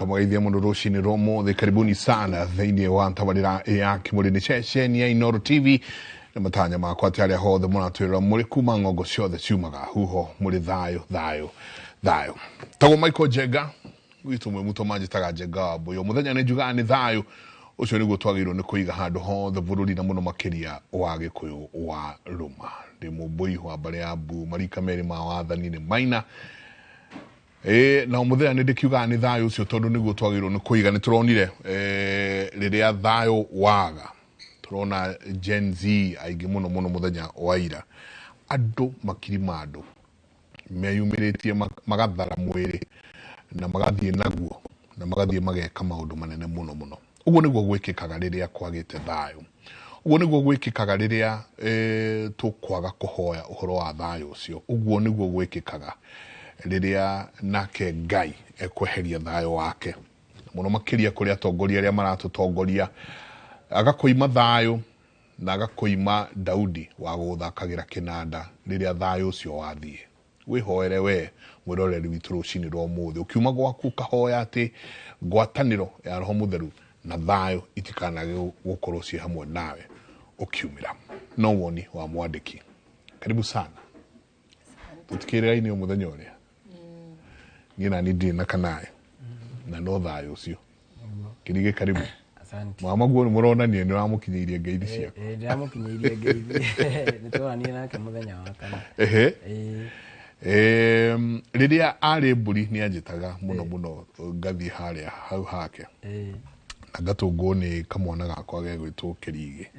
Kamwaithia mundu rucini romo the karibuni sana thiini wa ntabarira ya kimurini ceceni ya Inooro TV na matanya makwa ati hothe muratwira muri kuma ngongo ciothe ciumaga huho muri thayo tago Michael Jega witu mwe muto majitaga Jega boyo muthenya ni njuga ni thayo ucio niguo twagirwo ni kuiga handu hothe bururi na muno makiria wa Gikuyu wa Ruma ndi mubui wa bare ya bu marika meri ma wathani ni maina na umuthenya ni ndikiuga ni thayo ucio tondu niguo twagirwo ni kuiga ni turonire riria thayo waga turona Gen Z aigi muno muthenya wa ira andu makiri mandu meyumiritie magathara mwiri na magathie naguo na magathie mageka maundu manene muno uguo niguo gwikikaga riria kwagite thayo uguo niguo gwikikaga riria tukwaga kuhoya uhoro wa thayo ucio uguo niguo gwikikaga riria nake Ngai ekweheria thayo wake muno makiria kuria atongoria aria maratutongoria agakoima thayo na agakoima Daudi wa guthakagira kinanda riria thayo ucio wathie wihoere we mwiroreri witu rucini rwa muthi ukiuma gwaku kahoya ati ngwataniro ya roho mutheru na thayo itikanage gukorwo cie hamwe nawe ukiumira no woni wa mwandiki karibu sana utikirira ini muthenya uria ngina ni ndina kanae na no thayo ucio kirige karibu asante mama guo ni murona ni ramukinyirie ngeithi ciako ramukinyirie ngeithi nitwani nake muthenya wa kana riria ari mburi ni anjitaga muno ngathi haria hau hake na gatungu ni kamwana gakwa gegwitwo Kirige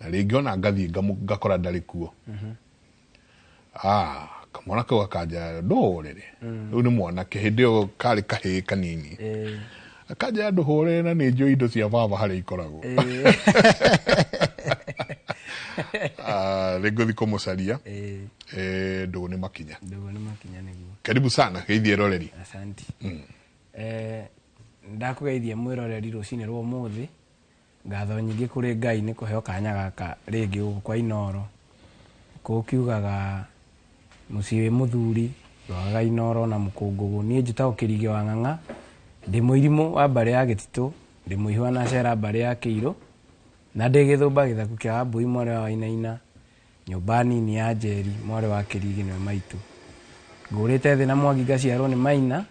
na ringi ona ngathi ngakora ndari kuo kamwana kau akanja ndorere riu ni mwana kihindi kari kahi kanini akaja nduhore na ni njui indo cia baba hari ikoragwo Rego thiko musaria ndugu ni makinya niguo karibu sana geithie roreri asante ndakugeithia mwiroreri rucini rwa muthi ngatho nyingi kuri Ngai ni kuheo kanya gaka ringi kwa Inooro kukiugaga muciwe muthuri wa Inooro na mukungugu ni njitao Kirige wa Ng'ang'a ndi muirimu wa bare ya Gititu ndi muihwa na cera bare ya Kiiro na ndigithumba githaku kia Mbui mware wa Inaina nyumbani ni ya Njeri mware wa Kirige ni maitu ngurite thina Mwangi ngaciarwo ni Maina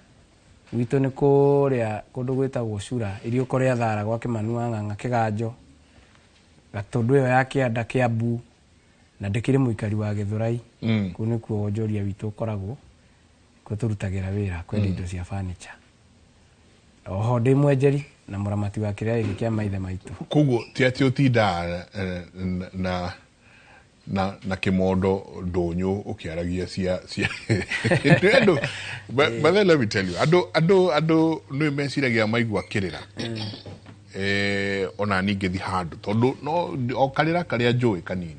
witu ni kuria kundu gwitagwo Cura irio koria thara gwa Kimanu wa Ng'ang'a Kiganjo gatundu yo ya Kianda Kiambu na ndikire muikari wa Githurai kuni kuo wonjoria witu koragwo kuturutagira wira kwendi indo cia furniture oho ndi mwenjeri na muramati wa kiria giki kia maithe maitu kuguo ti ati utinda na kimondo ndonyo ukiaragia cia ndo but let me tell you ado no mesiragia maigwa kirira ona ningethi handu tondu no o karira karia njui kanini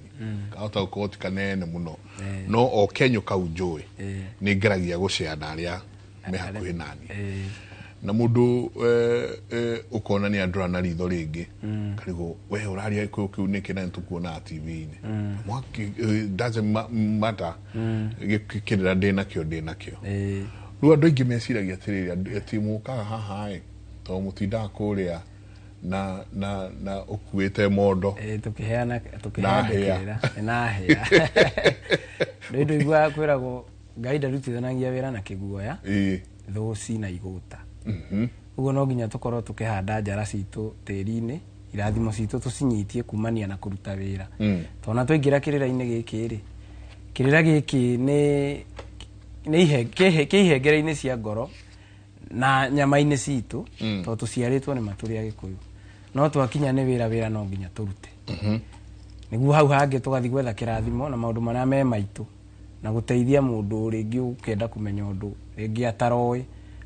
kahota ukoti kanene muno no o kenyo kau njui ni ngeragia guciana aria me hakuhi nani na mundu ukona ni andura na ritho ringi karigo we uraria kiu ni kina ntukuona TV-ini mwaki doesn't matter gikirira ndina kio ru andu ingi mesiragia atiriri ati mukaga haha to mutinda kuria na ukuite mondo tukiheana kirira na hea ndio igwa kwiragwo Ngai ndarutithanagia wira na kiguoya thuci na iguta ugo no nginya tukorwo tukihanda njara citu tiri-ini irathimo citu tucinyitie kumania na kuruta wira tona twingira kirira-ini gikiri kirira giki ni ihengere-ini cia ngoro na nyama-ini citu to tuciaritwo ni maturi ya Gikuyu no twakinya ni wira no nginya turute niguo hau hangi tugathi gwetha kirathimo na maundu maria me maitu na guteithia mundu ringi ukenda kumenya undu ringi ataroi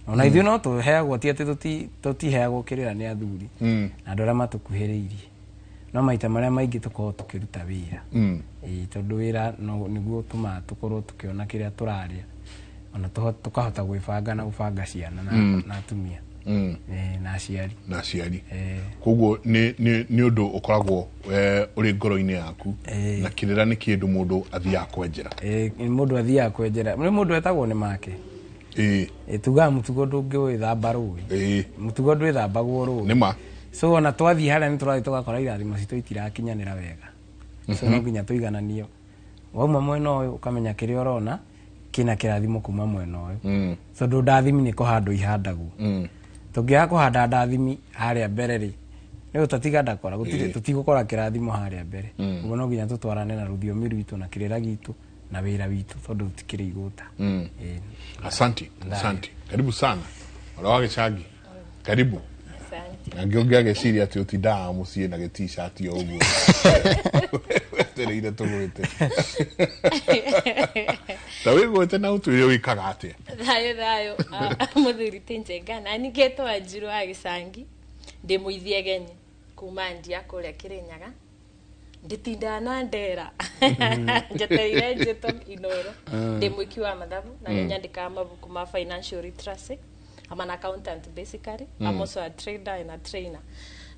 ona ithuĩ no tuheagwo ti ati tutiheagwo kirira ni athuri na andũ arĩa matukuhĩrĩirie no maita marĩa maingĩ tukorwo tukiruta wira tondu wira niguo tuma tukorwo tukiona kiria turaria ona tukahota gwibanga na gubanga ciana na atumia na aciari koguo ni undu ukoragwo uri ngoro-ini yaku na kirira ni kindu mundu athiaga kwenjera mundu athiaga kwenjera mundu etagwo ni make tugaga mutugo ndũngĩwĩthamba rũĩ mutugo ndwĩthambagwo rũĩ nĩma so ona twathiĩ harĩa nĩtũrathiĩ tũgakora irathimo citũ itirakinyanĩra wega so no nginya tũigananio wauma mwena ũyũ ũkamenya kĩrĩa ũrona kĩna kĩrathimo kuma mwena ũyũ so ndathimi nĩ kũhandwo ihandagwo tũngĩaga kũhanda ndathimi harĩa mbere rĩ nĩ ũtatiga ndakora tũtigũkora kĩrathimo harĩa mbere ũguo no nginya tũtwarane na rũthiomi rwitũ na kĩrĩra gitũ na wĩra witũ tondũ tũtikĩrĩ igũta. Asante. Karibu sana wala wage chagi karibu. Na ngĩongea geciria atĩ ũtindaga mũciĩ na gĩ-t-shirt o ũguo wetereire tũgwĩte ta wĩgwĩte na ũtwĩre wĩkaga atĩa? Thayũ mũthuri ti Njenga na nĩ ngetwo Wanjiru wa Gĩcangi ndĩ mũithie genye kuma ndia kũrĩa Kĩrĩnyaga nditinda na ndera njetereire njĩto Inooro ndĩ mwĩki wa mathabu na nyandĩkaga mabuku ma financial literacy. I'm an accountant basically. I'm also a trader and a trainer.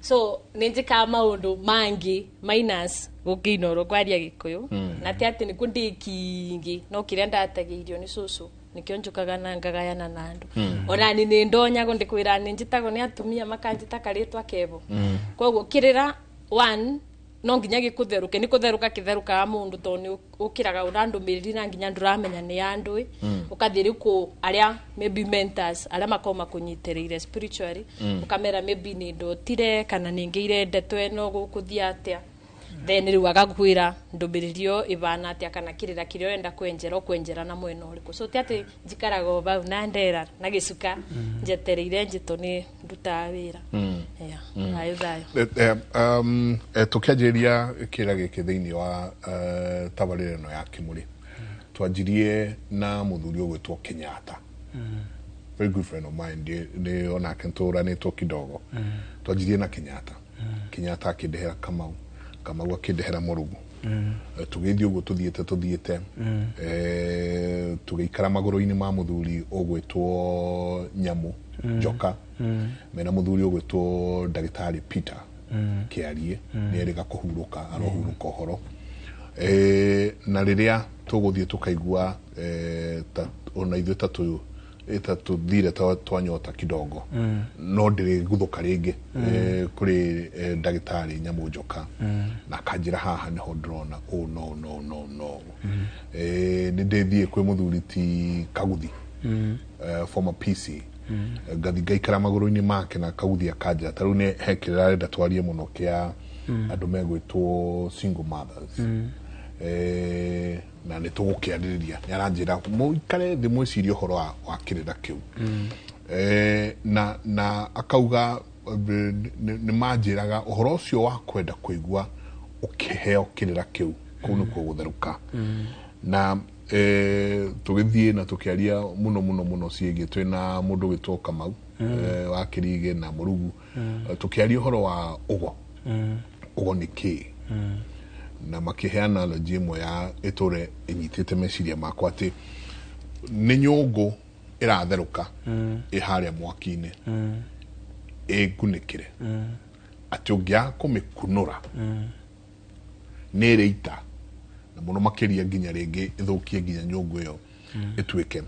So ninjika maundu mangi minus gũkĩinoro kwaria Gĩkũyũ na ti atĩ nĩkuo ndĩ kingi no kĩrĩa ndatagĩirio nĩ cũcũ nikĩo njukaga na ngagayana na andũ ona ni nĩ ndonyago ndikwĩra nĩ njĩtagwo nĩ atumia makanjĩta karĩtwa Kevo koguo kĩrĩra one no nginya gĩkũtherũke nĩ kũtherũka kĩtherũkaga mũndũ to nĩ ũkĩraga ũrandũmĩrĩri na nginya ndũramenya nĩ andũ ũkathiĩ rĩkũ arĩa maybe mentors arĩa makoma kũnyitĩrĩire spiritually ũkamera maybe nĩ ndotire kana nĩ ngĩire ndeto ĩno gũkũthia atĩa then rĩu agakwĩra ndũmĩrĩrio ĩbana atĩa kana kĩrĩra kĩrĩa ũrenda kwenjera na mwena ũrĩkũ so ti atĩ njikaraga bau na ndera na gĩcuka njetereire njĩto nĩ ndutaga wĩra thayũ tũkĩanjĩrĩria kĩrĩa gĩkĩ thĩinĩ wa tabarĩra ĩno ya Kĩmũrĩ twanjirie na mũthuri ũgwĩtwo Kenyatta very good friend of mine nĩ onake tũranĩtwo kidogo twanjirie na Kenyatta akĩndehera Kamau akĩndehera Mũrungu tũgĩthiĩ ũguo tũthiĩte tũgĩikara magũrũ-inĩ ma mũthuri ũgwĩtwo Nyamũ Njoka mena mũthuri ũgwĩtwo Ndagĩtarĩ Peter Kĩarie nĩ erĩga kũhurũka arohurũka ũhoro na rĩrĩa tũgũthiĩ tũkaigua ona ithuĩ tũthire twanyota kidogo no ndĩrĩ guthũka rĩngĩ kũrĩ Ndagĩtarĩ Nyamũ Njoka na kanjĩra haha nĩho ndĩrona no nĩ ndĩthiĩ kwĩ mũthuri ti Kaguthi former PC ngathi ngaikara magũrũ-inĩ make na Kaguthi akanjĩra ta rĩu nĩ he kĩrĩa arenda twarie mũno kĩa andũ megwĩtwo single mothers na nĩ tũgũkĩarĩrĩria nĩ aranjĩra mũikare thĩ mwĩcirie ũhoro wa kĩrĩra kĩu na akauga nĩ manjĩraga ũhoro ũcio wa kwenda kũigua ũkĩheo kĩrĩra kĩu kũu nĩkuo gũtherũka na tũgĩthiĩ na tũkĩaria mũno ciĩgiĩ twĩ na mũndũ wĩtwo Kamau wa Kĩrige na Mũrungu tũkĩaria ũhoro wa ũgo nĩ kĩĩ na makĩheana analogy ĩmwe ya ĩtũre ĩnyitĩte meciria makwa atĩ nĩ nyũngũ ĩratherũka ĩharĩa mwaki-inĩ ĩngunĩkĩre atĩ ũngĩaga kũmĩkunũra nĩ ĩrĩ ita na mũno makĩria nginya rĩngĩ ĩthũkie nginya nyũngũ ĩyo ĩtuĩke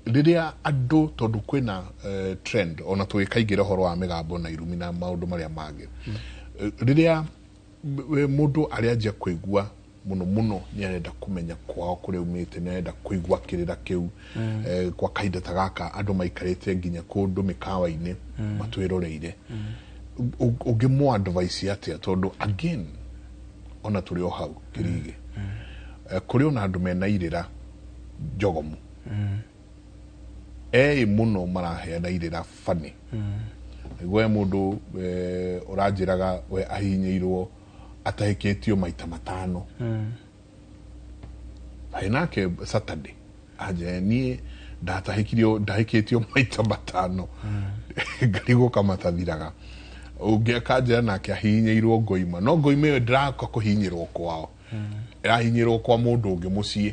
rĩrĩa andũ tondũ kwĩna trend ona tũgĩkaingĩra ũhoro wa mĩgambo na irumi na maũndũ marĩa mangĩ rĩrĩa mũndũ arĩanjia kũigua mũno nĩ arenda kũmenya kwao kũrĩa umĩte nĩ arenda kũigua kĩrĩra kĩu kwa kahinda ta gaka andũ maikarĩte nginya kũndũ mĩkawa-inĩ matwĩroreire ũngĩmũ advice atĩa tondũ again ona tũrĩ o hau Kĩrige kũrĩ ona andũ mena irĩra njogomu mũno maraheana irĩra bani gwe mũndũ ũranjĩraga we ahinyĩirwo atahĩkĩtio maita 5 hainake Saturday aje niĩ ndahĩkĩtio maita 5 ngarigwo kama tathiraga ũngĩakanjĩra nake ahinyĩirwo ngoima no ngoima ĩyo ndĩraka kũhinyĩrwo kwao ĩrahinyĩrwo kwa mũndũ ũngĩ mũciĩ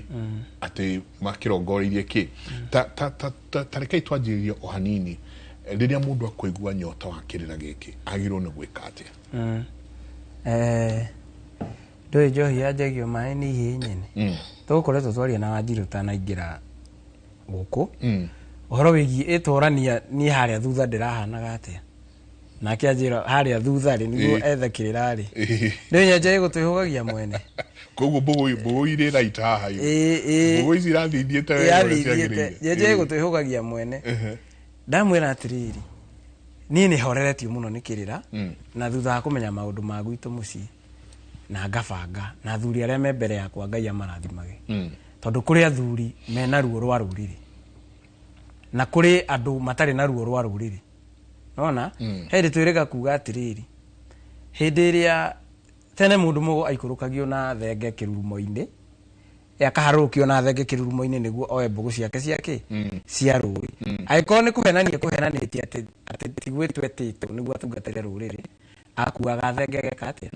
atĩ makĩrongoreirie kĩ ta rekei twanjĩrĩrie o hanini rĩrĩa mũndũ akũigua nyota wa kĩrĩra gĩkĩ agĩrĩirwo nĩ gwĩka atĩa ndũĩ njohi yanjagio maĩ nĩ ihĩ nyene tũgũkoretwo twaria na Wanjiru tanaingĩra guku uhoro wigi itorania ni haria thutha ndirahanaga atia nake anjira haria thutha ri niguo ethekirira ri ndio nyenje gutwihugagia mwene koguo mbugu ire raita haha mbugu ici rathithiete wega ciagirire nyenje gutwihugagia mwene ndamwira atiriri ni ni horeretio muno nikirira na thutha wa kumenya maundu ma gwitu mucii na ngabanga na thuri aria me mbere yakwa Ngai amarathimage tondu kuri athuri mena ruo rwa ruriri na kuri andu matari na ruo rwa ruriri nona hindi twirega kuga atiriri hindi iria tene mundu mugo aikurukagio na thenge kirurumo-ini akaharukio na thenge kirurumo-ini niguo oe mbugu ciake cia ruri aiko ni kuhenanitie ati tigwitwetito niguo atungatire ruriri akuaga thenge gekatia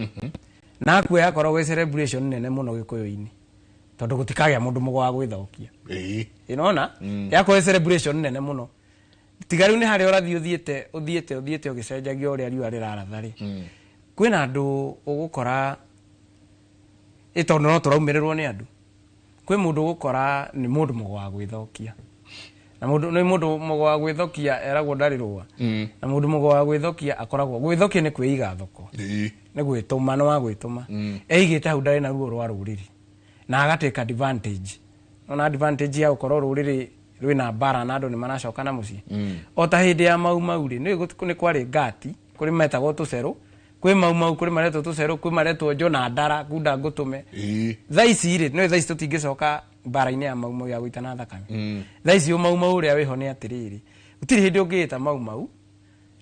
na akuya akorwo we celebration nene muno gikuyu-ini tondu gutikagia mundu mugo wa gwithokia inona yako celebration nene muno tigari ni hari orathi uthiete ugicenjagia uria riua rirarathari kwina andu ugukora itondo no turaumirirwo ni andu kwi mundu ugukora ni mundu mugo wa gwithokia na mundu mugo wa gwithokia eragwo ndari rua na mundu mugo wa gwithokia akoragwo gwithokia ni kwiiga thoko ni gwituma no wa gwituma eigite hau ndari na ruo rwa ruriri na agateka advantage ona advantage ya ukorwo ruriri rwina bara na andu ni maracoka na mucii o ta hindi ya mau ri ni kwari ngati kuri metagwo tucero kwi mau kuri maretwo tucero kwi maretwo Jona Ndara kunda ngutume thaici ri no thaici tutingicoka bara-ini ya mau ya guitana thakame thaici mau ria wiho ni atiriri utiri hindi ungiita mau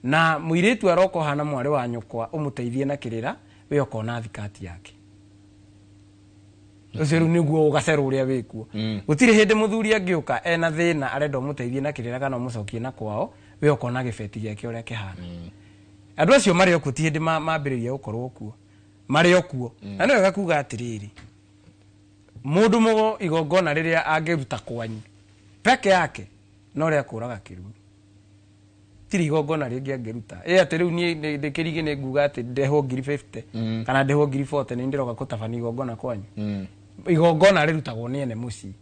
na muiritu aroko hana mwari wa nyukwa umuteithie na kirira we okona thikati yake uceru niguo ugacero uria wikuo gutiri hindi muthuri angiuka ena thina arenda umuteithie na kirira kana umucokie na kwao we okona gibeti giake uria kihana andu acio mari okuo ti hindi mambiriria gukorwo kuo mari okuo na no wega kuga atiriri mundu mugo igongona riria angiruta kwanyu peke yake no ria kuraga kirumi tiri igongona ringi angiruta ati riu ni ndikirigi ni nguga ati ndeho ngiri 50 kana ndeho ngiri 40 ni ndiroga kutabania igongona kwanyu igongona rirutagwo ni ene mucii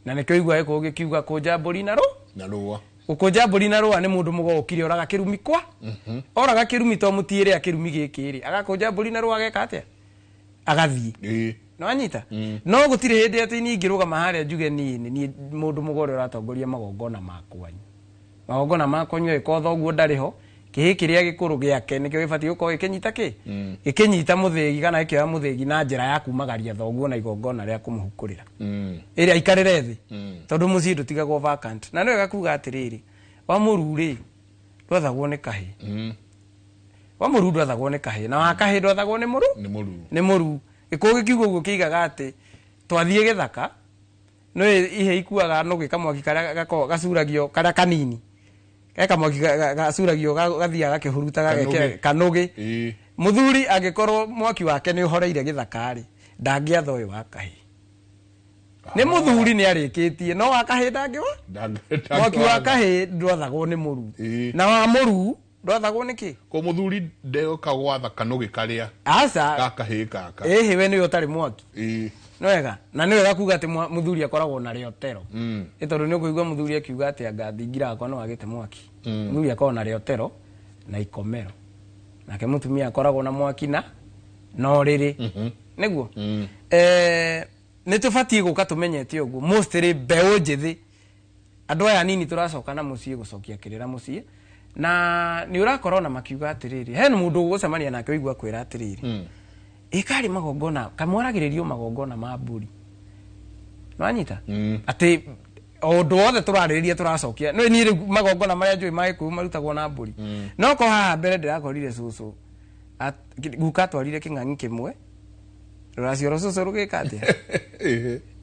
na nikio igwa eko gikiuga kunja mburi na rua ukunja mburi na rua ni mundu mugo ukire oraga kirumi kwa oraga kirumi to mutiire akirumi gikiri agakunja mburi na rua ageka atia agathii no anyita no gutire hindi ati ni ngiruga maharia njuge ni mundu mugo uri uratongoria magongona makwanyu magongona makwanyu eko thoguo ndariho kihi kiria gikuru giake nikio gibati guko ikinyita ikinyita muthegi kana ikioya muthegi na njira ya kumagaria thoguo na igongona ria kumuhukurira iria ikarire thi tondu mucii ndutigagwo vacant na no wega kuga atiriri wa mururi ndwathagwo ni kahi wa muru ndwathagwo ni kahi na wa kahi ndwathagwo ni muru ikugi kiugo guo kiigaga ati twathie githaka no ihe ikuaga no gikamwaki karia gacuragio karia kanini kamwaki gacuragio gathiaga kihurutaga kanugi muthuri agikorwo mwaki wake ni uhoreire githaka ri ndangiatha uyu wa kahi ni muthuri ni arikitie no wa kahi ndangiwa mwaki wa kahi ndwathagwo ni muru na wa muru ndwathagwo niki ko muthuri ndeoka gwatha kanugi karia kahi kaka we ni utari mwaki no wega na ni wega kuga ati muthuri akoragwo na riotero itondu ni kuigwa muthuri akiuga ati anga thingira akwa no agite mwaki muthuri akoragwo na riotero na ikomero nake mutumia akoragwo na mwaki na no riri niguo ni tubatie guka tumenyete uguo mostly mbeu njithi andu aya nini turacoka na mucii gucokia kirira mucii na ni urakorwo na makiuga atiriri hena mundu gucemania nake uigwa kwira atiriri ikari magongona kamwaragiririo magongona ma mburi no anyita ati undu wothe turariria turacokia no ni magongona maria njui magiku marutagwo na mburi no ko haha mbere ndirakorire cucu guka twarire king'ang'i kimwe ruracio cucu rugikate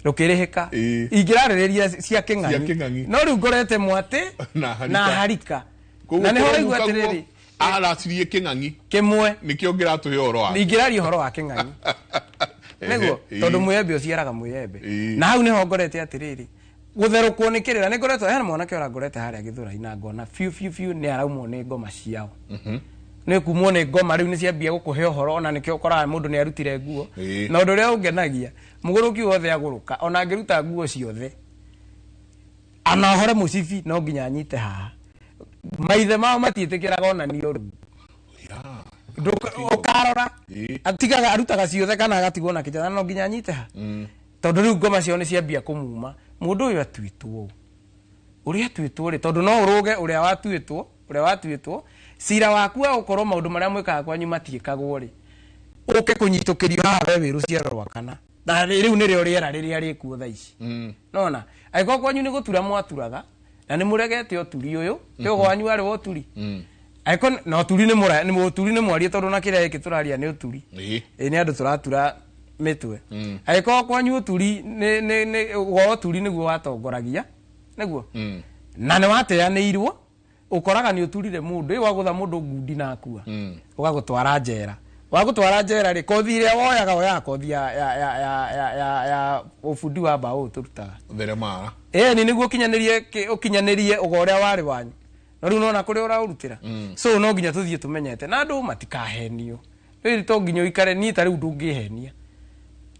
rukirihika ingirariria cia king'ang'i no riu ngorete mwate na harika na ni ho igwa atiriri aracirie king'ang'i kimwe nikio ngiratuhe horo wa ingirari horo wa king'ang'i nego tondu mwembe uciaraga mwembe na hau niho ngorete atiriri gutherukwo ni kirira ni ngoretwo hena mwanake ora ngorete haria githura ina ngona fiu ni araumwo ni ngoma ciao ni kumwo ni ngoma riu ni ciambia gukuhe horo ona nikio koraga mundu ni arutire nguo na undu ria ungenagia muguruki wothe aguruka ona ngiruta nguo ciothe ana hore mucibi no nginya nyite haha maithe mao matiĩtĩkĩraga onanio rĩu ukarora atigaga arutaga ciothe kana agatigwo na kijana no nginya nyite ha tondu riu ngoma cio ni ciambia kumuma mundu uyu atuitwo uria atuitwo ri tondu no uruge uria watuitwo cira waku wa ukorwo maundu maria mwikaga kwanyu matiikagwo ri uke kunyitukirio haha we wiru ciaro rwakana na riu nirio riera riria rikuo tha ici nona aiko kwanyu ni gutura mwaturaga na ni muregete oturi uyu yo gwanyu ari woturi aiko no turi ni mwari tondu na kiria iki turaria ni uturi ni andu turatura mitwe aiko kwanyu uturi ni go turi niguo watongoragia niguo na ni wateanirwo ukoraga ni uturire mundu wagutha mundu ngundi na akua ugagutwara njera ri kothi ria woyaga kothi ya ufundi wa bao turutaga therema ni niguo ukinyanirie ugoria wari wanyu no riu nona kuri uraurutira so no nginya tuthie tumenyete na andu matikahenio ri to nginya ikare ni ta riu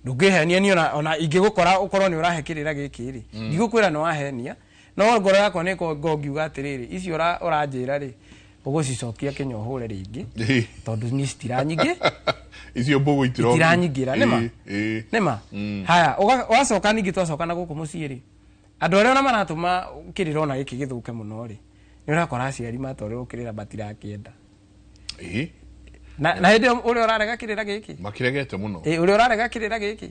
ndungihenia ni ona ingigukora ukorwo ni urahekirira giki ri ndigukwira no wahenia no ngoro yakwa ni ngongiuga atiriri icio uranjira ri ugucicokia kinyohure ringi tondu ni citiranyingi icio mbugu itiranyingira nima haya wacoka ningi twacoka na guku mucii ri andu aria ona maratuma kirirona giki githuke muno ri ni urakora aciari matorero kirira batirakienda na hindi uria urarega kirira giki makiregete muno uria urarega kirira giki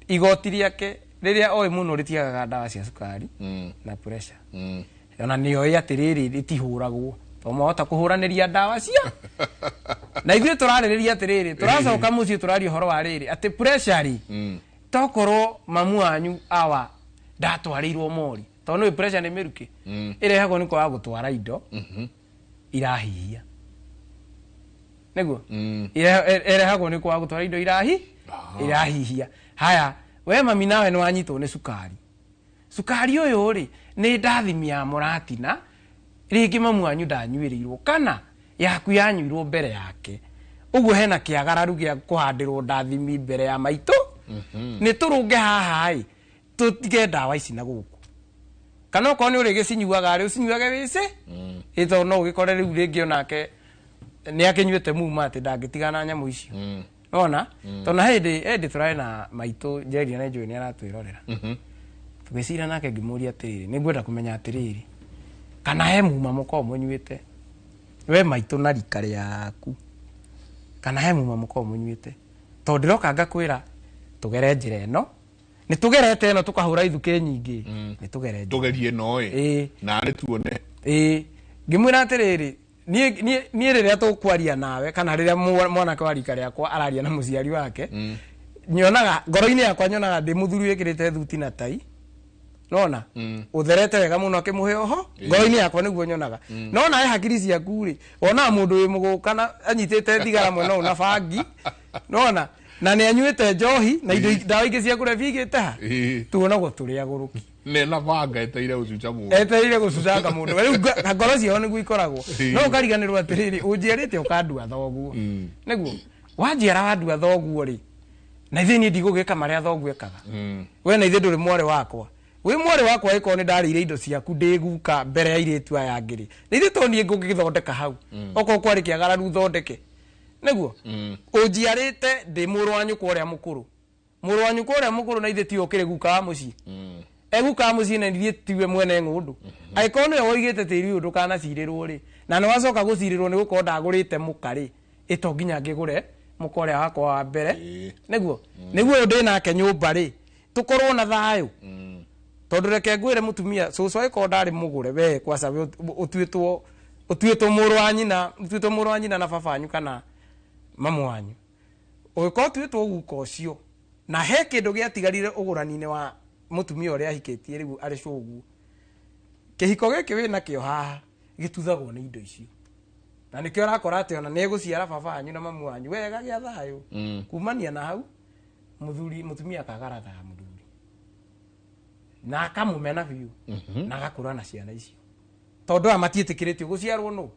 igoti riake riria oi muno ritiagaga ndawa cia sukari na pressure ona niyo yatiriri ritihuragwo to mahota kuhuraniria ndawa cia na ithuĩ turarĩrĩria atiriri turacoka muciĩ turaria horo wa riri ati pressure ri tokorwo mamu wanyu awa ndatwarĩirwo mori tondu ni pressure ni miruki irehagwo ni kwa gutwara indo irahihia niguo irehagwo ni kwa gutwara indo irahihia haya we mami nawe ni wanyitwo ni sukari uyu ri ni ndathimi ya muratina ringi mamu wanyu ndanyuĩrĩirwo kana yaku yanyuirwo mbere yake uguo hena kiagararu gia kuhandirwo ndathimi mbere ya maitu ni turunge haha tutige ndawa ici na guku kana uko ni urigicinyiuaga ari ucinyuage wici ito no ugikore riu ringi onake ni akinyuite muma ati ndangitigana nyamu icio ona tona hindi turai na maitu njeri na njui ni aratwirorera tugicira nake ngimuria atiriri ni ngwenda kumenya atiriri kana he muma muko munyuite we maitu na rikare yaku kana he muma muko munyuite to ndiroka ngakwira tugere njira eno ni tugerete eno tukahura ithuke nyingi ni tugerie no na ni tuone ngimwira atiriri ni riria tukwaria nawe kana riria mwanake wa rikare yakwa araria na muciari wake nyonaga ngoro-ini yakwa nyonaga ndi muthuri wikirite thuti na tai nona utherete wega muno akimuhe oho ngoro-ini yakwa niguo nyonaga nona he hakiri ciaku ri ona mundu wi mugukana anyitite thigara mwena una bangi nona na ni anyuite njohi na indo ndawa ingi cia kurebia igite ha tuonagwo turi aguruki ne na banga eteire gucuca mundu riu ngoro ciao niguo ikoragwo no ukariganirwo atiriri unjiarite ukandua thoguo niguo wanjiara wandua thoguo ri na ithe ni ndigugika maria thoguo ekaga we na ithe nduri mwari wakwa we mwari wakwa iko ni ndarire indo ciaku ndiguka mbere ya iritu aya ngiri na ithe to nie ngugithondeka hau oko kwari kiagararu thondeke niguo unjiarite ndi murwanyu kwaria mukuru na ithe ti okire guka muci eguka muci na ithe tiwe mwene ngundu aiko ni oigite tiri undu kana cirirwo ri na ni wacoka gucirirwo ni gukorwo ndagurite mukari ito nginya ngigure mukoria wakwa wa mbere niguo ndi nake nyumba ri tukorwo na thayu tondu reke ngwire mutumia cucu aiko ndari mugure we kwa sababu utuitwo muru wa nyina na baba wanyu kana mamu wanyu uko tuitwo guko ucio na he kindu giatigarire ugurani-ini wa mutumia uria ahikitie riu ari cugu kihiko giki wina kio haha gituthagwo ni indo icio na nikio rakora ati ona ni guciara baba wanyu na mamu wanyu wega gia thayu kumania na hau mutumia akagarata muthuri na akamumena biu na agakura na ciana icio tondu amatiitikiritio guciarwo no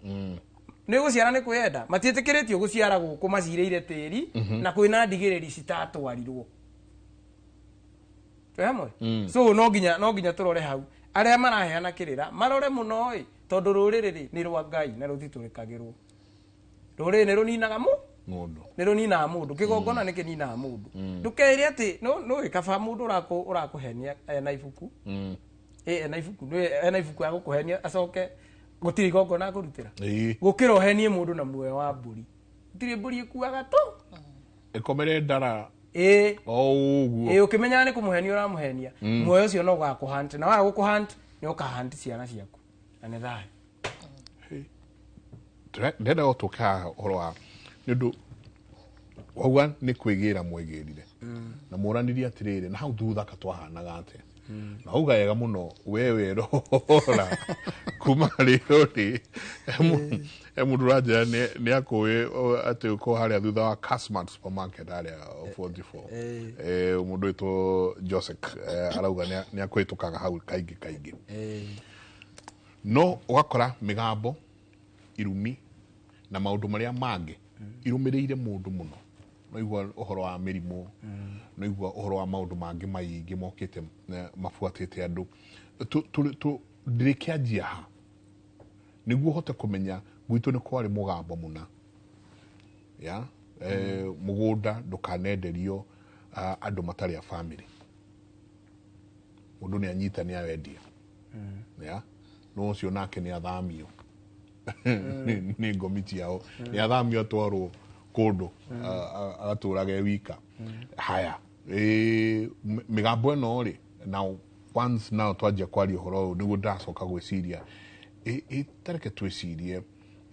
ni guciara ni kwenda matiitikiritio guciara guku macireire tiri na kwina ndigiriri citatwarirwo hamwe so no ginya turore hau aria maraheana kirira marore muno tondu ruriri ni rwa Ngai na rutitũrĩkagĩrwo ruriri ni runinaga mundu ni runinaga mundu kigongona ni kininaga mundu ndukeire ati no ikaba mundu urakuhenia na ibuku na ibuku na ibuku ya gukuhenia acoke gutiri kigongona kurutira gukira uhenie mundu na muoyo wa mburi gutiri mburi ikuaga tu ikomere ndara ukimenya ni kumuhenia uramuhenia muoyo ucio no gakuhunt na wa gukuhunt ni ukahunt ciana ciaku na ni thayo ndenda gutuka horo wa nindu wauga ni kwigira mwegirire na muraniria atiriri na hau thutha katwahanaga ate na uga yega muno wewe rora kuma riri mundu raja ni akuwe ati uko haria thutha wa Casmart supermarket haria 44 mundu ito Joseph arauga ni akwitukaga hau kaingi no wakora migambo irumi na maundu maria mangi irumirire mundu muno no igwa uhoro wa mirimo no igwa uhoro wa maundu mangi maingi mokite mafuatite andu tu ndirekianjia ha niguo hote kumenya gwitu ni kwari mugambo muna ya mugunda ndukanenderio andu matari a family mundu ni anyita ni awendia ya no cio nake ni athamio ni ngomiti yao ni athamio twarwo kundu agaturage wika haya migambo eno ri now once now twaje kwari horo niguo ndacoka gwiciria tareke twicirie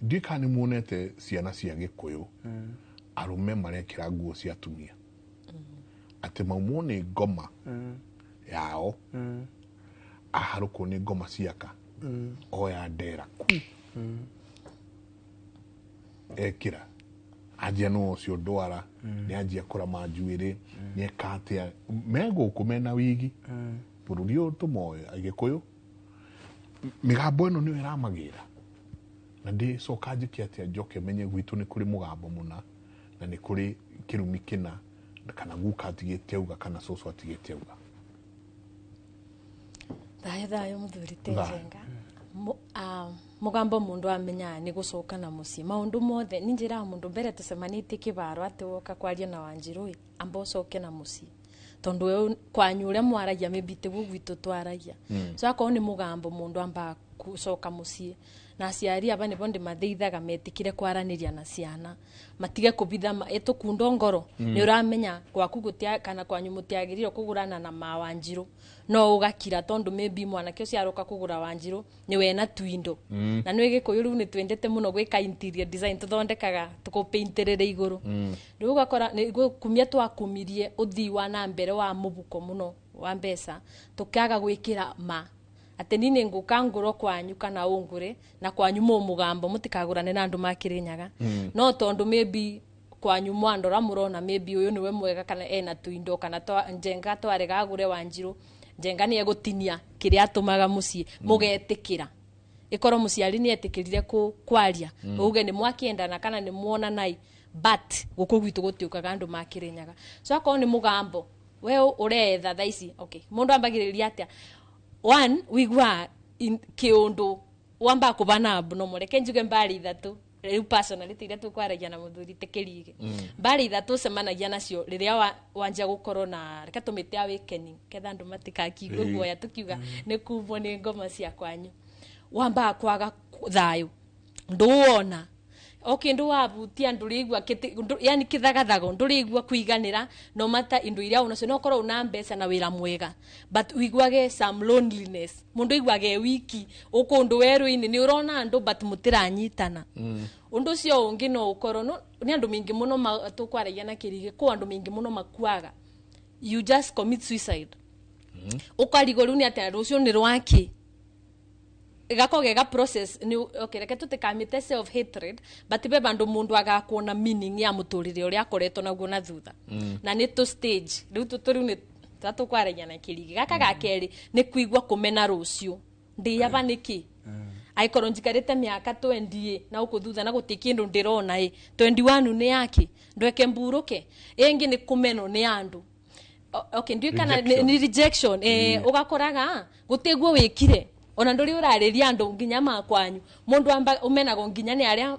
ndikani muonete ciana cia Gikuyu arume marekira nguo cia atumia ati maumone ngoma yao aharuko ni ngoma ciaka oya ndera ekira ajia no cio ndwara ni ajia kura manjuire ni katia mego kumena wigi bururi utumoe Agikuyu migambo eno ni iramagira na ndi coka njikia atia njoke menye gwitu ni kuri mugambo muna na ni kuri kirumi kina kana guka atigite uga kana coco atigite uga thayo muthuri Tenjenga mugambo mundu amenya ni gucoka na mucii maundu mothe ni njira mundu mbere tucemanite kibaro ati woka kwaria na Wanjiru amba ucoke na mucii tondu we kwanyu uria mwaragia mebite gwitu twaragia so akoo ni mugambo mundu amba gucoka mucii na aciari aba nibo ndimatheithaga metikire kwaraniria na ciana matige kubitha etukunda ngoro ni uramenya gwaku gutia kana kwanyu mutiagiriro kugurana na ma Wanjiru no ugakira tondu maybe mwana kio ciaroka kugura Wanjiru ni we na twindo na no Gikuyu riu ni twendete muno gwika interior design tuthondekaga tukupainterere iguru riu ugakora ni kumia twakumirie uthii wa na mbere wa mubuko muno wa mbesa tukiaga gwikira ma ati nini nguka nguro kwanyu kana ungure na kwanyu mugambo mutikagurane na andu makirinyaga no tondu maybe kwanyu mwandora murona maybe uyu niwe mwega kana ena twindo kana Njenga twarega agure Wanjiru Njenga ni egutinia kiria atumaga mucii mugetikira ikoro muciari ni etikirire kwaria uge ni mwakiendana kana ni muona nai but guku gwitu gutiukaga andu makirinyaga so akoo ni mugambo we uretha thaici okay mundu ambagiriria atia one wigwa kiundu wamba kubana no mureke njuge mbari ithatu riu personality ira tukwaragia na muthuri tikirige mbari ithatu cemanagia nacio riria wanja gukorwo na reka tumite awakening ketha andu matikakigwe guoya tukiuga ni kumbo ni ngoma cia kwanyu wamba kwaga thayo nduona okay ndu wabutia ndurigwa yani kithagathago ndurigwa kuiganira no mata indu iria unacio no korwo una mbeca na wira mwega but wigwage some loneliness mundu igwage wiki ukundu weru-ini ni urona andu but mutiranyitana undu cio ungi no ukorwo no ni andu mingi muno tukwaragia na kirige ku andu mingi muno makuaga you just commit suicide ukarigo riu ni ati rucio ni rwaki igakogega process ni okay reke tutikamite self hatred but be bandu mundu agakuona meaning ya muturire uria akoretwo naguo na thutha na ni to stage riu tuturiu ni tatukwarenya na kirigi gaka gakeri ni kuigwa kumena rucio ndi aba niki aikoro njikarite miaka 20 na ukuthutha na gutikindu ndirona 21 ni yake ndweke mburuke ingi ni kumeno ni andu okay ndio kana ni rejection ugakoraga guteguo wikire ona nduri urariria andu nginya makwanyu mundu amba umenago nginya ni aria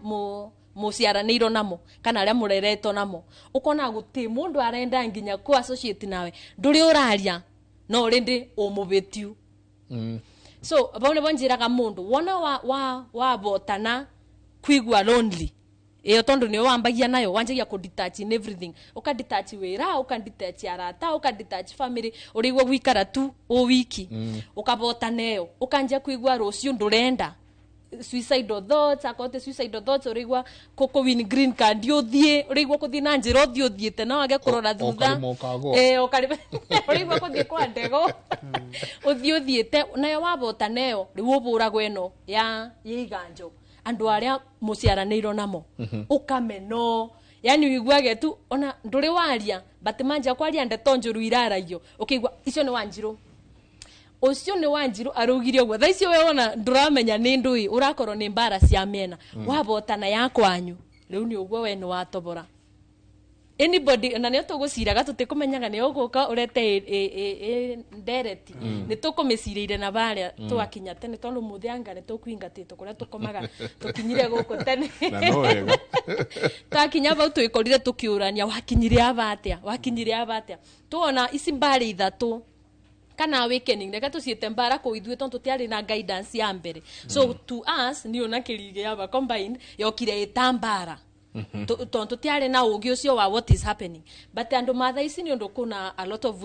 muciaraniro namo kana aria mureretwo namo ukona guti mundu arenda nginya ku associate nawe nduri uraria no rindi umubitiu so abone bonjiraga mundu wona wa botana kwigwa lonely iyo tondu ni wambagia nayo wanjagia ku detach in everything ukadetach wira ukadetach arata ukadetach family urigwa gwikara tu o wiki ukabota nayo ukanja kwigwa rucio ndurenda suicidal thoughts akote suicidal thoughts urigwa koko win green card uthie urigwa kuthie na njira uthiete na wage kurora thutha urigwa kuthie kwa ndego uthiete nayo wabota nayo riu uburago eno ya iganjo andu aria muciaraniro namo ukameno yani wiguage tu ona nduri waria batimanja kwaria ndeto njuru irarayo ukigwa icio ni Wanjiru ucio ni Wanjiru arugire ogwo tha icio we ona nduramenya ni ndui urakorwo ni mbara cia miena wabotana yakwanyu riu ni ogwo we ni watobora anybody na ne tuguciraga tutikumenyaga ne uguka urete ndereti ne tukumicirire na baria twakinya tene tondu muthianga ne tukwingatite kuria tukomaga tukinyire guku tene na no wega twakinya bau twikorire tukiurania wakinyire abatia tuona ici mbari ithatu kana awakening reka tuciete mbara ko ithuĩ tondu tiari na guidance ya mbere so to us ni ona kirige ya combined yokire itambara tondu tiari na ugi ucio wa what is happening but andu matha ici ni undu kuna a lot of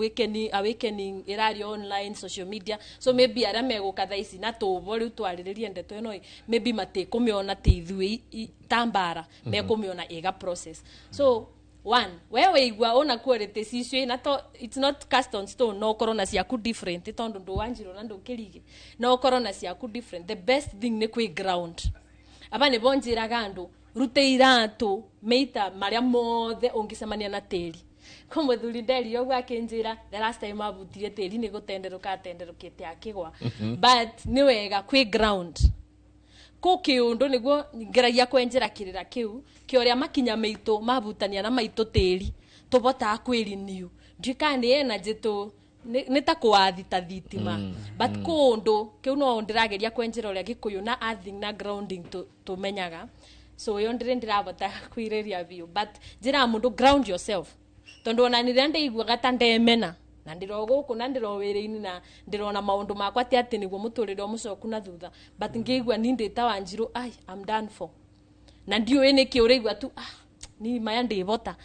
awakening irari online social media so maybe ara meguka tha ici na tubo riu twariririe ndeto ino maybe matikumiona te ithuĩ tambara mekumiona ega process so one wewe igwa ona quality siswe na to it's not cast on stone no corona ciaku different tondu ndo Wanjiru na ndo kirige no corona ciaku different the best thing ni kwi ground aba ne bonjiraga andu rute iratu meita maria mothe ungicemania na teri komwe thuri nderi yo gwakinjira the last time abutire teri ni gutenderukite akigwa but ni wega kwi ground kukiundu niguo ngeragia kwenjera kirira kiu kioria makinya meitu mabutania na maitu teri tubota kwiri niu ndikani ena jitu nita kuathita thitima but kundu kiu no ndirageria kwenjera uria gikuyu na earthing na grounding to menyaga so yo ndirabota kwiriria biu but jira mundu ground yourself tondu ona ni rende igwa gata ndemena na ndiroguku na ndirowire-ini na ndirona maundu makwa ati niguo muturire mucoku na thutha but ngigwa ni ndita Wanjiru I'm done for na ndio ene kiurigwa tu ni maya ndibota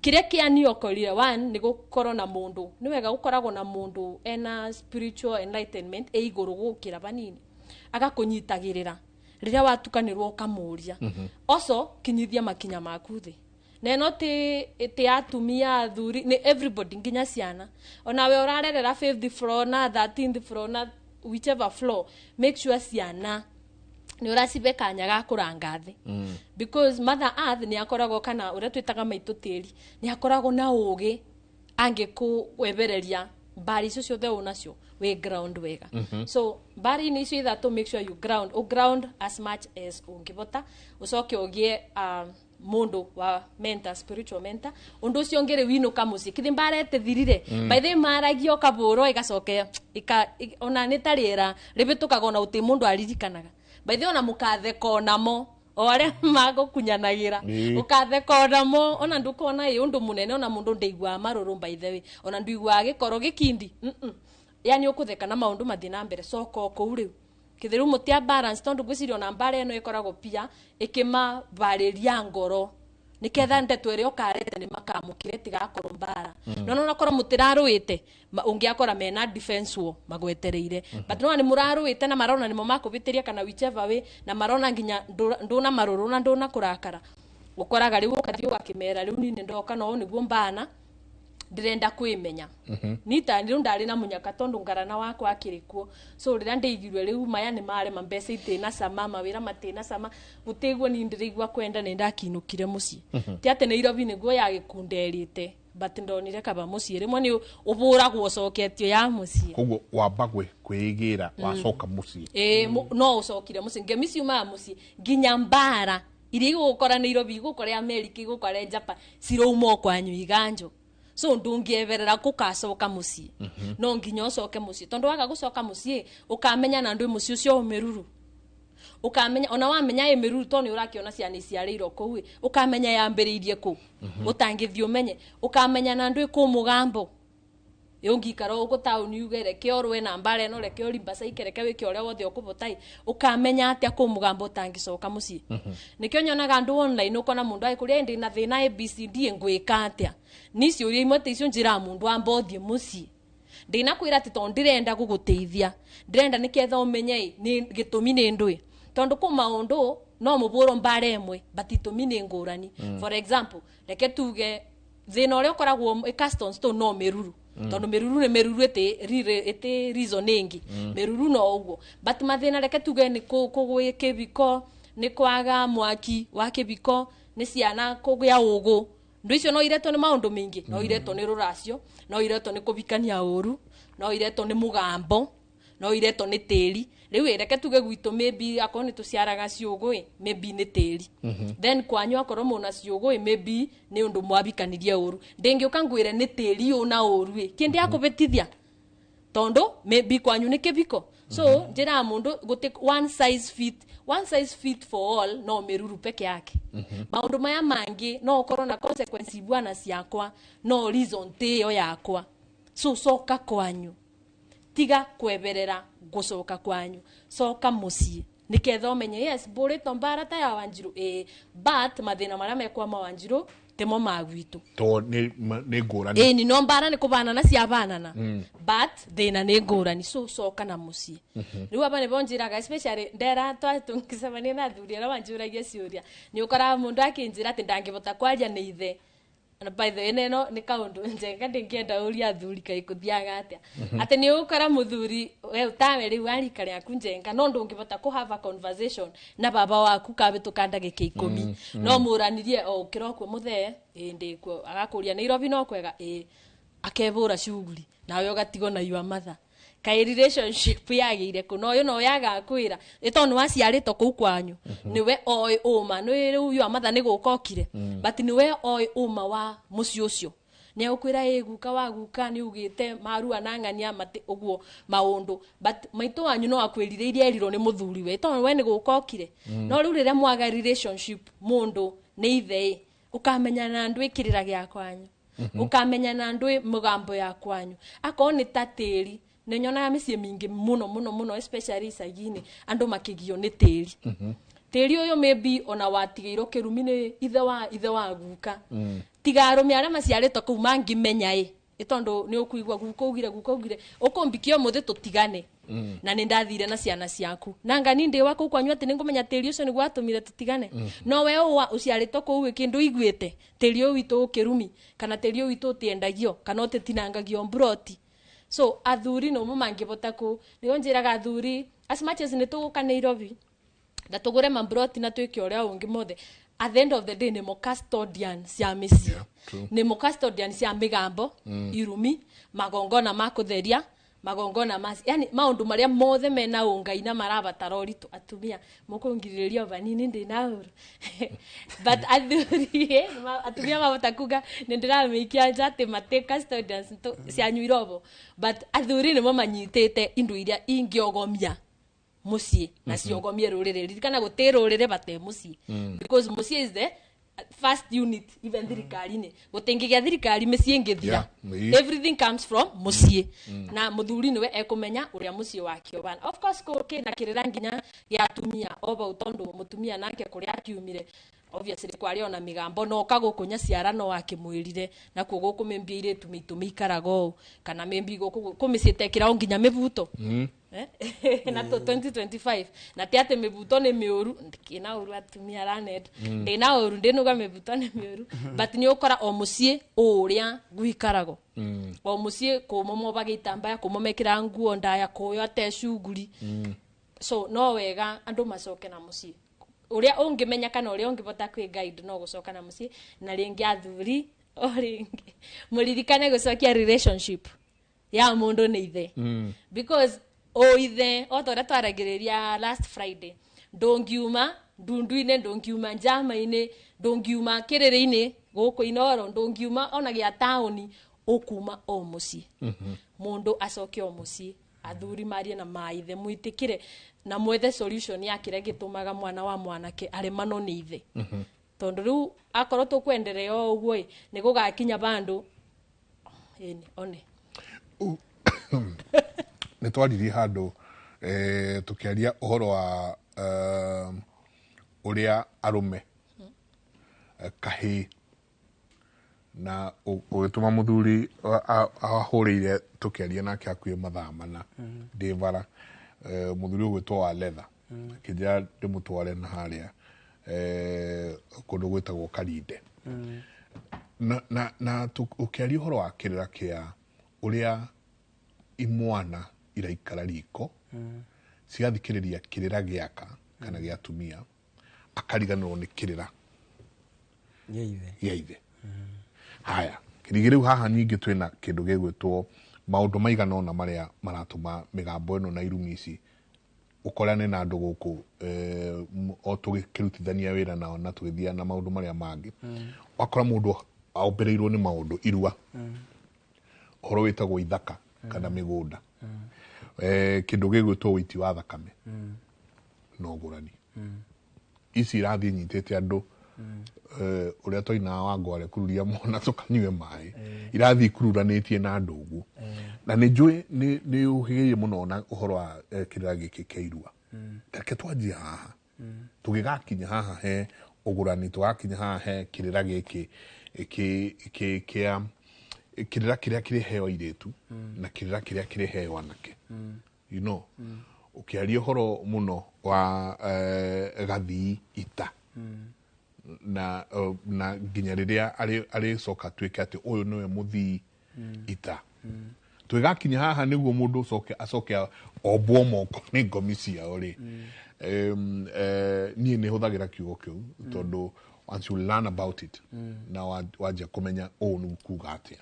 kiria kiani okorire one ni gukorwo na mundu ni wega gukoragwo na mundu ena spiritual enlightenment iguru gukira banini agakunyitagirira riria watukanirwo ukamuria also kinyithia makinya maku thi neno te atumia thuri ni everybody nginya ciana ona we urarerera 5th floor na 13th floor na whichever floor make sure ciana ni uracibe kanya ga kuranga thi because mother earth ni akoragwo kana uria twitaga maitu tiri ni akoragwo na ugi angikuwebereria bari icio ciothe unacio we ground wega so bari ni icio ithatu make sure you ground as much as ungibota ucoke ugie mundu wa mentor spiritual mentor undu ucio ngere winuka muci kithi mbarete thirire by the maragio kaburo igacoke ona nitariera ribitukaga na uti mundu aririkanaga by the ona mukatheko namo ore magukunyanagira ukatheko namo ona ndukona undu munene ona mundu ndeigwa maruru by the way ona nduigwa gikoro gikindi yani ukutheka na maundu mathina mbere soko ko riu kithiru mutia balance tondu gwicirio na mbare eno ikoragwo pia ikima bariria ngoro niketha ndeto iri ukarete ni makamukire tigakorwo mbara no nakora mutiraruite ungiakora mena defense wo magwetereire but no ni muraruite na marona nimo makubitiria kana whichever way na marona nginya nduna maruru na nduna kurakara ukoraga riu ukathio gakimera riu ni ndoka no niguo mbana ndirenda kwimenya nita ndiru ndari na munyaka tondu ngarana wakwa akirikuo so rira ndeigirwe riu maya ni mare mambesa itina sama mawira matina sama gutigwo ni ndirigwa kwenda ni ndakinukire muci ti ate ne Nairobi niguo ya gikunderite but ndonire kaba muci rimwe ni uburagwo coketio ya muci koguo wambagwe kwigira wacoka muci no ucokire muci ngemiciuma muci nginya mbara iri gukora Nairobi gukora America gukora Japan cirouma kwanyu iganjo so ndungieverera kukacoka mucii no nginya ucoke mucii tondu waga gucoka mucii ukamenya na ndu mucii ucio umiruru ukamenya ona wamenya imiruru to ni urakiona ciana iciarĩirwo kũu ukamenya yambĩrĩirie kũ utangithio menye ukamenya na ndu ku mugambo yongikara uko tauni ugere kiorwe na mbare no reke olimba ikereke wiki oria wothe ukubotai ukamenya atia ku mugambo utangicoka mucii nikyo nyonaga andu online ukona mundu aikuria ndi na thina ABCD ngwika atia nicio uria imwe icio njira mundu ambothie mucii ndina kwira ati to ndirenda guguteithia ndirenda niketha umenye ni gitumi ni ndui tondu ku maundu no muburo mbare emwe batitumi ni ngurani for example reke tuge thina uria ukoragwo customs to no meruru tondu meruru ni meruru ete reasoning meruru no uguo but mathina reke tuge ni kugwe kibiko ni kwaga mwaki wa kibiko ni ciana kugya ugu ndu icio no ireto ni maundu mingi no ireto ni ruracio no ireto ni kubikania uru no ireto ni mugambo no ireto ni tiri riu reke tuge gwitu maybe akoro ni tuciaraga ciugu maybe ni tiri then kwanyu akoro muna ciugu maybe ni undu mwabikanirie uru ndingi ukangwire ni tiri una uru kindi akubetithia tondo maybe kwanyu ni kibiko so njira mundu guti one size fit for all no meruru peke yake maundu maya mangi no ukorwo na consequence bwana ciakwa no reason teo yakwa so soka kwanyu tiga kweberera gucoka kwanyu soka mucii niketha umenye yes burito mbara ta ya Wanjiru but mathina maria mekwa ma Wanjiru temo magwitu to ni ngurani ni no mbara ni kubana na cia banana but thina ni ngurani so soka na mucii riu aba ni bonjiraga especially ndera tungicemania na athuri aria wanjuragia ciuria ni ukora mundu akinjira ati ndangibota kwaria ni ithe na by the way no ni kaundu njenga ndingienda uria athuri kai kuthiaga atia ati ni ukora muthuri we utawe riu arika riaku njenga no ndungibota ku have a conversation na baba waku kabitukanda gike 10 no muranirie o kiroko muthe ndikuo agakuria Nairobi no kwega akebura shughuli nawe ugatigo na yua matha kai relationship yagiire kuno yo no yaga kwira itonu waciarito ku kwanyu niwe oi uma no yu amatha ni gukokire but niwe oi uma wa muci ucio ni ukwira guka wa guka ni ugite marua na ngania mate uguo maundu but maitu wanyu no akwirire iria eriro ni muthuri we itonu we ni gukokire no riu rire mwaga relationship mundu ni ithe ukamenya na ndu ikirira gya kwanyu ukamenya na ndu mugambo ya kwanyu akoni ni tatiri ne nyona micie mingi muno especially isagini andu makigio ni tiri tiri uyo maybe ona watigeiro kirumi ni ithe wa guka tigarume aria maciarito ku mangimenya itondu ni ukuigwa guka ugire ukombikio muthe tutigane na ni ndathire na ciana ciaku nanga ni ndi wako kwanyu ati ningumenya tiri ucio ni gwatumire tutigane no we uciarito ku kindu igwite tiri uyu witu kirumi kana tiri uyu witu tiendagio kana utitinangagio mbroti so athuri no mumangibota ku niyo njiraga athuri as much as nituguka Nairobi ndatugure mambroti na twike uria ungi mothe at the end of the day ni mo custodian cia misi ni mo custodian cia migambo irumi magongona makutheria magongona masi yani maundu maria mothe mena ungai na marabatara uritu atumia mukungiriria vanini ndi nauru but athuri atumia mabota kuga nindiramekia jate mate custodians cia nyuirobo but athuri ni mamanyitete indu iria ingiogomia mucii na ciogomie rurire ririkana gutira rurire bate mucii because mucii is the first unit even thirikari-ini gutingigia thirikari micii ngithia everything comes from mucii na muthuri niwe ekumenya uria mucii wakio bana of course kina kirira nginya ya atumia oba utondu mutumia nake kuria akiumire obviously kwari ona migambo no kagukunya ciara no akimwirire na kugo kumembia ire tumikarago kana membi kumicitekira nginya mibuto na to 2025 na tiate mibuto ni miuru ndikina uru atumia ranet ndina uru ndinuga mibuto ni miuru but ni ukora o mucii uria gwikarago o mucii kumomo bagitambaya kumomekira nguo ndaya kuyo ate shuguri so no wega andu macoke na mucii uria ungimenya kana uria ungibota kwi guide no gucoka na mucii na ringi athuri o ringi muririkane gucokia relationship ya mundu ni ithe because o ithe otora twaragiriria last Friday ndongiuma ndundu-ine ndongiuma njama-ine ndongiuma kiriri-ine guku inoro ndongiuma ona gia tauni ukuma o muci mundu acoke o muci athuri marie na maithe muitikire na mwethe solution ya kire gitumaga mwana wa mwanake aremano ni ithe tondu riu akorwo tukwenderea o uguo ni gugakinya bandu eni one ni twaririe handu tukiaria uhoro wa uria arume kahi na ugituma muthuri ahuriire tukiaria nake akuye mathaa mana ndivara muthuri ugwitwo wa leather kijira ndimutware na haria kundu gwitagwo Karinde na ukiaria uhoro wa kirira kia uria imwana iraikara riko cigathikiriria kirira giaka kana gia tumia akariganirwo ni kirira yeithe haya kirigiriu haha ningi twina kindu gigwitwo maundu maigana ona maria maratuma migambo eno na irumi ici ukorane na andu guku o tugikirutithania wira nao na twithia na maundu maria mangi wakora mundu aumbirirwo ni maundu irua horo witagwo ithaka kana migunda kindu gigwitwo witi wa thakame no ngurani ici irathi nyitete andu uria toina wangware kururia mona tukanywe mai irathi kururanitie na andu ugu na ni njui ni uhigirie muno na uhoro wa kirira giki keirua reke twanjie haha tugigakinya haha he ugurani twakinya haha he kirira giki kirira kiria kiri heo iretu na kirira kiria kiri heo anake you know ukiaria uhoro muno wa gathii ita na nginya riria ari soka twike ati uyu niwe muthii ita twigakinya haha niguo mundu acoke obwo moko ni ngomi ciao ri nie ni huthagira kiugo kiu tondu once you learn about it na waje kumenya nu kuga atia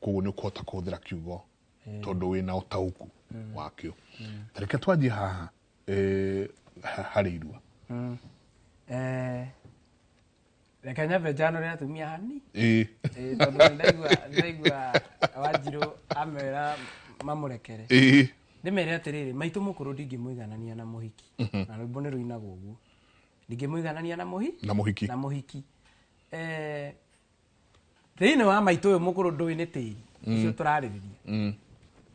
koguo ni kuhota kuhuthira kiugo tondu wina utauku wakio tareke twanjie haha hari irua reke nyambe njanore atumia hani tondu ndaigua Wanjiru amera mamurekere ndimere atiriri maitu mukuru ndingimuiganania na muhiki na rwimbo ni ruinagwo uguo ndingimuiganania na muhiki thiini wa maitu uyu mukuru ndui ni tiri ucio turaririria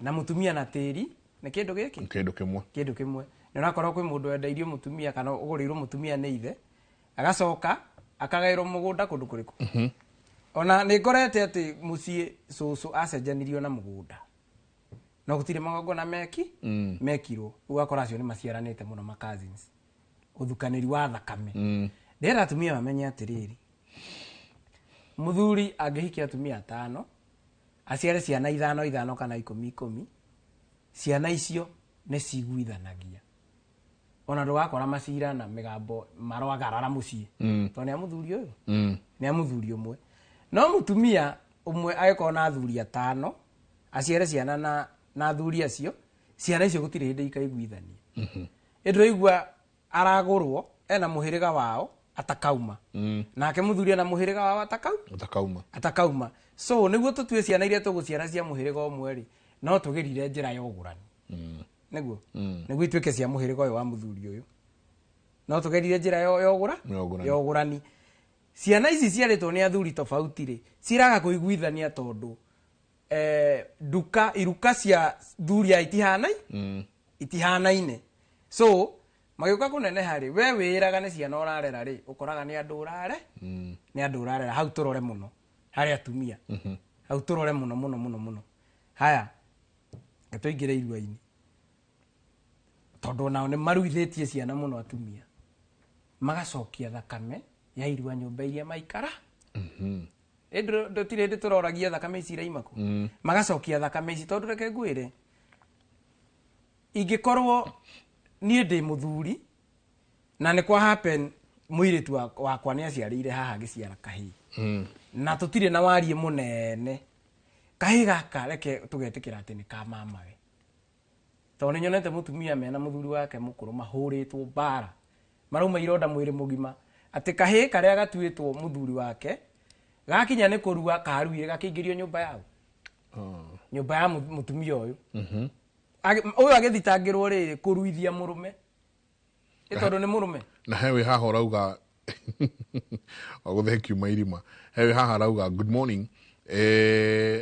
na mutumia na tiri ni kindu giki kindu kimwe ni urakora kwi mundu endeirio mutumia kana ugurirwo mutumia ni ithe agacoka akagairwo mugunda kundu kuriku ona ni ngorete ati mucie cucu acenjanirio na mugunda no gutire magongona mekirwo ugakora acio ni maciaranite muno ma cousins uthukaniri wa thakame ndera atumia bamenye atiriri muthuri angihikia atumia 5 aciare ciana 5 kana 10 ciana icio ni ciguithanagia ona ndugakora macira na migambo marwagarara mucie to ni amuthuri uyu ni amuthuri umwe no mutumia umwe ageko na athuri 5 aciare ciana na athuri acio ciana icio gutire hindi ikaiguithania endu igua aragurwo ena muhiriga wao atakauma nake muthuri na muhiriga wao atakauma so niguo tutue ciana iria tuguciara cia muhiriga umwe ri no tugirire njira ya ugurani niguo itwike cia muhiriga uyu wa muthuri uyu no tugerire njira ya ugurani ciana ici ciaritwo ni athuri tofauti ri ciraga kuiguithania tondu iruka cia thuria itihanaine so magiuka kuneneha ri we wiraga ni ciana urarera ri ukoraga ni andu urarera hau turore muno hari atumia hau turore muno haya gatuingire iruaini tondu nao ni maruithitie ciana muno atumia magacokia thakame ya irua nyumba iria maikara ndotire turoragia thakame ici iraimako magacokia thakame ici tondu reke ngwire ingikorwo nie ndi muthuri na ni kwa happen muiritu wakwa ni aciarire haha giciara kahi na tutire na warie munene kahi gaka reke tugetikira ati ni ka mamawe tondu nyonete mutumia mena muthuri wake mukuru mahuritwo bara marauma ironda mwiri mugima ati kahi karia gatuitwo muthuri wake gakinya ni kurua karuire gakingirio nyumba yao nyumba ya mutumia uyu uyu agithitangirwo riri kuruithia murume itondo ni murume na hewe haha urauga oguthe kiuma irima hewe haha urauga good morning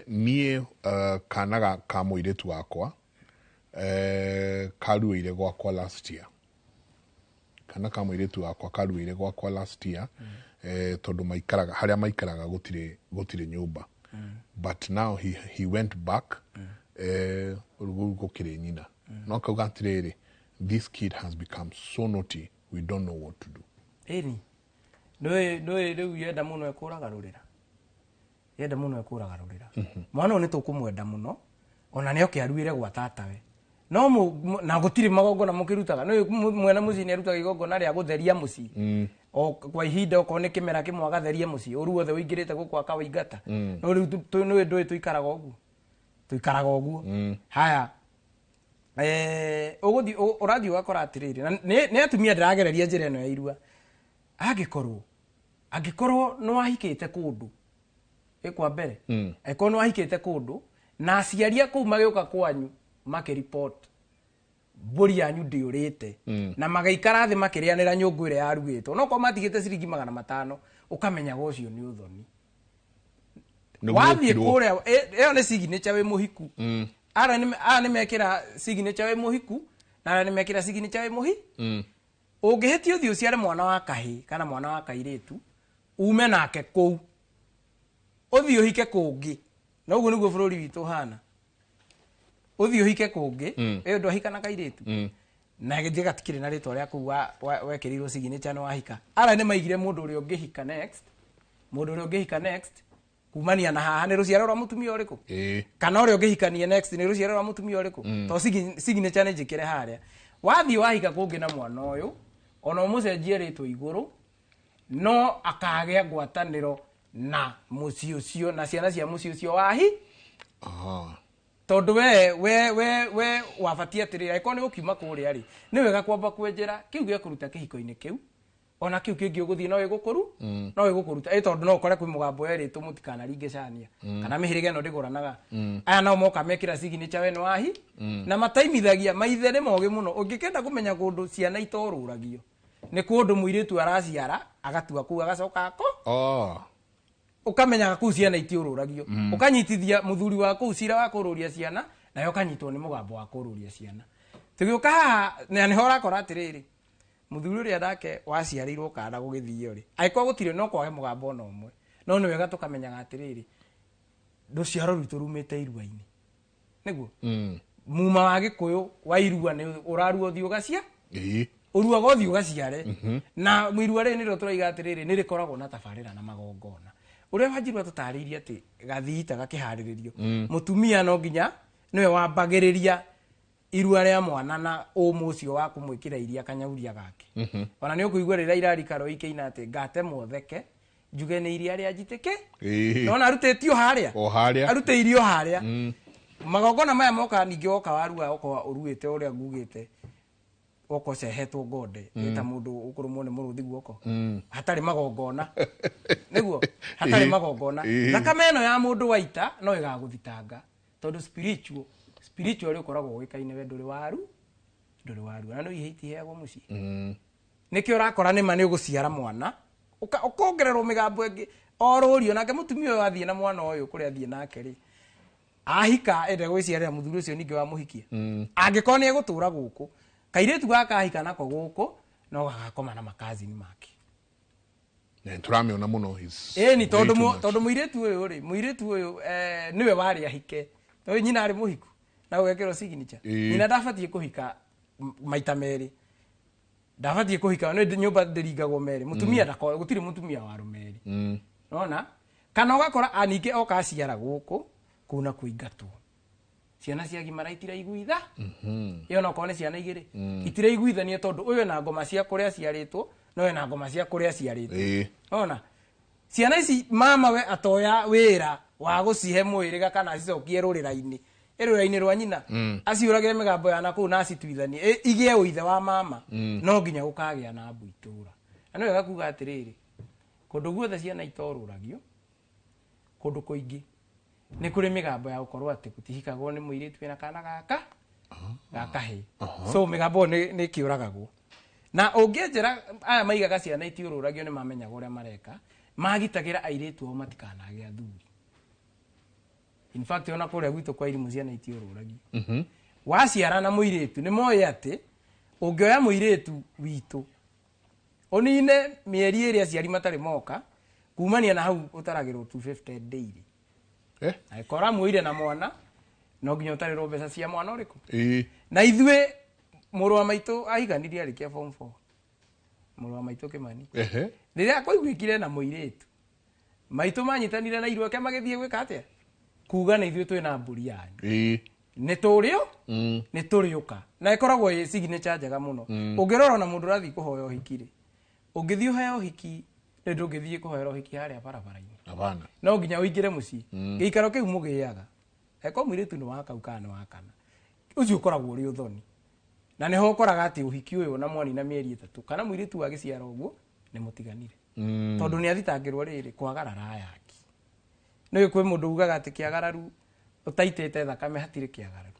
nie kanaga ka muiretu wakwa karuire gwakwa last year kana ka muiretu wakwa karuire gwakwa last year tondu maikaraga haria maikaraga gutire nyumba but now he went back urugo kire nyina no kauga atiriri this kid has become so naughty we don't know what to do eni no yenda muno ekuragarurira mwana ni tukumwenda muno ona ne okiaruire gwa tatawe no na gutire magongo na mukirutaga no mwena muci ni arutaga igongo na ria gutheria muci o kwa ihinda ko ne kimera kimwe agatheria muci uruo the uingirite gukwa kawaingata no riu no ndo tuikaraga oguo haya uguthi urathi wakora atiriri ne atumia ndiragereria njira eno ya irua agikorwo no ahikite kundu ikwa mbere eko no ahikite kundu na aciaria kuu magioka kwanyu makireport mburi yanyu ndiurite na magaikara thi makirianira nyungu ire yarugitwo no ko matigite ciringi 500 ukamenyaga ucio ni uthoni wathie kuria iyo ni signature we muhiku ara ni mekira signature we muhiku na ara ni mekira signature we muhi ungihitio uthio ciare mwana wa kahi kana mwana wa kairitu ume nake kou uthio hike kungi na uguo niguo bururi witu hana uthio hike kungi iyo ndo hika na kairitu na githie gatikire na ritwa ria kuu wekirirwo signature no wahika ara ni maigire mundu uri ungihika next kumania na haha ni ruciaro rwa mutumia uriku kana uri ungihikanie next ni ruciaro rwa mutumia uriku to signature ni njikire haria wathi wahika kungi na mwana uyu ona umucenjie ritwa iguru no akagea ngwataniro na muci ucio na ciana cia muci ucio wahi tondu we wabatia atirira iko ni ukiuma kuria ri ni wega kwamba kwenjera kiu gia kuruta kihiko-ini kiu ona kiu kingi uguthii no igukuruta tondu no ukore kwi mugambo eritu mutikana ringe cania kana mihirige no ndiguranaga aya no moka mekira signature we no wahi na mataimithagia maithere mogi muno ungikenda kumenya kundu ciana itoruragio ni kundu muiritu araciara agatua ku agacoka ako ukamenya ku ciana itiururagio ukanyitithia muthuri wa ku cira wa kururia ciana na yo kanyitwo ni mugambo wa kururia ciana tugiuka haha ni hora kora atiriri muthuri ria ndake waciarirwo kana gugithio ri aiko gutire no kwage mugambo no umwe no ni wega tukamenyaga atiriri nduciaro rwitu rumite irua-ini niguo muma wa gikuyu wa irua ni urarua thio gacia urua gothio gaciare na mwirua ri ni ro turaiga atiriri ni rikoragwo na tabarira na magongona uria wanjirwa tutariirie ati gathita gakihariririo mutumia no nginya niwe wambagiriria irua ria mwana na umu ucio wa kumwikira iria kanyauria gake ona ni ukuigwa rira irarika ro ikeina ati ngate motheke njuge ni iria ria njitike no na arutetio haria arute irio haria magongona maya moka ningi oka warua oka uruite uria ngugite oko cehetwo ngode eta mundu ukurumwo ni muruthi guoko hatari magongona niguo hatari magongona thakame eno ya mundu waita no igaguthitanga tondu spiritual ukoragwo gwikaine we nduri waru na no ihiti heagwo muci nikio urakora ni mani uguciara mwana ukongererwo migambo engi orurio nake mutumia uyu athie na mwana uyu kuri athie nake ri ahika ende gwiciarira muthuri ucio ningi wa muhikia angikoni egutura guku kairetu gaka ahika nako guku no gagakoma na makazi ni make ne turamiona muno his ni tondu muiretu uyu niwe wari ahike to nyina ari muhiku na ugekero signature nyina ndabatie kuhika maita meri ndabatie kuhika no nyumba ndiringagwo meri mutumia ndako gutiri mutumia wa rumeri nona kana ugakora anike oka ciara guku kuna kuingatwo ciana cia gimara itira iguitha iyo no kone ciana igiri itira iguithania tondu uyu na ngoma cia kuria ciaritwo no na ngoma cia kuria ciaritwo nona ciana ici mama we atoya wira wa gucihe mwiriga kana cicokie rurira-ini irura-ini rwa nyina aciuragire migambo ya naku na acituithanie igie uithe wa mama no nginya gukagia na mbu itura na no gakuga atiriri kundu guothe ciana itoruragio kundu kuingi nä kå rä mä gambo ya gå korwo atä gå tihikagwo nä må irä tu wä na kana gaka gakahä so mä gambo nä kä å ragagwo na å ngä njä aya maigaga ciana itiå rå ragio nä mamenyaga å rä a mareka magitagä ra airä tu ao matikanage athuri in fact ona kå rä a gwitå kwa irimå ciana itiå rå ragio waciara na må irä tu nä moä atä å ngä oya må irä tu witå å nine mä eri ä rä aciari matarä moka kumania na hau å taragä rwo 250 daily kora mwire na mwana no nginya utarĩrwo mbeca cia mwana ũrĩkũ na ithuĩ mũrũ wa maitũ aiganirie arĩkia form 4 mũrũ wa maitũ Kĩmani rĩrĩa kwaiguĩkire na mũirĩtu maitũ manyitanire na iruake magĩthiĩ gwĩka atĩa kuga nĩ ithuĩ twĩ na mbũri yanyu nĩ tũrĩo nĩ tũrĩũka na ĩkoragwo ĩ signature njega mũno ũngĩrora na mũndũ ũrathiĩ kũhoya ũhiki rĩ ũngĩthiĩ ũheo ũhiki nĩ ndũngĩthiĩ kũhoera ũhiki harĩa barabara-inĩ no nginya ũingĩre mũciĩ gĩikaro kĩu mũgĩaga eko mũirĩtu nĩ wa kau kana nĩ wa kana ũcio ũkoragwo ũrĩ ũthoni na nĩho ũkoraga atĩ ũhiki ũyũ na mwani na mĩeri 3 kana mũirĩtu agĩciara ũguo nĩ mũtiganire tondũ nĩ athitangĩrwo rĩrĩ kwagarara yaki nĩ kwĩ mũndũ ugaga atĩ kĩagararu ũtaitĩte thakame hatirĩ kĩagararu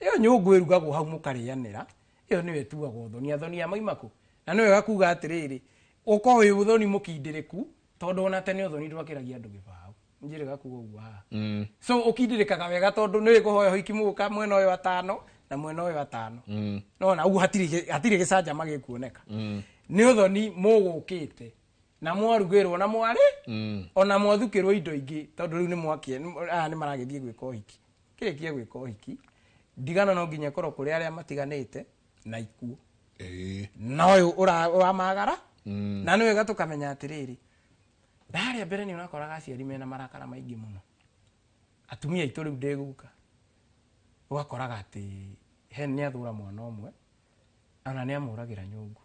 ĩyo nyũngũ ĩrugagwo hau mũkarĩanĩra ĩyo nĩyo ĩtuagwo thoni athoni a maimako na nĩwe gakuga atĩrĩrĩ uko wĩ ũthoni mũkindĩrĩku tondũ ona tene ũthoni ndwakĩragia andũ gĩbaũ njĩrĩ gakuga ũguo haha so ũkindĩrĩkaga wega tondũ nĩ kũhoya ũhiki mũgũka mwena ũyũ atano na mwena ũyũ atano no na ũguo hatirĩ gĩcanjama gĩkuoneka nĩ ũthoni mũgũkĩte na mwarugĩrwo na mwarĩ ona mwathukĩrwo indo ingĩ tondũ rĩu nĩ mwakie aya nĩ maragĩthiĩ gwĩka ũhiki kĩrĩkie gwĩka ũhiki ndigano no nginya korwo kũrĩ arĩa matiganĩte na ikuũ na ũyũ ũramagara na nĩ wega tũkamenya atĩrĩrĩ harĩa mbere nĩ ũrakoraga aciari mena marakara maingĩ mũno atumia aitũ rĩu ndĩguka ũgakoraga atĩ hen nĩ athũra mwana ũmwe ona nĩ amũragĩra nyũngũ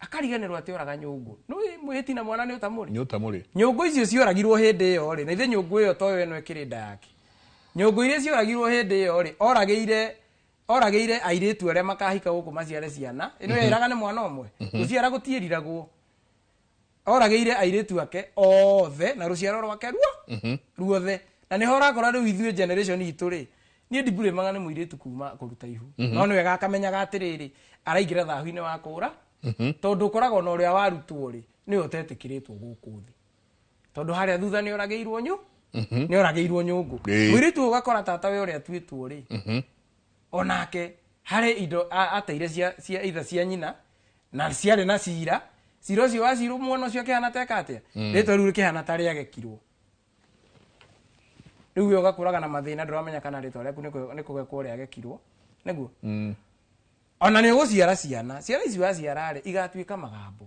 akariganĩrwo atĩ oraga nyũngũ nĩ mwĩhĩti na mwana nĩ ũtamũrĩ nyũngũ icio cioragirwo hĩndĩ ĩyo rĩ na ithe nyũngũ ĩyo toyo ĩno ĩkĩrĩ nda yake nyũngũ iria cioragirwo hĩndĩ ĩyo rĩ oragĩire airĩtu arĩa makahika gũkũ maciare ciana ĩno eraga nĩ mwana ũmwe gũciara gũtiĩriragwo oragĩire airĩtu ake othe na rũciaro rwake ruothe na nĩho ũrakora rĩu ithuĩ generation itũ rĩ niĩ ndibũrĩmaga nĩ mũirĩtu kuma kũruta ihu no nĩ wega akamenyaga atĩrĩrĩ araingĩra thahu-inĩ wa kũũra tondũ ũkoragwo na ũrĩa warutwo rĩ nĩwe ũtetĩkĩrĩtwo gũkũ thĩ tondũ harĩa thutha nĩ oragĩirwo nyũngũ mũirĩtu ũgakora tatawe ũrĩa atuĩtwo rĩ onake harĩ indo ateire cia nyina na ciarĩ na cira ũcio wacirwo mwana ũcio akĩhana teka atĩa rĩtwa rĩu rĩkĩhana ta rĩagekirwo rĩu we ũgakũraga na mathĩna ndũramenya kana rĩtwa rĩaku nĩ kũgekwo rĩagekirwo nĩguo ona nĩ ũgũciara ciana ici waciara rĩ igatuĩka magambo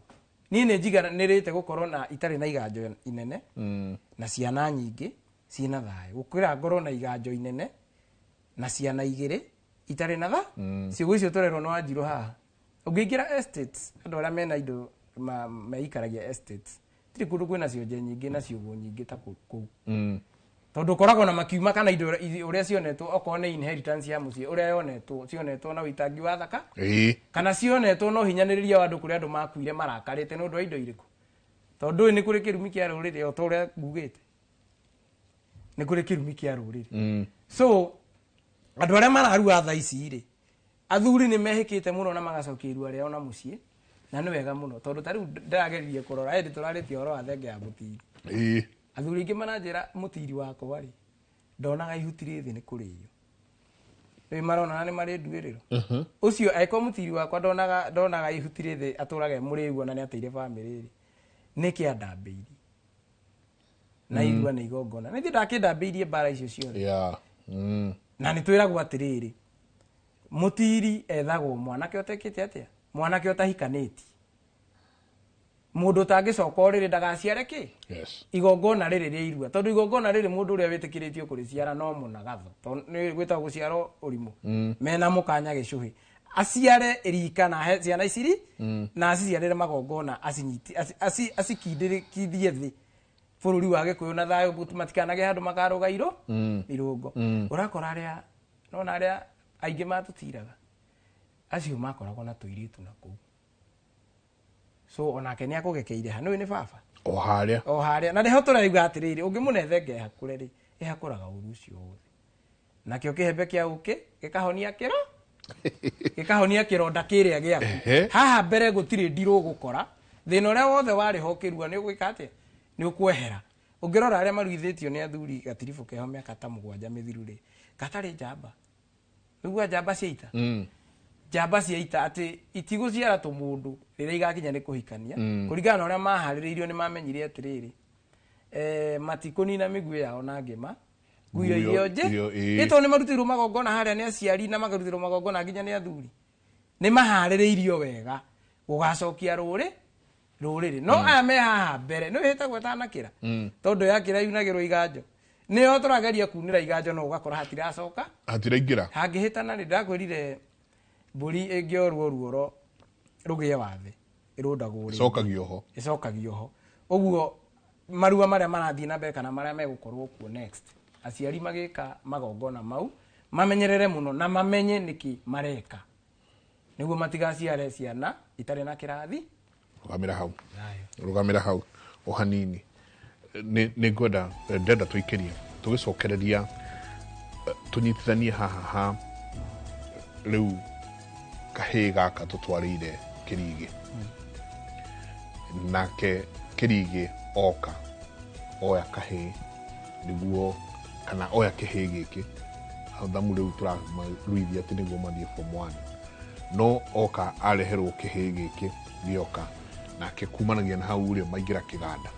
niĩ nĩ njiganĩrĩte gũkorwo na itarĩ na iganjo inene na ciana nyingĩ ciĩna thayũ gũkwĩra ngorwo na iganjo inene na ciana igĩrĩ itarĩ na tha ciugo icio tũrerwo nĩ Wanjirũ haha ũngĩingĩra estates andũ arĩa mena indo meikaragia estates tirĩ kũndũ kwĩna cionje nyingĩ na ciũgũ nyingĩ ta kũu tondũ ũkoragwo na makiuma kana indo ũrĩa cionetwo okorwo nĩ inheritance ya mũciĩ ũrĩa cionetwo na ũitangi wa thaka kana cionetwo na ũhinyanĩrĩria wa andũ kũrĩa andũ makuire marakarĩte nĩ ũndũ wa indo irĩkũ tondũ nĩ kũrĩ kĩrumi kĩa rũrĩrĩ o ta ũrĩa ngugĩte nĩ kũrĩ kĩrumi kĩa rũrĩrĩ so andũ arĩa mararua tha ici rĩ athuri nĩ mehĩkĩte mũno na magacokia irua rĩao na mũciĩ na nĩ wega mũno tondũ ta rĩu ndĩrageririe kũrora hĩndĩ tũrarĩtie ũhoro wa thenge ya mũtiri athuri aingĩ maranjĩra mũtiri wakwa rĩ ndonaga ihuti rĩthĩ nĩ kũrĩo rĩu maronana nĩ marĩ nduĩrĩro ũcio angĩkorwo mũtiri wakwa ndonaga ihuti rĩthĩ atũraga mũrĩu na nĩ ateire bamĩrĩ rĩ nĩ kĩandambĩirie na irua nĩ igongona nĩ ndakĩndambĩirie mbara icio ciothe na nĩ twĩragwo atĩrĩrĩ mũtiri ethagwo mwanake ũtekĩte atĩa mwanake ũtahikanĩtie mũndũ ũtangĩcoka ũrĩrĩ ndagaciare kĩ igongona rĩrĩ rĩa irua tondũ igongona rĩrĩ mũndũ ũrĩa wĩtĩkĩrĩtio kũrĩciara no mũnagatho tondũ nĩ gwĩtagwo gũciarwo ũrimũ mena mũkanya gĩcũhĩ aciare rika na ciana iciri na aciciarĩre magongona acikindĩrĩkithie thĩ bũrũri wa Gĩkũyũ na thayũ matikanage handũ makarũga irũngo ũrakora arĩa aingĩ matũtiraga acio makoragwo na tũirĩtu na kũu so onake ni akugekeire ha no ni baba o haria na ndeho turaiga atiriri ungimunethenge hakure ri ihakuraga uru ucio wothe nakio kihembe kia uki gikahonia kironda kiria giaku haha mbere gutire ndiru gukora thina uria wothe wari hokirua ni gwika atia ni ukwehera ungirora aria maruithitio ni athuri gatirifu keho miaka ta 7 mithiru ri gatari njamba niguo njamba ciaita njamba ciaita ati itiguciara tumundu riria igakinya ni kuhikania kuringana na uria mahaririirio ni mamenyire atiriri matikunina migwe yao na ngima guyo iyoje ito ni marutirwo magongona haria ni aciari na magarutirwo magongona nginya ni athuri ni mahaririirio wega gugacokia ruriri no ame haha mbere no hitagwo tanakira tondu yakira yunagirwo iganjo niyo turageria kunira iganjo no ugakora hatiracoka hatiraingira hangihitana ni ndakwirire mburi ingiorwo ruoro rugie wathe irundagwo ri icokagio ho uguo marua maria marathii na mbere kana maria megukorwo kuo next aciari magika magongona mau mamenyerere muno na mamenye niki mareka niguo matigaciare ciana itari na kirathi rugamira hau o hanini ni ngoda ndenda tuikirie tugicokereria tunyitithanie haha riu kahi gaka tutwarire Kirigi nake Kirigi oya kahi niguo kana oya kihi giki athamu riu turaruithia ati niguo mathie form 1 no oka areherwo kihi giki gioka nake kumanagia na hau ri maingira kiganda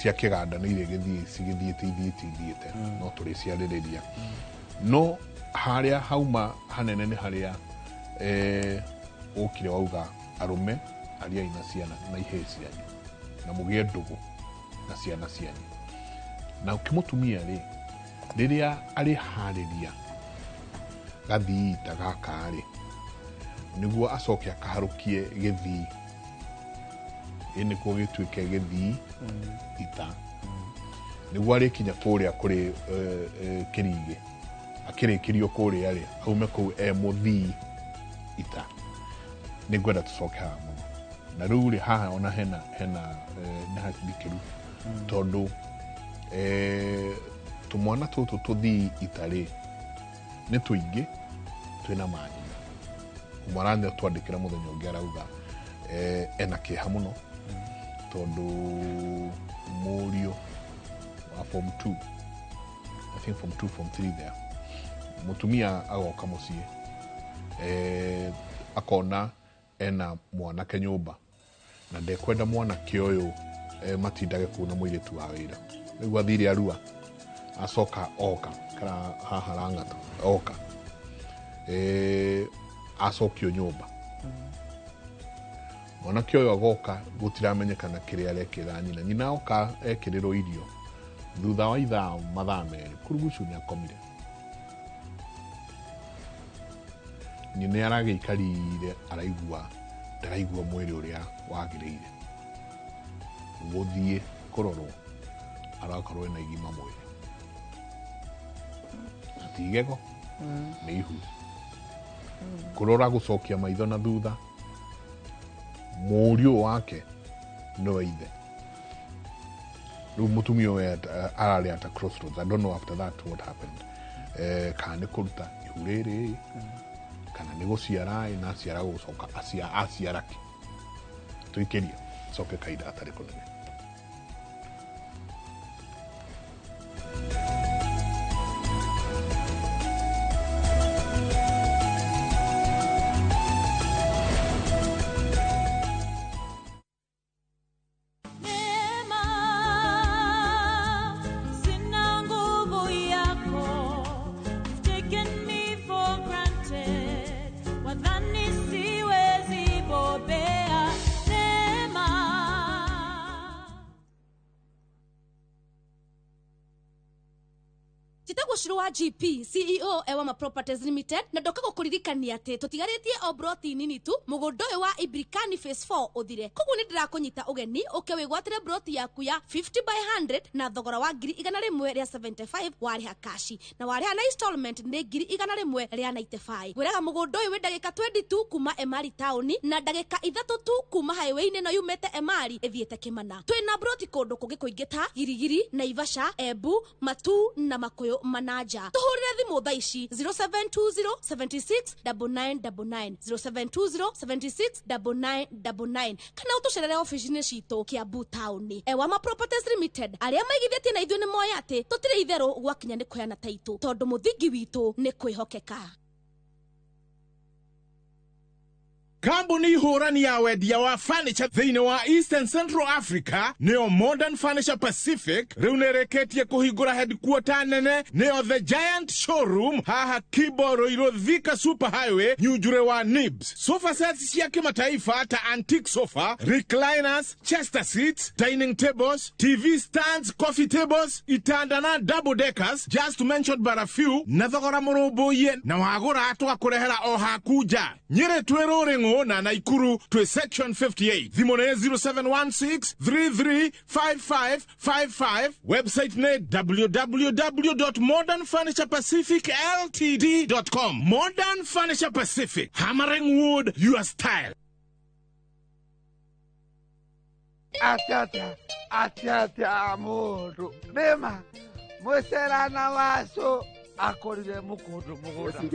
cia kiganda ni ire githiite no turi ciaririria no haria hauma hanene ni haria ukire wauga arume aria ina ciana na ihe cianyu na mugie ndugu na ciana cianyu na ukimutumia ri riria ari hariria gathii tagaka ri niguo acoke akaharukie githii ini ko gituike githii ita niguo ari kinya kuria kuri Kirigi akirikirio kuria ari aume ku muthii ita nigwenda tucoke haha muno na riu ri haha ona hena na bikiru tondu tumwana tutu tuthii itari ni tuingi twina mani umwarande twandikira muthenya ungi arauga ena kiha muno tondu murio wa form 2 I think form 3 there mutumia agoka mucie akona ena mwana kenyumba na ndekwenda mwana kioyo matindage kuna mwiritu wa wira niguo athire arua acoka oka kana haha rangata oka acokio nyumba mwana kioyo agoka gutiramenyekana kiria arekira nyina oka ekiriro irio thutha wa ithaa mathaa meri kurugucu ni akomire nyina aragiikarire araigua ndaraigua mwiri uria wagirire guthie kurorwo arakorwo na igima mwiri atigego ni ihu kurora gucokia maitho na thutha murio wake no ithe riu mutumio we arari at a crossroads. I don't know after that what happened kana kuruta ihuriri kana ni guciara na ciara gucoka aciarake tuikiria coke kaida atari kunene Titagwo Shiro wa GP CEO Ewama Properties Limited na ndoka gukuririkania ati tutigaritie o broti nini tu mugundo wa Ibrikani phase 4 uthire koguo ni ndirakunyita ugeni ukewigwatire broti yaku ya 50/100 na thogora wa 100 ria 75 wariha kashi na wariha na installment ni 100 ria 95 gwiraga mugundo wi ndagika 22 kuma Emari town na ndagika 3 tu kuma highway ni no yumete Emari ithiete Kimana twina broti kundu kungi kuingita Girigiri Naivasha Embu Matu na Makuyu Manaja tuhurire thimu thaa ici 0720769999 0720769999 kana utucerere office-ini citu Kiambu town Ewama Properties Limited aria maigithĩtie na ithuĩ nĩ moya atĩ tũtirĩ itherũ gwakinya nĩ kũheana taitũ tondũ mũthingi witũ nĩ kwĩhokeka. Kambuni hurani ya wendia wa furniture thĩinĩ wa Eastern Central Africa nĩo Modern Furniture Pacific rĩu nĩrĩkĩtie kũhingũra headquarter nene nĩyo The Giant Showroom haha Kiboro Thika Super Highway Nyunjure wa Nibs. Sofa sets cia kimataifa ta antique sofa, recliners, chester seats, dining tables, TV stands, coffee tables, itanda na double deckers, just to mention but a few, na thogora mũrũmbũiye na wagũra twakũrehera o hakuja. Nyĩrĩ twĩrũrĩng'ũ na Naikuru to section 58. Thimone 0716335555. Website ne www.modernfurniturepacificltd.com. Modern Furniture Pacific. Hammering wood, your style. Atiatia amuru. Nema. Mweserana waso. Akorire mukundu muguda. Do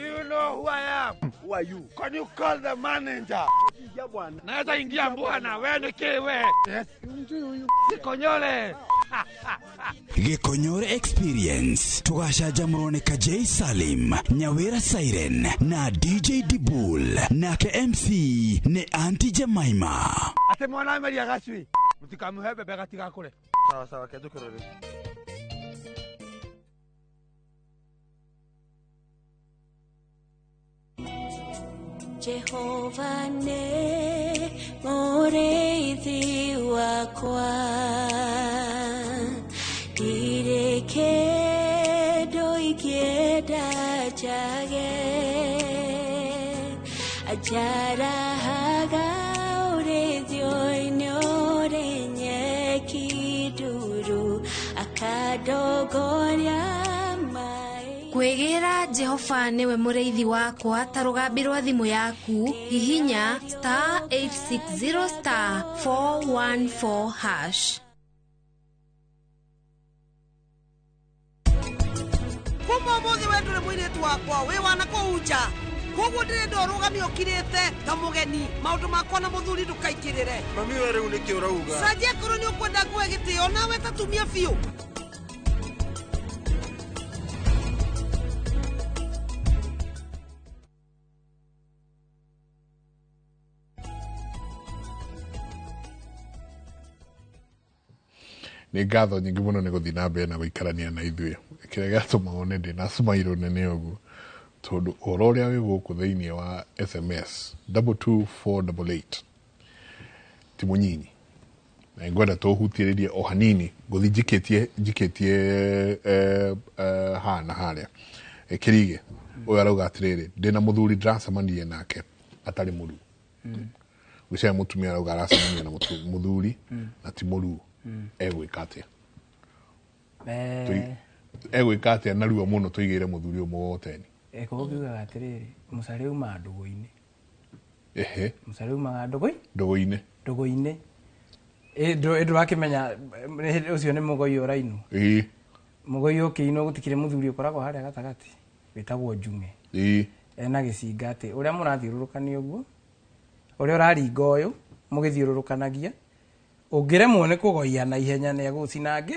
you know who I am? Who are you? Can you call the manager? Naweza ingia bwana, wewe ni kiwe. Yes. Sikonyole. Gikonyore Experience. Tugashajamurwo ni Kajay Salim, Nyawera Siren na DJ Dibul na KMC ni Auntie Jemima. Ate mwana Maria gaswi. Mutikamuhebe begatika kule. Sawa sawa kedukorore. Jehova ne mũrĩithi wakwa ndirĩ kĩndũ ingĩenda njage ajarahaga ũrĩithio-inĩ ũrĩ nyeki nduru akandongoria Kwegera Jehova niwe mureithi wakwa tarugambirwa thimu yaku hihinya *860*414#. Kuma muthi wendure mwiritu wakwa wi wana kuunja koguo ndire ndorugamio kirite ta mugeni maundu makwa na muthuri ndukaikirire mami we riu niki urauga sajia kuru ni ukwenda kuwe gitio nawe tatumia biu nĩ ngatho nyingĩ mũno nĩ gũthiĩ na mbere na gũikarania na ithuĩ kĩrĩa gĩatũmaga nĩ na smile nene ũguo tondũ ũhoro ũrĩa wĩ gũkũ thĩinĩ wa SMS 22488 ti mũnyinyi na ngwenda tũhutirĩrie o hanini gũthiĩ njikĩtie hana harĩa Kĩrige ũyũ arauga atĩrĩrĩ ndĩna mũthuri ndĩracemanirie nake atarĩ mũruu gũcera mũtumia arauga aracemania na mũthuri na ti mũruu egwĩka atĩa egwĩka na ruo mũno tũigĩre mũthuri ũmwe woteni koguo kiugaga atĩrĩrĩ mũcari uma ndũgũ-inĩ mũcari umaga ndũgũ-inĩ ndũrakĩmenya ũcio nĩ mũgoi ũrainwo mũgoi ũkĩinwo gũtikĩrĩ mũthuri ũkoragwo harĩa gatagatĩ wĩtagwo Njung'e ena gĩcinga atĩ ũrĩa mũrathiũrũrũkania ũguo ũrĩa ũraringa ũyũ mũgĩthiũrũrũkanagia ũngĩremwo nĩ kũgoia na ihenya nĩ egũcinange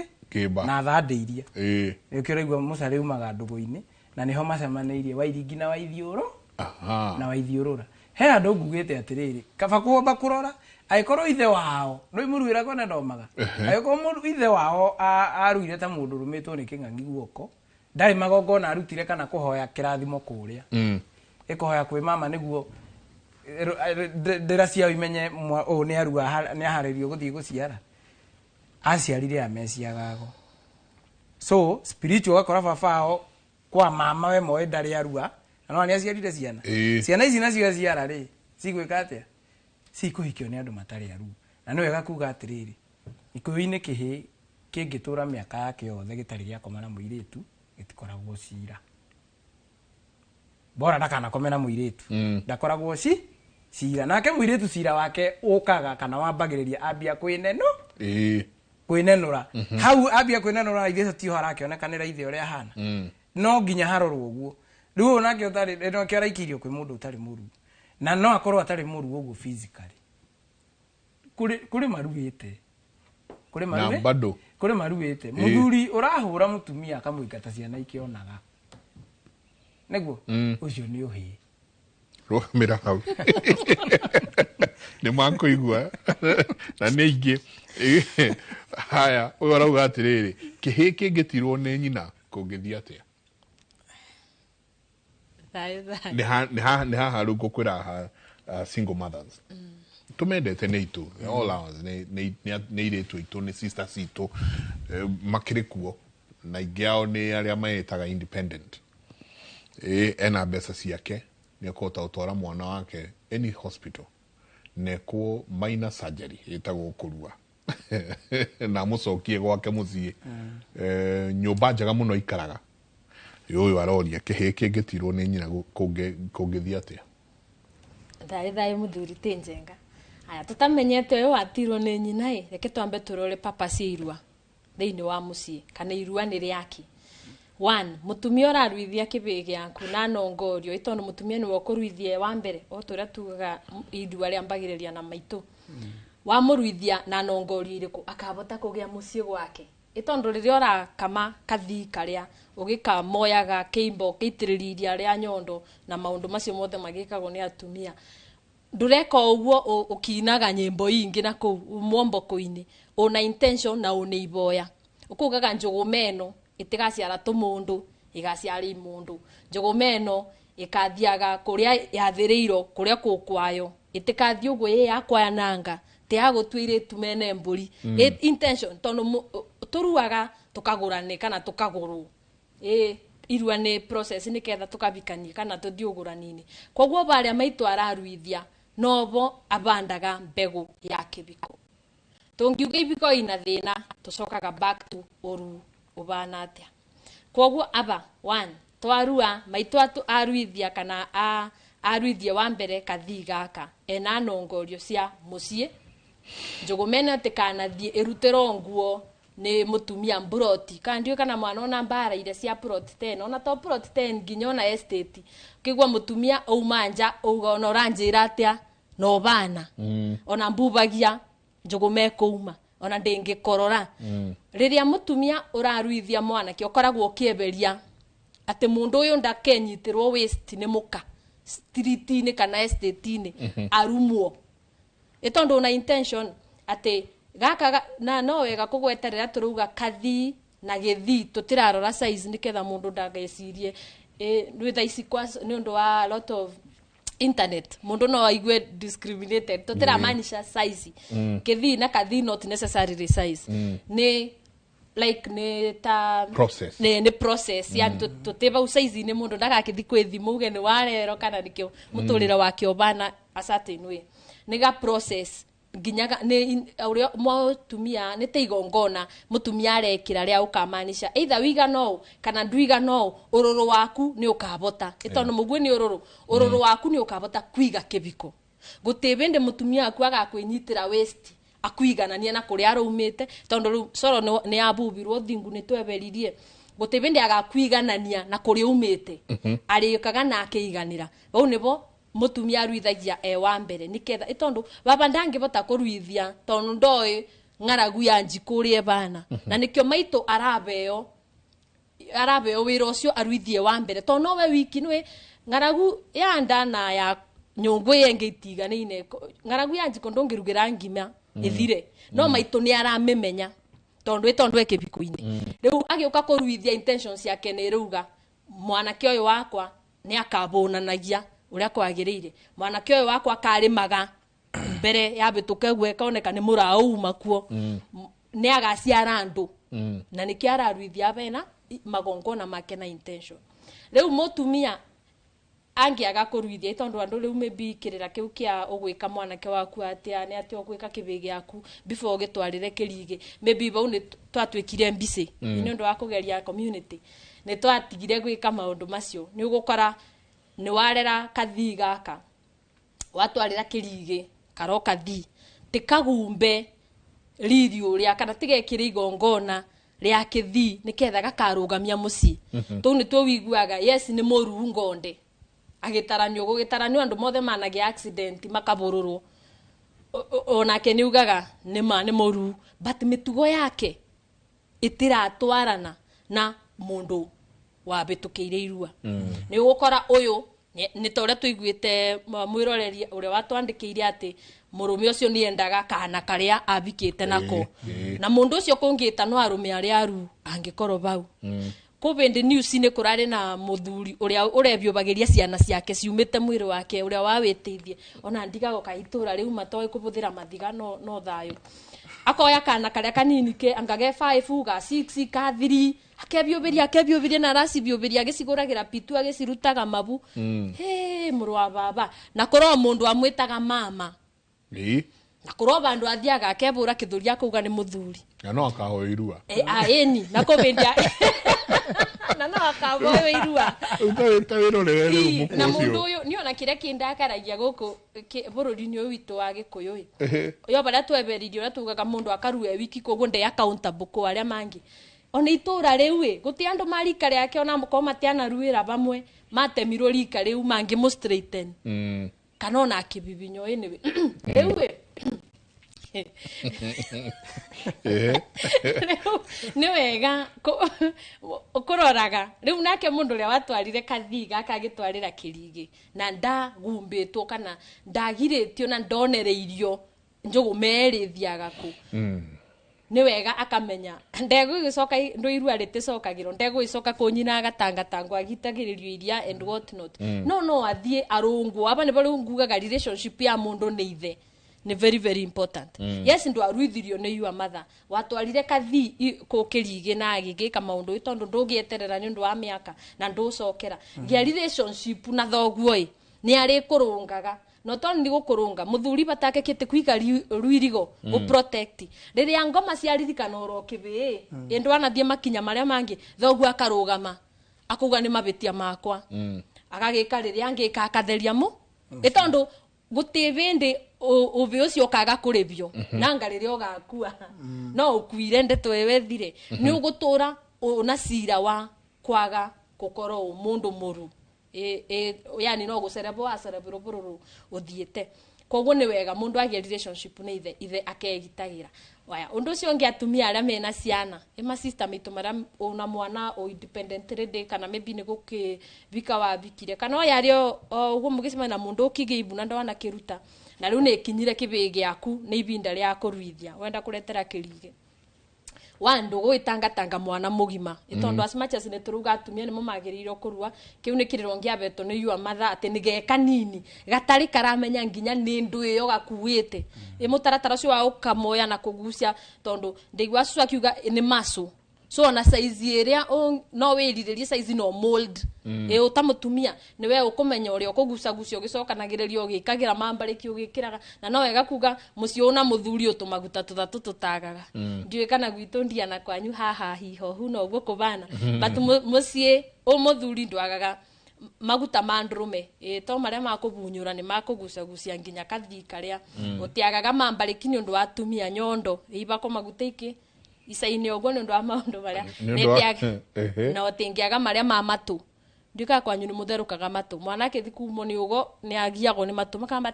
na thandĩ iria nĩkĩo ũraigua mũcari umaga ndũgũ-inĩ na nĩho macemanĩirie Wairingi na Waithiũrũra he andũ ngugĩte atĩrĩrĩ kaba kũhomba kũrora agĩkorwo ithe wao ndũĩ mũruĩragwo na ndomaga agĩkorwo ithe wao aruire ta mũndũ rũmĩtwo nĩ kĩng'ang'i guoko ndarĩ magongona arutire kana kũhoya kĩrathimo kũrĩa ĩkũhoya kwĩ mama nĩguo ndĩra ciao imenye ũũ nĩ aharĩrio gũthiĩ gũciara aciarire ameciagago so spiritual gakora babao kwa mama we moe ndari arua na no ni aciarire ciana ciana ici nacio ciara ri cigwika atia cikuhikio ni andu matari aru na no wega kuga atiriri ikuyu-ini kihi kingitura miaka yake yothe gitari gya komana muiritu gitikoragwo cira bora ndakana komena muiritu ndakoragwo cira nake muiritu cira wake ukaga kana wambagiriria ambia kwineno kwinenura hau ambia kwinenura ithe tio harakione ithe uria hana no nginya harorwo guo riu nake utari no kiaraikirio kwi mundu utari muru na no akorwo atari muru uguo physically kuri maruite na bado kuri maruite muthuri urahura mutumia akamuingata ciana ikionaga neguo ucio ni uhi mira hau ni manko igua na ningi haya urauga atiriri kihi kingitirwo ni nyina kungithia atia ni ha rugo kwira single mothers tumendete ne itu all ours ne iretu itu ni sisters itu makire kuo na igiao ni aria maetaga independent ena besa ciake ni akota utwara mwana wake any hospital neko minor surgery etagwo kurua na mucokie gwake muthie nyumba njega muno ikaraga uyu aroria kihi kingitirwo ni nyina kungithia atia thai muthuri tinjenga aya tutamenyete uyu watirwo ni nyina reke twambe turore papa cirua thiini wa mucii kana irua ni riaki 1 mutumia uraruithia kibigi yaku na nongorio itono mutumia ni wokuruithia wa mbere o turia tugaga irua ria mbagiriria na maitu wa muruithia na nongorio iriku akabota kugia mucii gwake itondo riria ora kama kathi karia ugika moyaga keimbo kiitiriria ria nyondo na maundu macio mothe magikagwo ni atumia ndureka uguo ukinaga nyimbo ingi na ku mwombo kuini una intention na una iboya ukugaga njugumeno itigaciara tumundu igaciari mundu njugumeno ikathiaga kuria yathiriro kuria kukwayo itikathi uguo yakwa yananga tiagutwire tumene mburi intention tono turuaga tukagurane kana tukaguru irua ni process ni ketha tukabikanie kana tuthiuguranini koguo baria maitu araruithia nobo abandaga mbegu ya kibiko tungiuga ibiko ina thina tucokaga back to oru ubana atia koguo aba 1 twarua maitu aruithia kana aruithia wa mbere kathi gaka ena nongorio cia mucii njugumena tikanathie irutero nguo ni mutumia mbroti kandio kana mwana ona mbara ile cia plot 10 ona to plot 10 nginya ona estate kigwa mutumia aumanja uga ona oranjira atia no bana ona mbubagia njugume kuuma ona ndingi korora riria mutumia uraruithia mwana ki okoragwo kieberia ati mundu uyu ndakenyitirwo waste ni muka street ni kana estate ni arumwo itondo na intention ati gaka na no wega kugweterera turuga kathi na githi tutirarora size niketha mundu ndagecirie ndwi thaici kwa ni undu wa lot of internet mundu no aigwe discriminated tutiraamanisha size githi na kathi not necessarily size ni like ne ta process ne process ya tuteva size ni mundu ndagakithi kwithimu uge ni warero kana nikio muturira wake obana asatinwe niga process nginyaga ni uria mutumia ni teigongona mutumia arekira ria ukamanisha either wiga no kana ndwiga no ururu waku ni ukabota itono mugwe ni ururu waku ni ukabota kwiga kibiko gutebende mutumia aku agakwinitira waste akuiganania na kuria arumite tondo soro ni abubirwo thingu ni tweberirie gutebende agakuiganania na kuria umite arikaga na akeiganira bau nibo mutumia aruithagia wa mbere niketha itondo baba ndangibota kuruithia tondo ndoi ngaragu ya njikurie bana na nikio maito arabeo wira ucio aruithie wa mbere tondo we wiki nwe ngaragu ya ndana ya nyungwe yenge itiganine ngaragu ya njiko ndongirugira ngima ithire no maito ni aramemenya tondo ekebiko-ini riu agiuka kuruithia intentions yake ni ruga mwana kioyo wakwa ni akabonanagia uria kwagirire mwana kioyo wakwa akarimaga mbere ya bituke gweka oneka ni murauma kuo ni agaciara andu na nä kä araruithia bena magongona make na intention rä u må tumia angĩaga kũruithia tondũ andũ rĩu maybe kĩrĩra kĩu kĩa ũgwĩka mwanake waku atĩa nĩ atĩ ũgwĩka kĩbĩ gĩaku before gĩtwarĩre kĩrigĩ maybe bau nĩ twatuĩkire mbici nĩ ũndũ wa kũgeria community nĩ twatigire gwĩka maũndũ macio nĩ ũgũkora nĩ warera kathii gaka watwarĩra kĩrigĩ karoka thii tikagumbe riri ũrĩa kana tigekĩre igongona rĩa kĩthii nĩketha gakarũgamia mũciĩ tũu nĩ tũwiguaga yes nĩ mũruu ngonde agitaranio gũgitaranio andũ mothe managia accident makabororwo onake nĩ ugaga nĩ mũruu but mĩtugo yake itiratwarana na mũndũ wabĩtũkĩire irua nĩ gũkora ũyũ nĩ ta ũrĩa tũiguĩte mwĩroreri ũrĩa watwandĩkĩire atĩ mũrũme ũcio nĩ endaga kana karĩa abikĩte nako na mũndũ ũcio kũngĩta no arũme arĩa aru angĩkorwo bau kũbĩndĩ news-inĩ kũrarĩ na mũthuri ũrĩa ũrebiũbagĩria ciana ciake ciumĩte mwĩrĩ wake ũrĩa wawĩtĩithie ona ndigago ka itũra rĩu matoĩ kũbũthĩra mathiga no thayũ akoya kana karĩa kanini ke angage 5 ga 6 ka 3 akebiũbĩria na aracibiũbĩria agĩcigũragĩra pitu agĩcirutaga mabu mũrũ wa baba na kũrwo mũndũ amwĩtaga mama na kũrwo bandũ athiaga akebũra kĩthũri akauga nĩ mũthuri na no akahoya irua aeni na kũbĩndia na no akahoya irua na mũndũ ũyũ nĩ ona kĩrĩa kĩndakaragia gũkũ bũrũri-inĩ ũyũ witũ wa Gĩkũyũ yo barĩa tweberirie ũrĩa tugaga mũndũ akarue wiki koguo ndĩ accountable kwa arĩa mangĩ ona itũra rĩu gũtĩ andũ marika rĩake ona mũkorwo matianaruĩra bamwe matemirwo rika rĩu mangĩ mũ straighten kana ona kĩbibinyo anyway rĩu nĩ wega kũroraga rĩu nake mũndũ ũrĩa watwarire kathii gaka agĩtwarĩra kĩrigĩ na ndagumbĩtwo kana ndagirĩtio na ndonereirio njũgũ merĩthiaga kũ nĩ wega akamenya ndegũgĩcoka ndũ irua rĩticokagĩrwo ndegũgĩcoka kũnyina agatangatangwo agitagĩrĩrio iria and what not no athiĩ arũngwo aba nĩ barĩ ngugaga relationship ya mũndũ nĩ ithe nĩ very very important yes ndo aruithirio nĩ your mother watwarire kathii kũkĩrigĩ na agĩgĩka maũndũ tondũ ndũngĩeterera nĩ ũndũ wa mĩaka na ndũcokera gĩa relationship na thoguo nĩ arĩ kũrũngaga no tondũ nĩ gũkũrũnga mũthuri batake kĩte kwiga ruirigo gũ protect rĩrĩa ngoma ciaririkana oro kĩbĩ ĩndũ anathiĩ makinya marĩa mangĩ thoguo akarũgama akuga nĩ mabĩtia makwa agagĩka rĩrĩa angĩka akatheria mu tondũ gũtĩbĩndĩ ũbĩ ũcio kaga kũrĩbio nanga rĩrĩa ũgakua no ũkuire ndeto ĩwethire nĩ ũgũtũra na cira wa kwaga gũkorwo mũndũ mũru yani no gũcerebwo acerebro bũrũrũ ũthiĩte koguo nĩ wega mũndũ agĩa relationship na ithe akegitagĩra waya ũndũ ũcio ũngĩ atumia arĩa mena ciana ema sister mitũ marĩa ona mwana o independent rĩndĩ kana maybe nĩ gũkĩbika wabikire kana yarĩ ũguo mũgĩcemania na mũndũ ũkĩgĩibu na ndwana kĩruta na rĩu nĩ kinyire kĩbĩ gĩaku nĩ ibinda rĩa kũruithia wenda kũretera kĩrigĩ wandu gũitangatanga mwana mũgima tondũ as much as nĩtũruga atumia nĩmo magĩrĩirwo kũrua kĩu nĩ kĩrĩro ngĩabetwo nĩ your mother atĩ nĩ geka nini gatarĩ karamenya nginya nĩ ndũ ĩyo gakuĩte mũtaratara ũcio wa ũkamoya na kũgucia tondũ ndaigua cucu akiuga nĩ macu so ona size ĩrĩa no wĩrirĩrie size no mold ũtamũtumia nĩ we ũkũmenya ũrĩa ũkũgucagucia ũgĩcokanagĩrĩria ũgĩkagĩra mambarĩki ũgĩkĩraga na no wega kuga mũciĩ ũna mũthuri ũtũmaguta tũthatũ tũtagaga ndiũĩ kana gwitũ ndiana kwanyu haha hihohu no ũguo kũbana but mũciĩ mũthuri ndwagaga maguta ma ndũrũme to marĩa makũbunyũra nĩ makũgucagucia nginya kathii karĩa ũtiagaga mambarĩki nĩ ũndũ wa atumia nyondo ibako maguta iki ica-inĩ ũguo nĩ ũndũ wa maũndũ marĩa na ũtingĩaga marĩa ma matũ ndika kwanyu nĩ mũtherũkaga matũ mwanake thikumo nĩ ũgo nĩ agiagwo nĩ matũ makamba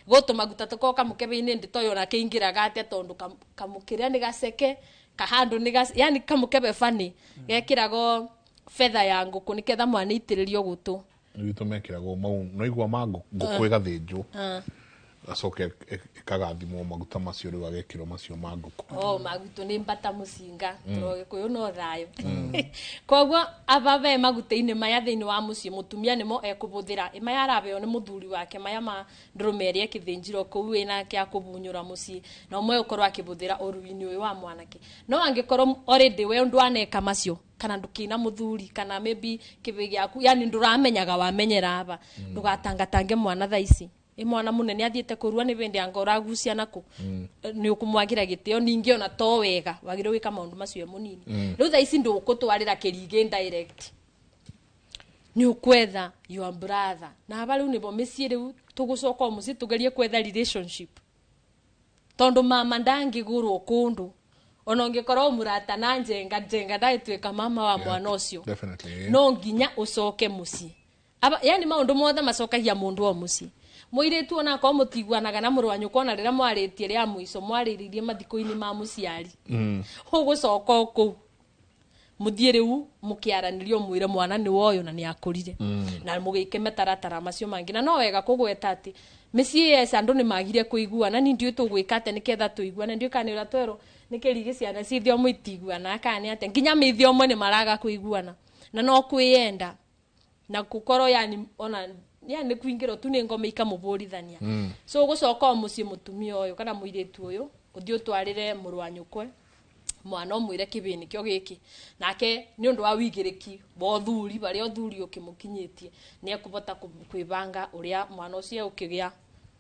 gũtũ maguta tũkorwo kamũkebe-inĩ ndĩ toyo na kĩingĩraga atĩa tondũ kamũkĩrĩa nĩ gaceke kahandũ nĩ yani kamũkebe bani gekĩragwo fetha ya ngũkũ nĩketha mwana itĩrĩrio gũtũ witũ mekĩragwo mau no igua ma ngũkũ ĩgathĩnjwo acoke ikagathimwo maguta macio riu agekirwo macio ma nguku maguta ni mbata mucinga turoge kuyu no thayo koguo ababe maguta-ini maya thiini wa mucii mutumia nimo ekubuthira maya arabeo ni muthuri wake maya ma ndrumeri ekithinjiro kuu ina kia kubunyura mucii na umwe ukorwo akibuthira uruini uyu wa mwanake no angikorwo already we ndwaneka macio kana ndukina muthuri kana maybe kibi giaku yani nduramenyaga wamenyera aba ndugatangatange mwana thaici mwana munene athiete kurua ni bindi angora gucia nako ni ukumwagira gitio ningi ona to wega wagire wika maundu macio munini riu thaici ndukutwarira kirige direct ni ukwetha your brother na aba riu nibo micii riu tugucoka mucii tugerie kwetha relationship tondu mama ndangigurwo kundu ona ungikorwo murata na njenga ndaitwika mama wa mwana ucio no nginya ucoke mucii aba yani maundu mothe macokagia mundu wa mucii muiretu ona ko mutiguanaga na murwanyu kona rira mwaritie ria muico mwariririe mathiko-ini ma muciari ugucoka ku muthie riu mukiaranirio mwire mwana ni woyo na ni akurire na mugike metaratara macio mangi na no wega kugweta ati micii esa andu ni magire kuiguana ni ndiu tugwikate niketha tuiguana ndiu kanira twero nikirigi ciana cithio mwitiguana akani ate nginya mithio mwe ni maraga kuiguana na no kwiyenda na kukorwo yani ona yani kuingiro tu ni ngome ikamuburithania so gucoka mucii mutumia uyu kana muiretu uyu uthio utwarire murwanyukwe mwana omwire kibini kyo giki nake ni undu wa wigiriki bo thuri bari othuri ukimukinyitie ni ekubota kwibanga uria mwana ucio ukigia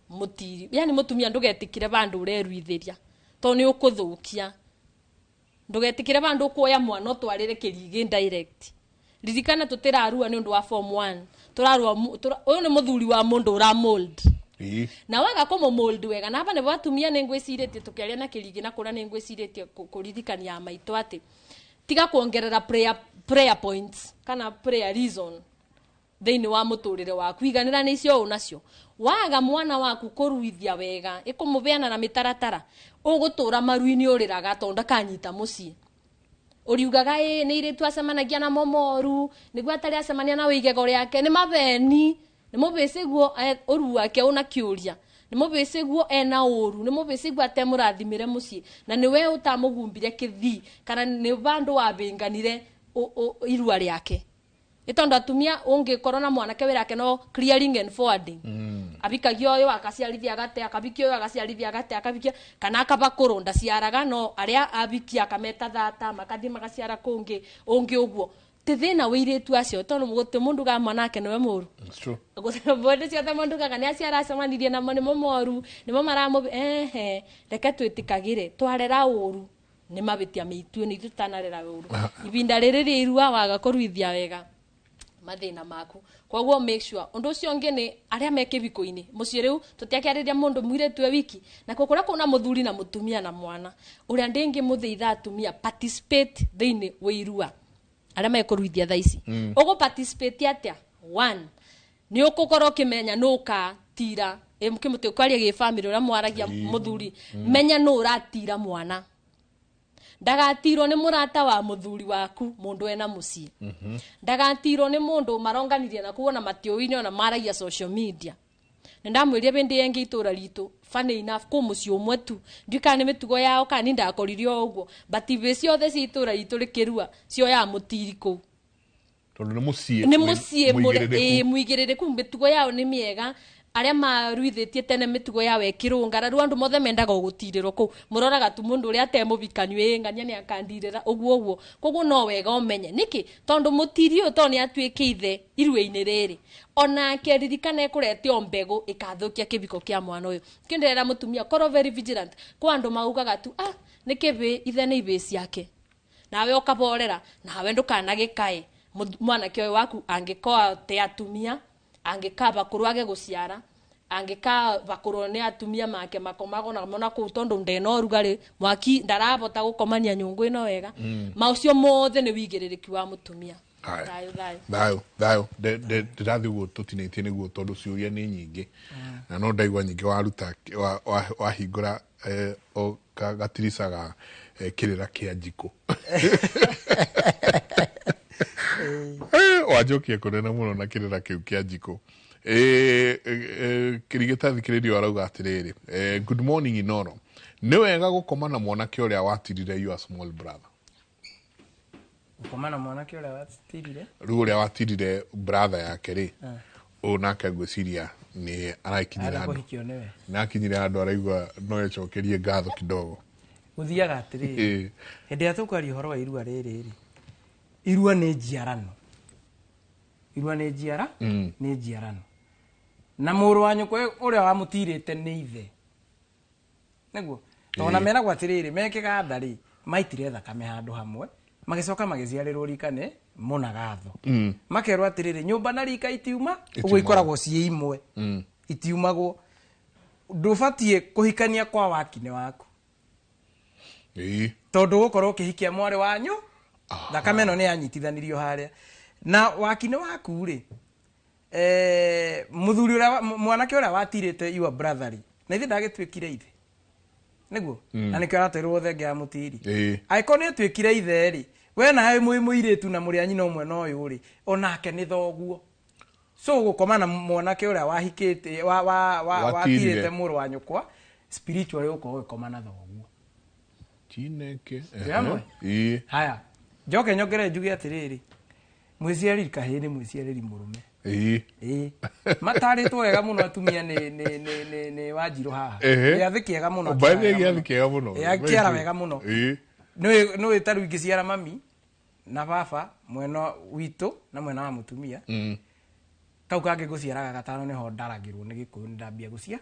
mutiri yani mutumia ndugetikire bandu ureruitheria to ni ukuthukia ndugetikire bandu kuoya mwana utwarire kirigi direct ririkana tutirarua ni undu wa form 1 turarua uyu ni muthuri wa mundu ura mold na waga komo mold wega na hapa ne batumia ne ngwiciretie tukiaria na kirigi na kura ne ngwiciretie kuririkania maito ati tiga kuongerera prayer points kana prayer reason thiini wa muturire waku iganira ni cio unacio waga mwana waku kuruithia wega ikumubeana na mitaratara ugutura maruini uriraga tonda kanyita mucii uriugaga ni iretu acemanagia na momoru niguo atari acemania na wigego riake ni mabeni ni mubiciguo uru wake una kiuria ni mubiciguo ena uru ni mubiciguo atemurathimire mucii na niwe utamugumbire kithi kana ni bandu wabinganire irua riake itondo atumia ungikorwo na mwanake wirake no clearing and forwarding abikagio uyu akaciarithia gate akabikio uyu akaciarithia gate akabikia kana akabakurunda ciaraga no aria abikia akameta thata makathi magaciara kungi ungi uguo tithina wiretu acio tondu guti mundu ga mwanake niwe muru guti bode cio ta mundu ga kana aciara acemanirie na mone momoru nimo maramu reke twitikagire twarera uru ni mabitia mitu ni tutanarera uru ibinda riri rirua waga kuruithia wega mathina maku koguo make sure undu ucio ngi ni aria mekibiko-ini mucii riu tutiakiariria mundu mwiretu wiki na kukura kuna muthuri na mutumia na mwana uria ndingi muthitha atumia participate thiini wirua aria mekuruithia thaici ugu participate atia 1 ni ukukorwo kimenya nuka tira mkimuti kwaria gi family uria mwaragia muthuri menya nu uratira mwana ndagatirwo ni murata wa muthuri waku mundu ena mucii ndagatirwo ni mundu maronganirie na kuona matioini ona maragia social media ndamwiria bindi yengi itura ritu funny enough ku mucii umwe tu ndikane mitugo yao kani ndakoririo uguo but ibeci othe citura ritu rikirua cio ya mutiriku tondu ni mucii muigiririku mitugo yao ni miega aria maruithitie tene mitugo ya wekirunga ru andu mothe mendaga gutiriro ku muroraga tu mundu uria atemubikanyu ngania ni akandirira uguo koguo no wega umenye niki tondu mutirio to ni atwikithe irue-ini riri ona keririkana ekurete ombego ikathukia kibiko kia mwana uyu kinderera mutumia korwo very vigilant kwa andu maugaga tu nikibi ithe ni ibeci yake nawe ukaborera nawe ndukanagikae mwanake uyu waku angikoa te atumia angikaba kurwage guciara angikaba kurone atumia make makomago na mona ku tondu ndeno rugari mwaki ndarabota gukomania nyungu ino wega maucio mothe ni wigiririki wa mutumia thayo ndirathi guo tutinitie niguo tondu ciuria ni nyingi na no ndaigua nyingi waruta wahingura gatiricaga kirira kia njiko wajokie kunena muno na kirira kiu kia njiko Kirigita thikiririo arauga atiriri. Good morning Inoro. Nĩ wega gũkoma na mwanake ũrĩa watirire your small brother. Gũkoma na mwanake ũrĩa watirire? Rĩu ũrĩa watirire brother yake rĩ. Nake ngwĩciria nĩ araikinyira andũ. Nakinyire andũ araigua no ecokerie ngatho kidogo. Gũthiaga atiriri. Hĩndĩ ya tũkaria ũhoro wa irua rĩrĩ. Irua nĩ njiarano. Irua nĩ njiara? Nĩ njiarano. Na mũrũ wa nyũkwa ũrĩa wamũtirĩte nĩ ithe. Nĩguo. Tona meragwo atiriri mekĩga ndarĩ maitire thakame handũ hamwe. Magĩcoka magĩciarĩrwo rikane mũna gatho. Makerwo atiriri nyũmba na rika itiuma ũguo ikoragwo ciĩ imwe. Itiumagwo. Ndũbatie kũhikania kwa wakine waku. Tondũ gũkorwo ũkĩhikia mwarĩ wanyu thakame ĩno nĩ yanyitithanirio harĩa. Na wakine waku rĩ mũthuri ũrĩa mwanake ũrĩa watirĩte your brother rĩ na ithe ndagĩtuĩkire ithe. Nĩguo na nĩkĩo araterwo thenge ya mũtiri. Angĩkorwo nĩ atuĩkire ithe rĩ we nawe mũirĩtu na mũrĩ anyina ũmwe na ũyũ rĩ onake nĩ thoguo. So gũkoma na mwanake ũrĩa wahikĩte watirĩte mũrũ wa nyũkwa spiritually ũko gũkoma na thoguo. Chineke. Haya. Njoke nyongere njuge atiriri. Mwĩciarĩri kahĩĩ nĩ mwĩciarĩri mũrũme. Matarĩtwo wega mũno atumia nĩ Wanjirũ haha. Gĩathĩ kĩega mũno. Gĩathĩ kĩega mũno. Kĩara wega mũno. Nĩ tarĩu ingĩciara mami na baba mwena witũ na mwena wa mũtumia. Kau kangĩ ngũciaraga gatano nĩho ndaragĩrwo nĩ Gĩkũyũ ndambia gũcia.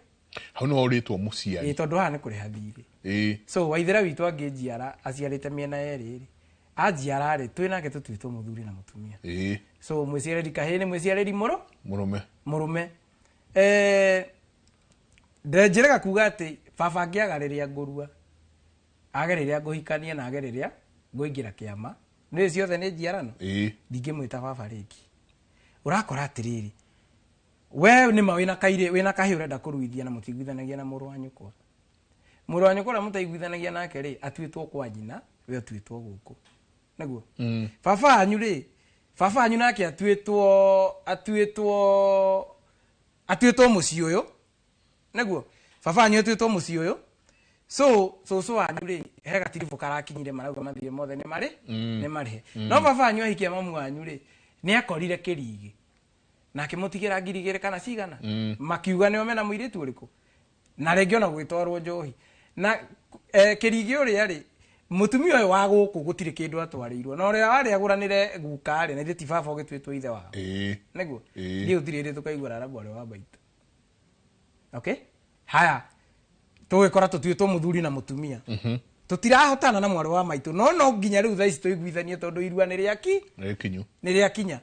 Hau no ũrĩtwo mũciari. Tondũ haha nĩ kũrĩha thirĩ. So Waithĩra witũ angĩnjiara aciarĩte mĩena yerĩ rĩ. Anjiara rĩ twĩ nake tũtuĩtwo mũthuri na mũtumia. So mwĩciarĩri kahĩĩ nĩ mwĩciarĩri mũrũme. Ndenjĩrega kuga atĩ baba angĩaga rĩrĩa ngũrua age rĩrĩa ngũhikania na age rĩrĩa ngũingĩra kĩama nĩ ciothe nĩ njiarano. Ndingĩmwĩta baba rĩngĩ. Ũrakora atĩrĩrĩ we nĩma wĩna kahĩĩ ũrenda kũruithia na mũtiguithanagia na mũrũ wa nyũkwa. Mũrũ wa nyũkwa ũrĩa mũtaiguithanagia nake rĩ atuĩtwo kwa nyina we atuĩtwo gũkũ. Nĩguo. Baba anyu rĩ baba anyu nake atuĩtwo mũciĩ ũyũ. Nĩguo. Baba anyu atuĩtwo mũciĩ ũyũ. So cũcũ wanyu rĩ he gatiribũ karakinyire marauga mathirĩ mothe nĩ marĩhe. No baba anyu ahikia mamu wanyu rĩ nĩ akorire kĩrigĩ na akĩmũtigĩra ngiri igĩrĩ kana cigana. Makiuga nĩo mena mũirĩtu ũrĩkũ na rĩngĩ ona gwĩtwarwo njohi. Na kĩrigĩ ũrĩa rĩ mũtumia ũyũ wa gũkũ gũtirĩ kĩndũ atwarĩirwo na ũrĩa warĩ agũranĩre guka rĩ na ithe ti baba ũgĩtuĩtwo ithe wao. Nĩguo. Ndiũ thirĩrĩ tũkaigua rarabu arĩa wa baita. Okay? Haya. Tũgĩkora tũtuĩtwo mũthuri na mũtumia. Tũtirahotana na mwarĩ wa maitũ no nginya rĩu thaa ici tũiguithanie tondũ irua nĩ rĩakinya.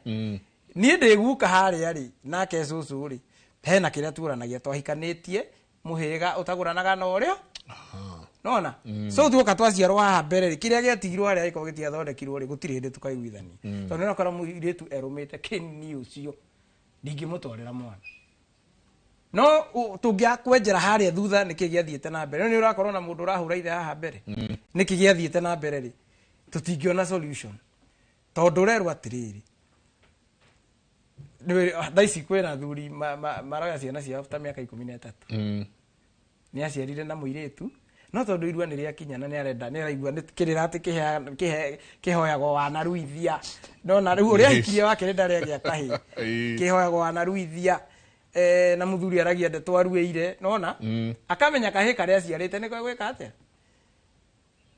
Niĩ ndĩ guka harĩa rĩ nake cũcũ rĩ hena kĩrĩa tuoranagia twahikanĩtie mũhĩrĩga ũtagũranaga na ũrĩa. Nona? So tuoka twaciarwo haha mbere rĩ kĩrĩa gĩatigirwo harĩa gĩkorwo gĩtiathondekirwo rĩ gũtirĩ hĩndĩ tũkaiguithania. Tondũ nĩokora mũirĩtu erũmĩte kĩni ũcio ndingĩmũtwarĩra mwana. No tũngĩakwenjera harĩa thutha nĩkĩ gĩathiĩte na mbere. Nĩ ũrakorwo na mũndũ ũrahũra ithe haha mbere. Nĩkĩ gĩathiĩte na mbere rĩ tũtingĩona solution. Tondũ ũrerwo atĩrĩrĩ thaa ici kwĩna athuri maroya ciana ciao ta mĩaka 13. Nĩ aciarire na mũirĩtu no tondũ irua nĩ rĩakinya na nĩ araigua kĩrĩra atĩ kĩhoyagwo wanaruithia. Nona rĩu ũrĩa ahikirie wake nĩ ndarĩagĩa kahĩĩ kĩhoyagwo wanaruithia. Na mũthuri aragia ndeto aruĩire nona akamenya kahĩĩ karĩa aciarĩte nĩ gwĩka atĩa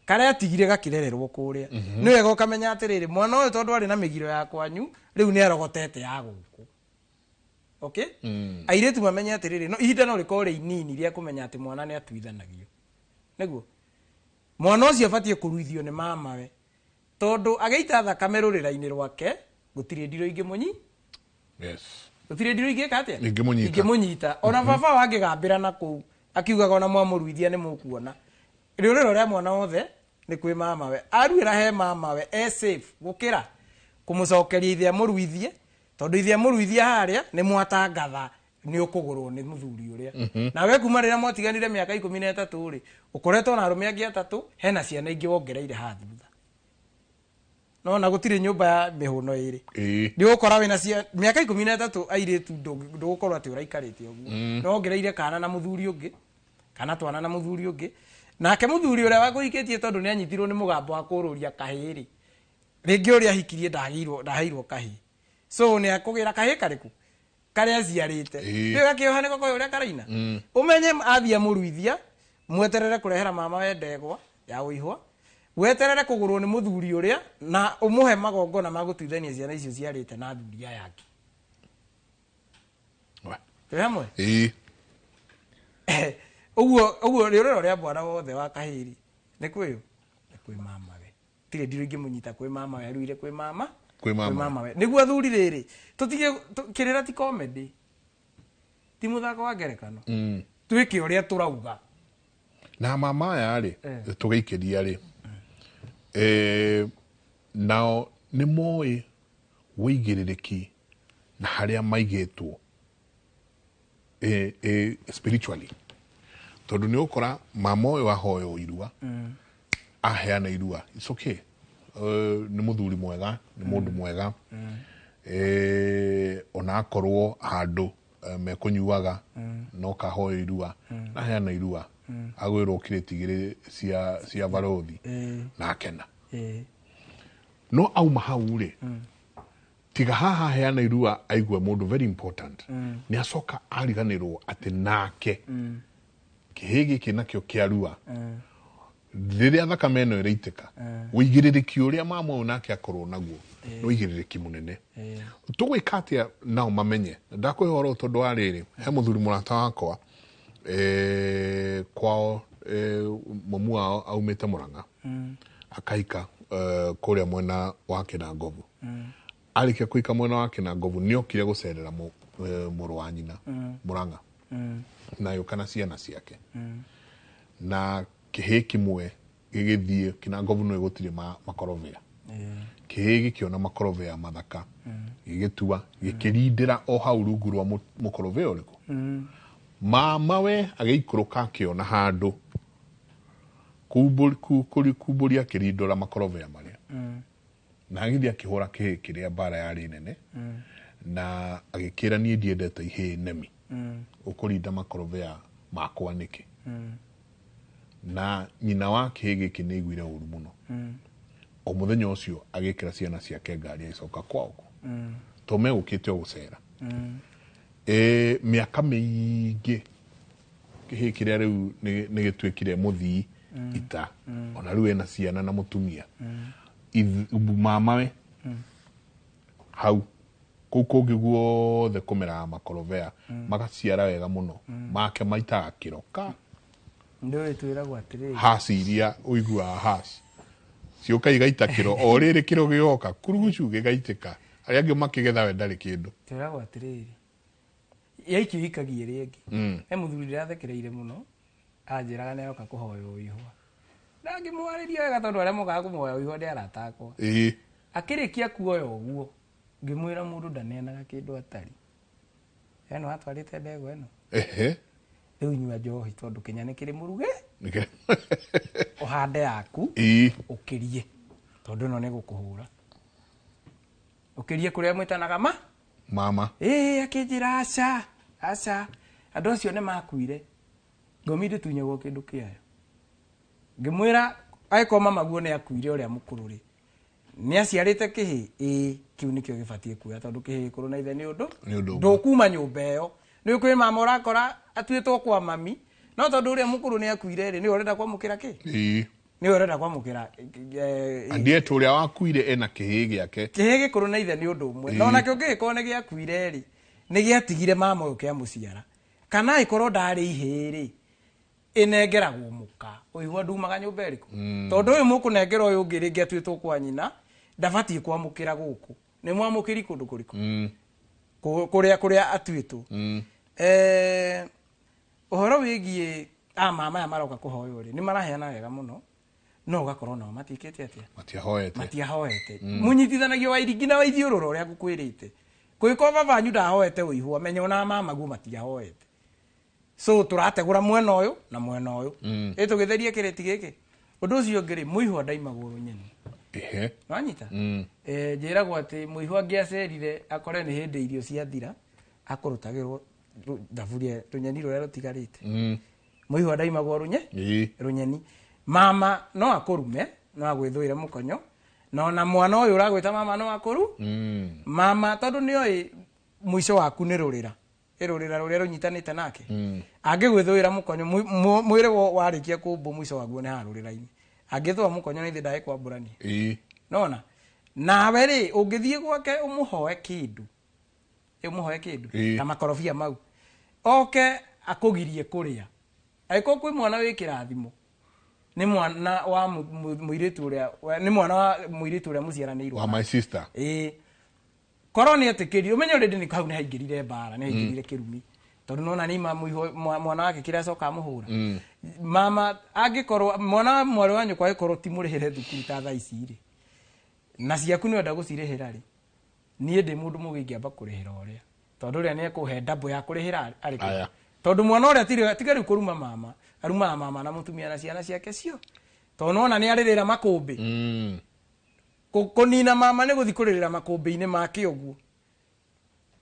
karĩa atigire gakĩrererwo kũrĩa. Nĩ wega ũkamenya atĩrĩrĩ mwana ũyũ tondũ arĩ na mĩgiro ya kwanyu rĩu nĩ arogotete ya gũkũ. Okay? Airĩtu mamenye atĩrĩrĩ no ihinda no rĩkorwo rĩ inini rĩa kũmenya atĩ mwana nĩ atuithanagio. Nĩguo. Mwana ũcio abatie kũruithio nĩ mamawe tondũ agĩita thakame rũrĩra-inĩ rwake gũtirĩ ndiro ingĩmũnyi. Gũtirĩ ndiro ingĩka atĩa ingĩmũnyita. Ona baba wangĩgambĩra na kũu akiugaga ona mwamũruithia nĩ mũkuona. Rĩũrĩro rĩa mwana wothe nĩ kwĩ mamawe. Aruĩra he mamawe safe gũkĩra kũmũcokeria ithe amũruithie tondũ ithe amũruithie harĩa nĩ mwatangatha nĩ ũkũgũrwo nĩ mũthuri ũrĩa. Na we kuma rĩrĩa mwatiganire mĩaka 13 rĩ ũkoretwo na arũme angĩ atatũ hena ciana ingĩ wongereire haha thutha. no na gutire nyumba ya mihuno iri ndi gukora wina cia miaka 13 airitu ndugukorwo ati uraikarite uguo no ngereire kana na muthuri ungi kana twana na muthuri ungi nake muthuri uria waguikitie tondu ni anyitirwo ni mugambo wa kururia kahiri ringi uria hikirie ndaheirwo kahi so ni akugira kahi kariku karia aciarite ndio gakiohane koko uria karaina umenye athia muruithia mweterere kurehera mama we ndegwa ya uihwa weterere kugurwo ni muthuri uria na umuhe magongona magutuithania ciana icio ciarite na thuria yake hamwe uguo rero ria bwana wothe wa kahiri ni kwiyo ni kwi mama we tire ndiro ingimunyita kwi mama we aruire kwi mama we niguo athuri riri tutige kirira ti comedy ti muthako wa ngerekano twike uria turauga na mama ya ri tugeikeria ri nao ni moi wigiririki na haria maigitwo spiritually tondu ni ukora mama uyu ahoyo irua aheana irua it's okay ni muthuri mwega ni mundu mwega ona akorwo handu mekunyuaga no kahoyo irua aheana irua agwirwo kiretigire cia barothi na akena no auma hau ri tiga haha heana irua aigwe mundu very important ni acoka ariganirwo ati nake kihigi kinakio kiarua riria thakame ino iraiteka wigiririki uria mama uyu nake akorwo naguo no wigiririki munene tugwika atia nao mamenye ndakwihora tondu wa riri he muthuri murata wakwa kwao mamu wao aumite Murang'a akaika kuria mwena wa Kinangovu alikia kuika mwena wa Kinangovu niokire gucerera muru wa nyina Murang'a na yukana ciana ciake na kihi kimwe gigithie Kinangovu no igutire makorovia kihi gikiona makorovia mathaka gigitua gikirindira o hau rungu rwa mukorovia uriku mama we ageikuruka akiona handu kuburia kirindora makorovia maria na agithi akihura kihi kiria bara yari nene na agikira nie ndiendete ihi nemi ukurinda makorovia makwa niki na nyina wake higi kiniguire uru muno o muthenya ucio agikira ciana ciake ngari icoka kwao tome ukite gucera miaka mingi kihi kiria riu ni gitwikire muthii ita ona riu ena ciana na mutumia mama we hau kukungi guothe kumera makorovea magaciara wega muno make maitaga kiroka ndio twiragwo atiri hasi iria uigua hasi cioka igaita kiro o riri kiro gioka kurugucu gigaitika aria angi makigetha we ndari kindu twiragwo atiri yaiki hikagie ringi he muthuri rathekereire muno anjiraga neroka kuhoya uihwa ndangi mwariria wega tondu aria mugaga kumuhoya uihwa ndi aratakwa akirikia kuoya uguo ngimwira mundu ndanenaga kindu atari eno atwarite ndego eno riu nyua njohi tondu Kenya ni kiri muruge uhande yaku ukirie tondu no ni gukuhura ukirie kuria mwitanaga mama akinjira aca andu acio ni makuire ngomide tunyagwo kindu kiayo ngimwira aiko mama guo ni akuire uria mukuru ri ni aciarite kihi kiu nikio gibatie kuya tondu kihi kuru na ithe ni undu ndukuma nyumba iyo ni kwi mama urakora atuitwo kwa mami no tondu uria mukuru ni akuire ri ni urenda kwamukira ki ni urenda kwamukira andietu uria wakuire ena kihi giake kihi gikuru na ithe ni undu umwe no nakio ngikoo ni giakuire ri ni giatigire mama uyu kia muciara kana ikorwo ndari ihiri inengeragwo muka uigwa ndumaga nyumba iriku tondu uyu mukunengera uyu ungi ringi atuitwo kwa nyina ndabatie kwamukira guku ni mwamukiri kundu kuriku kuria atuitwo uhoro wigie mama ya maroka kuhoyo ri ni maraheana wega muno no ugakorwo nao matikite atia matiahoete munyitithanagio wa iringi na wa ithiururo uria ngukwirite kwiko baba nyu ndahoete uihwa menye ona mama guo matiahoete so turategura mwena uyu na mwena uyu tugitherie kireti giki undu ucio ngiri muihwa ndaimagwo runyeni Wanyita njiragwo ati muihu angiacerire akore ni hindi irio ciathira akurutagirwo thaburia runyeni ruria rutigarite muihu ndaimagwo runyeni mama no akurume no agwithuire mukonyo no na mwana uyu uragwita mama no akuru mama tondu ni oi mwisho waku ni rurira ruria runyitanite nake angigwithuira mukonyo mwire warikia kumbu mwisho waguo ni harurira-ini angithwa mukonyo ni thidai kwa burani nona nawe ri ungithie gwake umuhoe kindu ta makorofia mau oke akugirie kuria aiko kwi mwana wi kirathimo ni mwana wa muiritu uria ni mwana wa muiritu uria muciaranirwo wa my sister koroni atikiri umenye uri ni kau ni haingirire bara ni haingirire kirumi tondu nona ni mwana wake kira coka muhura mama angikorwo mwana mwari wanyu kwa ikorwo timurihire thukuru ta thaa ici ri na ciaku ni wenda gucirihira ri nie ndi mundu mugingi amba kurihira uria tondu ria ni ekuhe double ya kurihira ariko tondu mwana uria tiga riu kuruma mama aruma mama na mutumia na ciana ciake cio tondu nona ni aririra makumbi kunina mama ni guthi kuririra makumbi-ini make uguo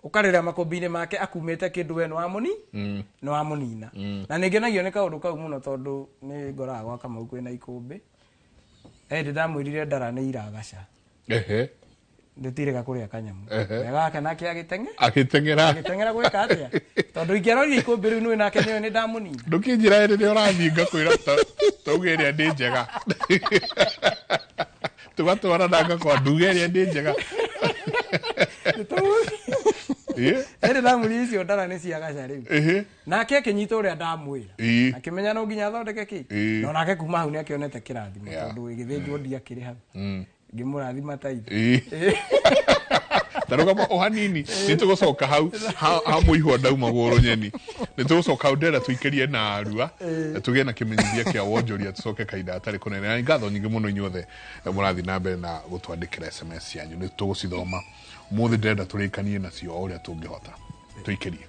ukarira makumbi-ini make akumite kindu we no amuni no amunina na ningenagio ni kaundu kau muno tondu ni ngoraga gwaka mau kwina ikumbi ndamwirire ndara ni iragaca nditirega kuria kanyamu wega ake nake agitengera gwika atia tondu ingirori ikumbi riu ni nake ni ndamunina ndukinjira ndi urathinga kwira taugeria ndi njega tugatwara nanga kwa ndugeria ndi njega ndamuri icio ndara ni ciagaca riu nake akinyita uria ndamwira akimenya no nginya thondeke ki no nake kuma hau ni akionete kirathimo tondu igithinjwo ndiakiri hau ngimurathima taithe taruga o hanini nitugucoka hau ha muihu ndaumagwo runyeni nitugucoka hau ndera tuikerie na arua tugie na kimenyithia kia wonjoria tucoke kaida atari kunene na ngatho nyingi muno inyuothe murathi na mbere na gutwandikira SMS yanyu nitugucithoma muthi ndenda turikanie nacio uria tungihota tuikerie.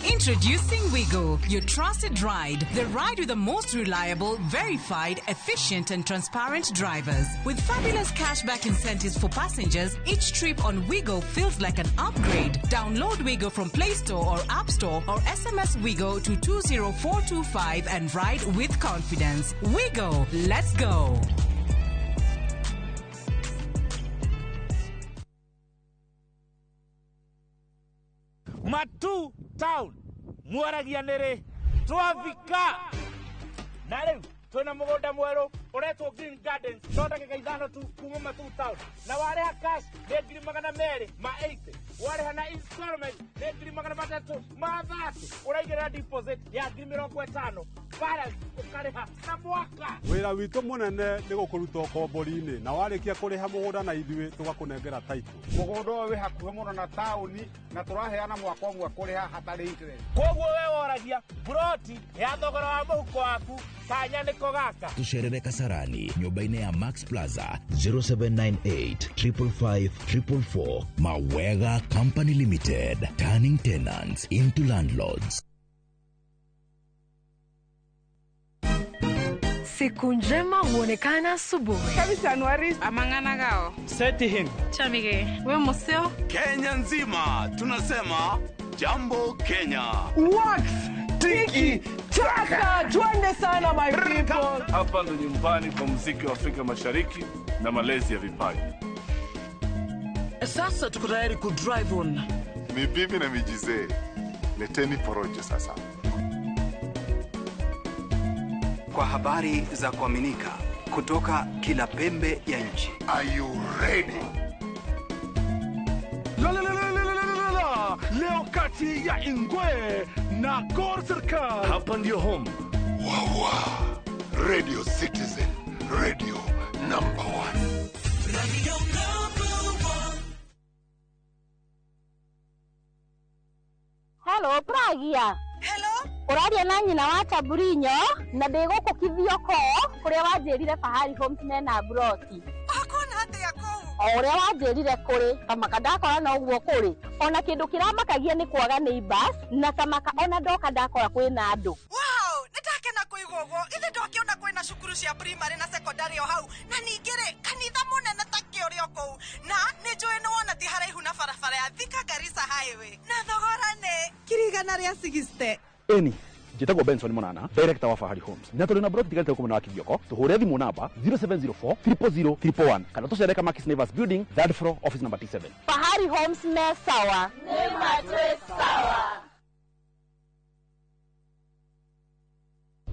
Introducing Wigo, your trusted ride. The ride with the most reliable, verified, efficient and transparent drivers. With fabulous cashback incentives for passengers, each trip on Wigo feels like an upgrade. Download Wigo from Play Store or App Store or SMS Wigo to 20425 and ride with confidence. Wigo, let's go. Matu Town mwaragia nere twavika na riu twina mugunda mweru uretwo Green Gardens thondeke ithano tu kuma Matu Town na wareha cash ni 280 ma 80 wareha na installment ni 330 ma 30 uraigira deposit ya 50 balance ukariha na mwaka. Wira witu munene ni gukuruta kombori-ini na warikia kuriha mugunda na ithui tugakunengera title. Mugunda wi hakuhe muno na tauni na turaheana mwaka umwe kuriha hatari interest. Koguo we woragia broti ya thogora wa muhuko waku kanya niko gaka. Tucerere Kasarani nyumba-ini ya Max Plaza 0798 555 444. Mawega Company Limited, turning tenants into landlords. Siku njema huonekana asubuhi. Kabisa Januari amangana gao. Seti him. Chamige. We museo. Kenya nzima tunasema jambo Kenya. What? Tiki taka. Twende sana my people. Hapa ndo nyumbani kwa muziki wa Afrika Mashariki na malezi ya vipaji. Sasa tuko tayari ku drive on. Mibibi na mijize. Leteni porojo sasa. Kwa habari za kuaminika kutoka kila pembe ya nchi. Are you ready? Leo kati ya Ingwe na Gor Serikali. Hapa ndio home. Wawa. Radio Citizen. Radio number 1. Radio number 1. Hello, Pragia. Hello? Uraria na nyina wa Taburinyo na ndigukukithio ko kuria wanjirire Fahari Homes mena broti. Akona hata yako. Ore wanjirire kuri kamaka ndakora na uguo kuri ona kindu kiramakagia ni kwaga neighbors na kamaka ona ndoka ndakora kwina andu. Wow, nitakena kuigwa uguo ithe ndokiona kwina cukuru cia primary na secondary o hau na ningire kanitha munene ta kiorio kou na ni njui ni wona ti haraihu na barabara ya Thika Garissa highway na thogora ni kirigana ria 60. Eni Jitagwo Benson Monana, director wa Fahari Homes. Na tuli na bro tigalite huko na kivyoko. Tuhure thimu namba 0704 000 111. Kana tucereka Makis Nevers Building, 3rd floor, office number T7. Fahari Homes ne sawa. Ne matwe sawa.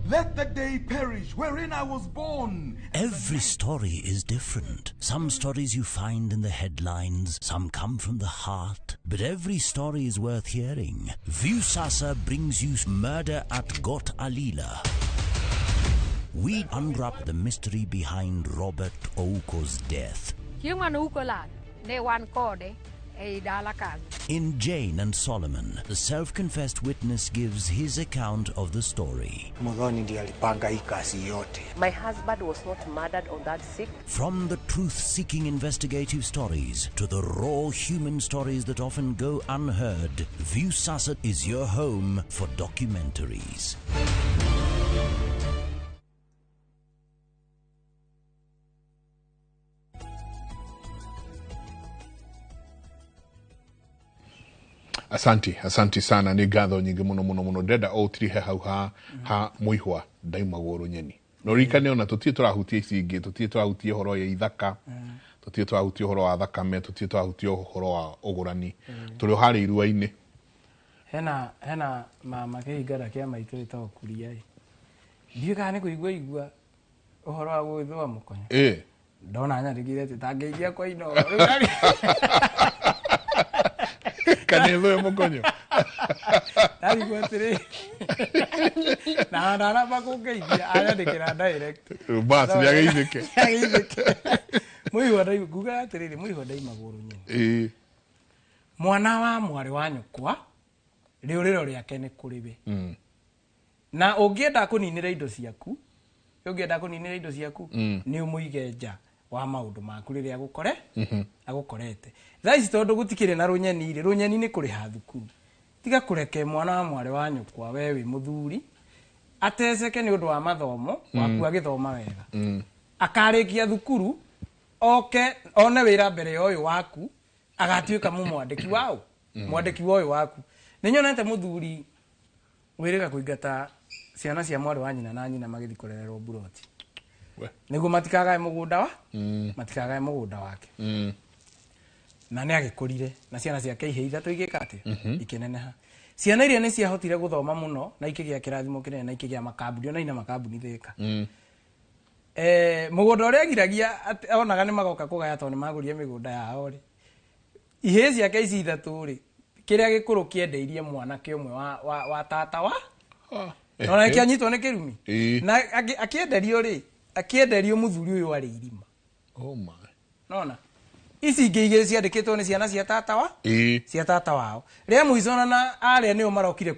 Let the day perish wherein I was born. Every story is different. Some stories you find in the headlines, some come from the heart, but every story is worth hearing. Viusasa brings you Murder at Got Alila. We unwrap the mystery behind Robert Ouko's death. In Jane and Solomon, the self-confessed witness gives his account of the story. My husband was not murdered on that sick. From the truth-seeking investigative stories to the raw human stories that often go unheard, Viusasa is your home for documentaries. Asanti sana ni gatho nyingi muno ndenda o tiri hau ha muihwa daimagoro nyeni no rikane ona tutie turahutie icingi tutie turahutie horo ya ithaka tutie turahutie horo wa thakame tutie turahutie horo wa ugurani turi hari iruaini hena mama kehingara kia maitu itago kuria ndiye kana kuigua uhoro wa gwithwa mukonyo ndona nyarigire titangeithia kwa ino kanelo mukonyo ari gwatire na bakugeithia aya ndikira direct bas yageithike muiho ndai guga atiriri muiho ndai maguru nyene mwana wa mwari wa nyukwa riuriro riake ni kuribe na ungienda kuninira indo ciaku ni umuigenja wa maundu maku riria agukorete thaici tondu gutikire na runyeni ni kuriha thukuru tiga kureke mwana wa mwari wa nyukwa we wi muthuri ateceke ni undu wa mathomo waku agithoma wega akarikia thukuru oke one wira mbere oyu waku agatuika mwandiki wao mwandiki woyu waku ninyonete muthuri wirika kuingata ciana cia mwari wa nyina na nyina magithi kurererwo buroti niguo matikagae mugunda wake na ne agikurire na ciana ciake ihe ithatu igikate ikeneneha ciana iria ni ciahotire guthoma muno na ikigia kirathimo kinene na ikigia makambuni na ina makambuni thika mugunda uria giragia onaga ni magoka kugaya to ni magurie migunda yao ri ihe ciake ici ithatu ri kiria gikuru kiendeirie mwana kiumwe wa tata wa ona kianyitwo ni kirumi na akienderio muthuri uyu ari irima nona ici ingĩ ciandĩkĩtwo nĩ ciana cia tata wao rĩa mũicona na arĩa nĩo marokire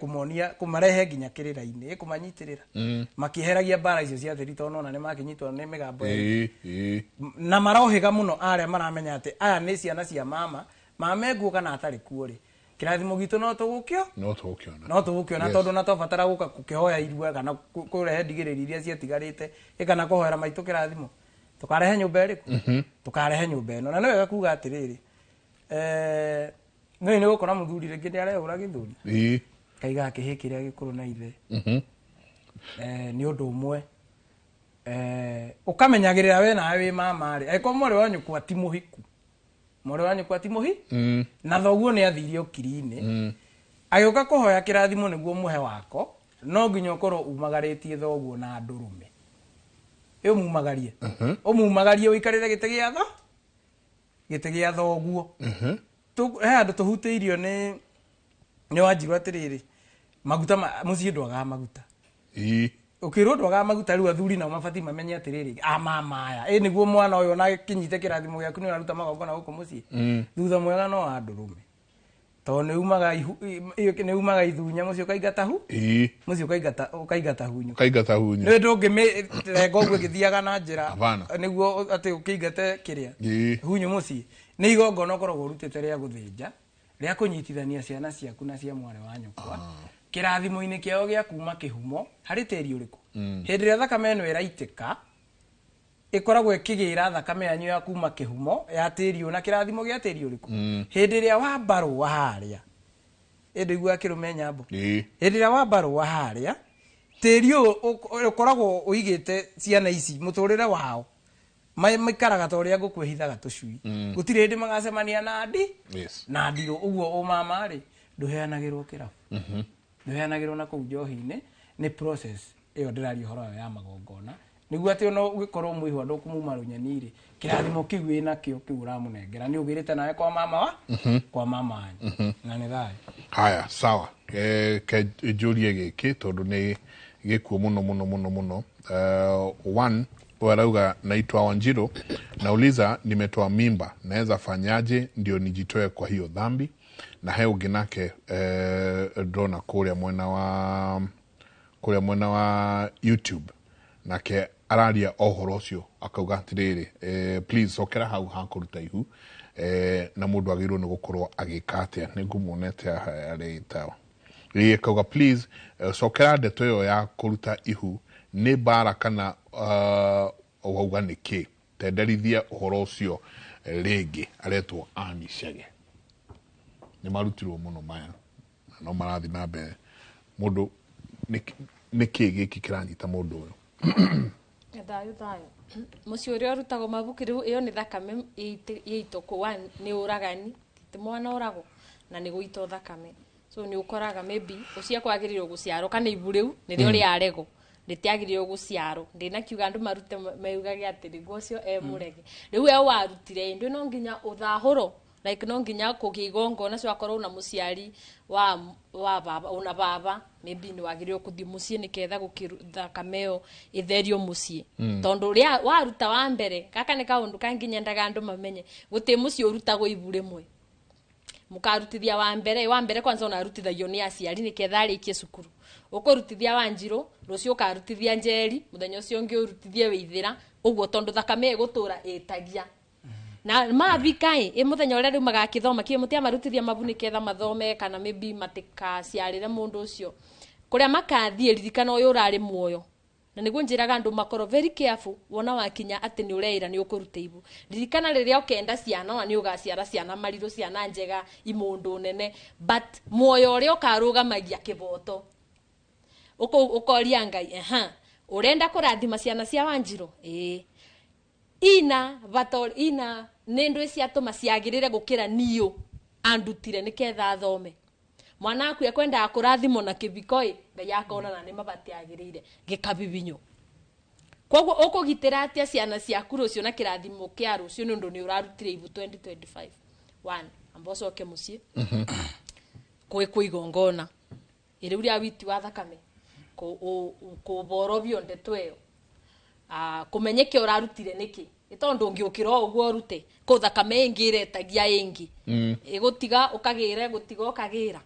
kumarehe nginya kĩrĩra-inĩ kũmanyitĩrĩra makĩheragia mbara icio cia theri tondũ ona nĩ makĩnyitwo nĩ mĩgambo na marohĩga mũno arĩa maramenya atĩ aya nĩ ciana cia mama ekuo kana atarĩ kuo rĩ kĩrathimo gitũ no tũgũkĩona tondũ na twabatara gũka gũkĩhoya irua kana kũrehe ndigĩrĩri iria ciatigarĩte kana kũhoera maitũ kĩrathimo tukarehe nyumba iriku tukarehe nyumba ino na niwega kuga atiriri ni gukora muthuri ringi ni arehura githuri kaiga akihikiria gikuru na ithe ni undu umwe ukamenyagirira we na we mama ri aiko mwari wa nyukwa ti muhiku na thoguo ni athirie ukiri-ini agiuka kuhoya kirathimo niguo muhe wako no nginya ukorwo umagaritie thoguo na ndurume umumagarie wikarire gite gia thoguo he andu tuhuteirio ni wanjiru atiriri maguta mucii ndwaga maguta ukirwo ndwaga maguta riu athuri nao mabati mamenye atiriri mama aya niguo mwana uyu na kinyite kirathimo giaku ni uraruta magongona guku mucii thutha mwega no andurume to ne umaga iyo ne umaga ithunya mucio kaigata hu mucio kaigata hunyu ne ndungi rego gwe githiaga na njira niguo ati ukigate kiria hunyu muci ne igongo no korwo urutite ria guthinja ria kunyitithania ciana ciaku na cia mware wa nyukwa kirathimo-ini kiao gia kuma kihumo hari teri uriku hindi ria thakame eno iraitika ikoragwo ikigira thakame yanyu ya kuma kihumo ya teri ona kirathimo gia teri uriku hindi ria wa baro wa haria endo igua kirumenya mbo hindi ria wa baro wa haria teri ukoragwo uigite ciana ici muturire wao maikaraga ta uria ngukwihithaga tucui gutire hindi magacemania na ndi na ndiro uguo umama ri nduheanagirwo kirabu nduheanagirwo na kuu njohi-ini ni process iyo ndirari horo ya magongona niguo ati no gikorwo mwihwa ndukumuma runyani ri kirathimo kiu ina kio kiu ramunengera ni ugirite nawe kwa mama wa kwa mama anyu na ni thai haya sawa ke julie giki tondu ni gikuo muno one warauga naitwa Wanjiru nauliza nimetoa mimba naweza fanyaje ndio nijitoe kwa hiyo dhambi na he uginake drona kuria mwena wa YouTube nake araria ohoro cio akauga atiriri please okera hau hakuruta ihu na mundu agirwo ni gukorwo agikatia ningumuonete ari tawa ri akauga please sokera ndeto yo ya kuruta ihu ni bara kana wauga niki tenderithia uhoro ucio ringi aretwo Anishege ni marutirwo muno maya no marathi na mbere mundu niki giki kiranyita mundu uyu thayo mucio uria rutago mabuki riu iyo ni thakame yiito kwa ni uragani ti mwana urago na ni guito thakame so ni ukoraga maybe ucia kwagirirwo guciaro kana ibu riu ni rio ria rego ritiagirirwo guciaro ndina kiuga andu marute meyugage atiri gucio murege riu e warutire ndu no nginya uthahuro like no nginya kugigongo na cio akorwo na muciari wa baba una baba maybe ni wagirirwo kuthi mucie ni ketha gukirutha kameo itherio mucie tondu ria waruta wa mbere kaka ni kaundu kanginya ndaga andu mamenye guti mucie urutagwo ibu rimwe mukarutithia wa mbere kwanza unarutithagio ni aciari ni ketha arikie cukuru ukurutithia Wanjiru rucio ukarutithia Njeri muthenya ucio ungi urutithie Withira uguo tondu thakame igutura itagia na mabikai muthenya uria riu magakithoma kie mutia marutithia mabuni ketha mathome kana maybe matika ciarire mundu ucio kuria makathie ririkana uyu urari muoyo na niguo njiraga andu makoro very careful wona wakinya ati ni ureira ni ukuruta ibu ririkana riria ukenda ciana na ni ugaciara ciana mariro ciana njega imundu nene but muoyo uria ukarugamagia kiboto ukoria Ngai urenda kurathima ciana cia Wanjiru ina nendo cia tuma ciagirire gukira niyo andutire ni ketha athome mwana aku yakwenda akurathimo na kibikoi Ngai akona na ni mabati agirire gikabibinyo koguo ukugitira atia ciana ciaku rucio na kirathimo kia rucio nundu ni urarutire ibu 2025 1 amboso ke mucie kuigongona iri uria witi wa thakame ko borobio ndeto iyo kumenyeke urarutire niki itondu ngiukira uguo rute ko thakame ingiretagia ingi igutiga ukagire gutiga ukagira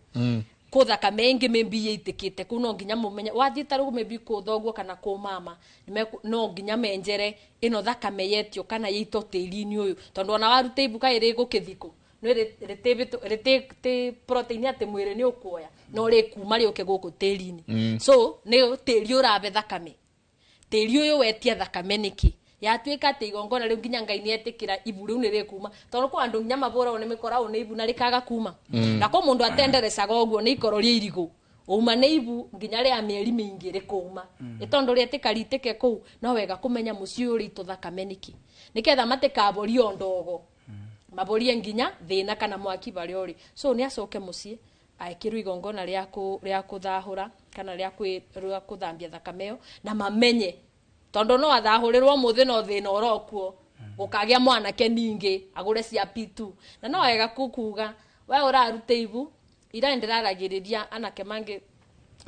ko thakame ingi maybe yitikite kuno nginya mumenye wathie tarugu maybe ko thoguo kana ko mama no nginya menjere ino thakame yetio kana yito tirini uyu tondu ona warute ibuka iri gukithiko no rete protein ate mwire ni ukuoya no ri kuma ri uke guku tirini so ni tiri urabe thakame tiri uyu wetia thakame niki yatuika te igongona riu nginya Ngai ni etikira ibu riu ni rikuma tondu kwa andu nginya mabora one mikora one ibu na rikaga kuma na ko mundu atenderecaga uguo ni ikoro ri irigu uma ni ibu nginya ri amieri mingi rikuma itondu ri etikaritike ku no wega kumenya mucie uri to thakame niki niketha matikaborio ndogo maborie nginya thina kana mwaki bari ori so ni acoke mucie aikiru igongona ria kuthahura kana ria kuthambia thakameo na mamenye tondu no athahurirwo muthe no thina orokuo ukagia mwanake ningi agure cia pitu na no wega kukuga we urarute ibu ira ndiraragiriria anake mangi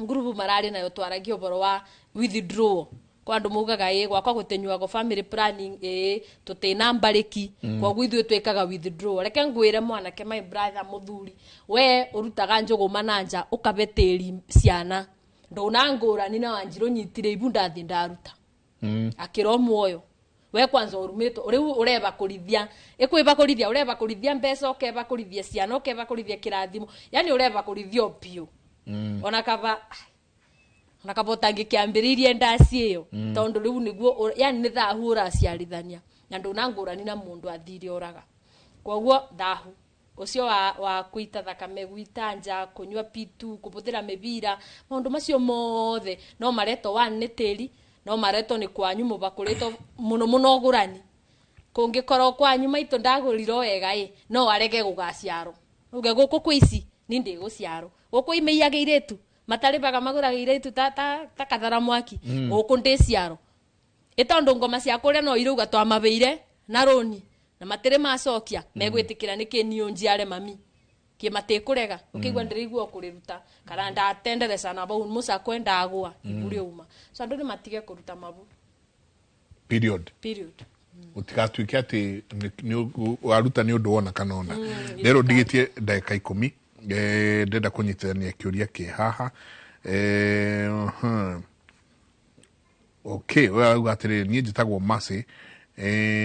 ngurubu marari nayo twaragio boro wa withdraw kwa andu mugaga gwakwa gutenyuago family planning tutina mbariki kwa gwithu twekaga withdraw reke ngwire mwanake my brother muthuri we urutaga njuguma nanja ukabeteri ciana ndona ngurani na Wanjiru nyitire ibunda thi ndaruta akiro muoyo we kwanza urumito riu ureba kurithia ikwiba kurithia ureba kurithia mbeca ukeba kurithia ciana ukeba kurithia kirathimo yani ureba kurithia opio ona kaba utangikiambiririe ndaci iyo tondu riu niguo yani ni thahu uraciarithania na ndona ngurani na mundu athire oraga koguo thahu ucio wa kuita thakame gwita nja kunywa pitu kubuthira mibira maundu macio mothe no mareto ni tiri no mareto ni kwanyu mubakurito muno gurani kungikoro kwanyu maito ndaguriro wega no arege gugaciaro uge guku kwisi ni ndi guciaro guku imeiagiretu mataribaga maguragiretu ta kathara mwaki guku ndi ciaro itondo ngoma cia kuria no iruga twamabeire na roni na matire macokia megwitikira niki niyo njiare mami kimatekurega ukigwa ndirigwa kuriruta kana ndatendereza na bau musa kwenda agwa iburi uma so andu ni matige kuruta mabu period utikatuike ati ni waruta ni undu wona kana ona rero ndigitie ndagika 10 ndenda kunyitithania kiuria ki haha okay well ugatire ni njitagwo Masi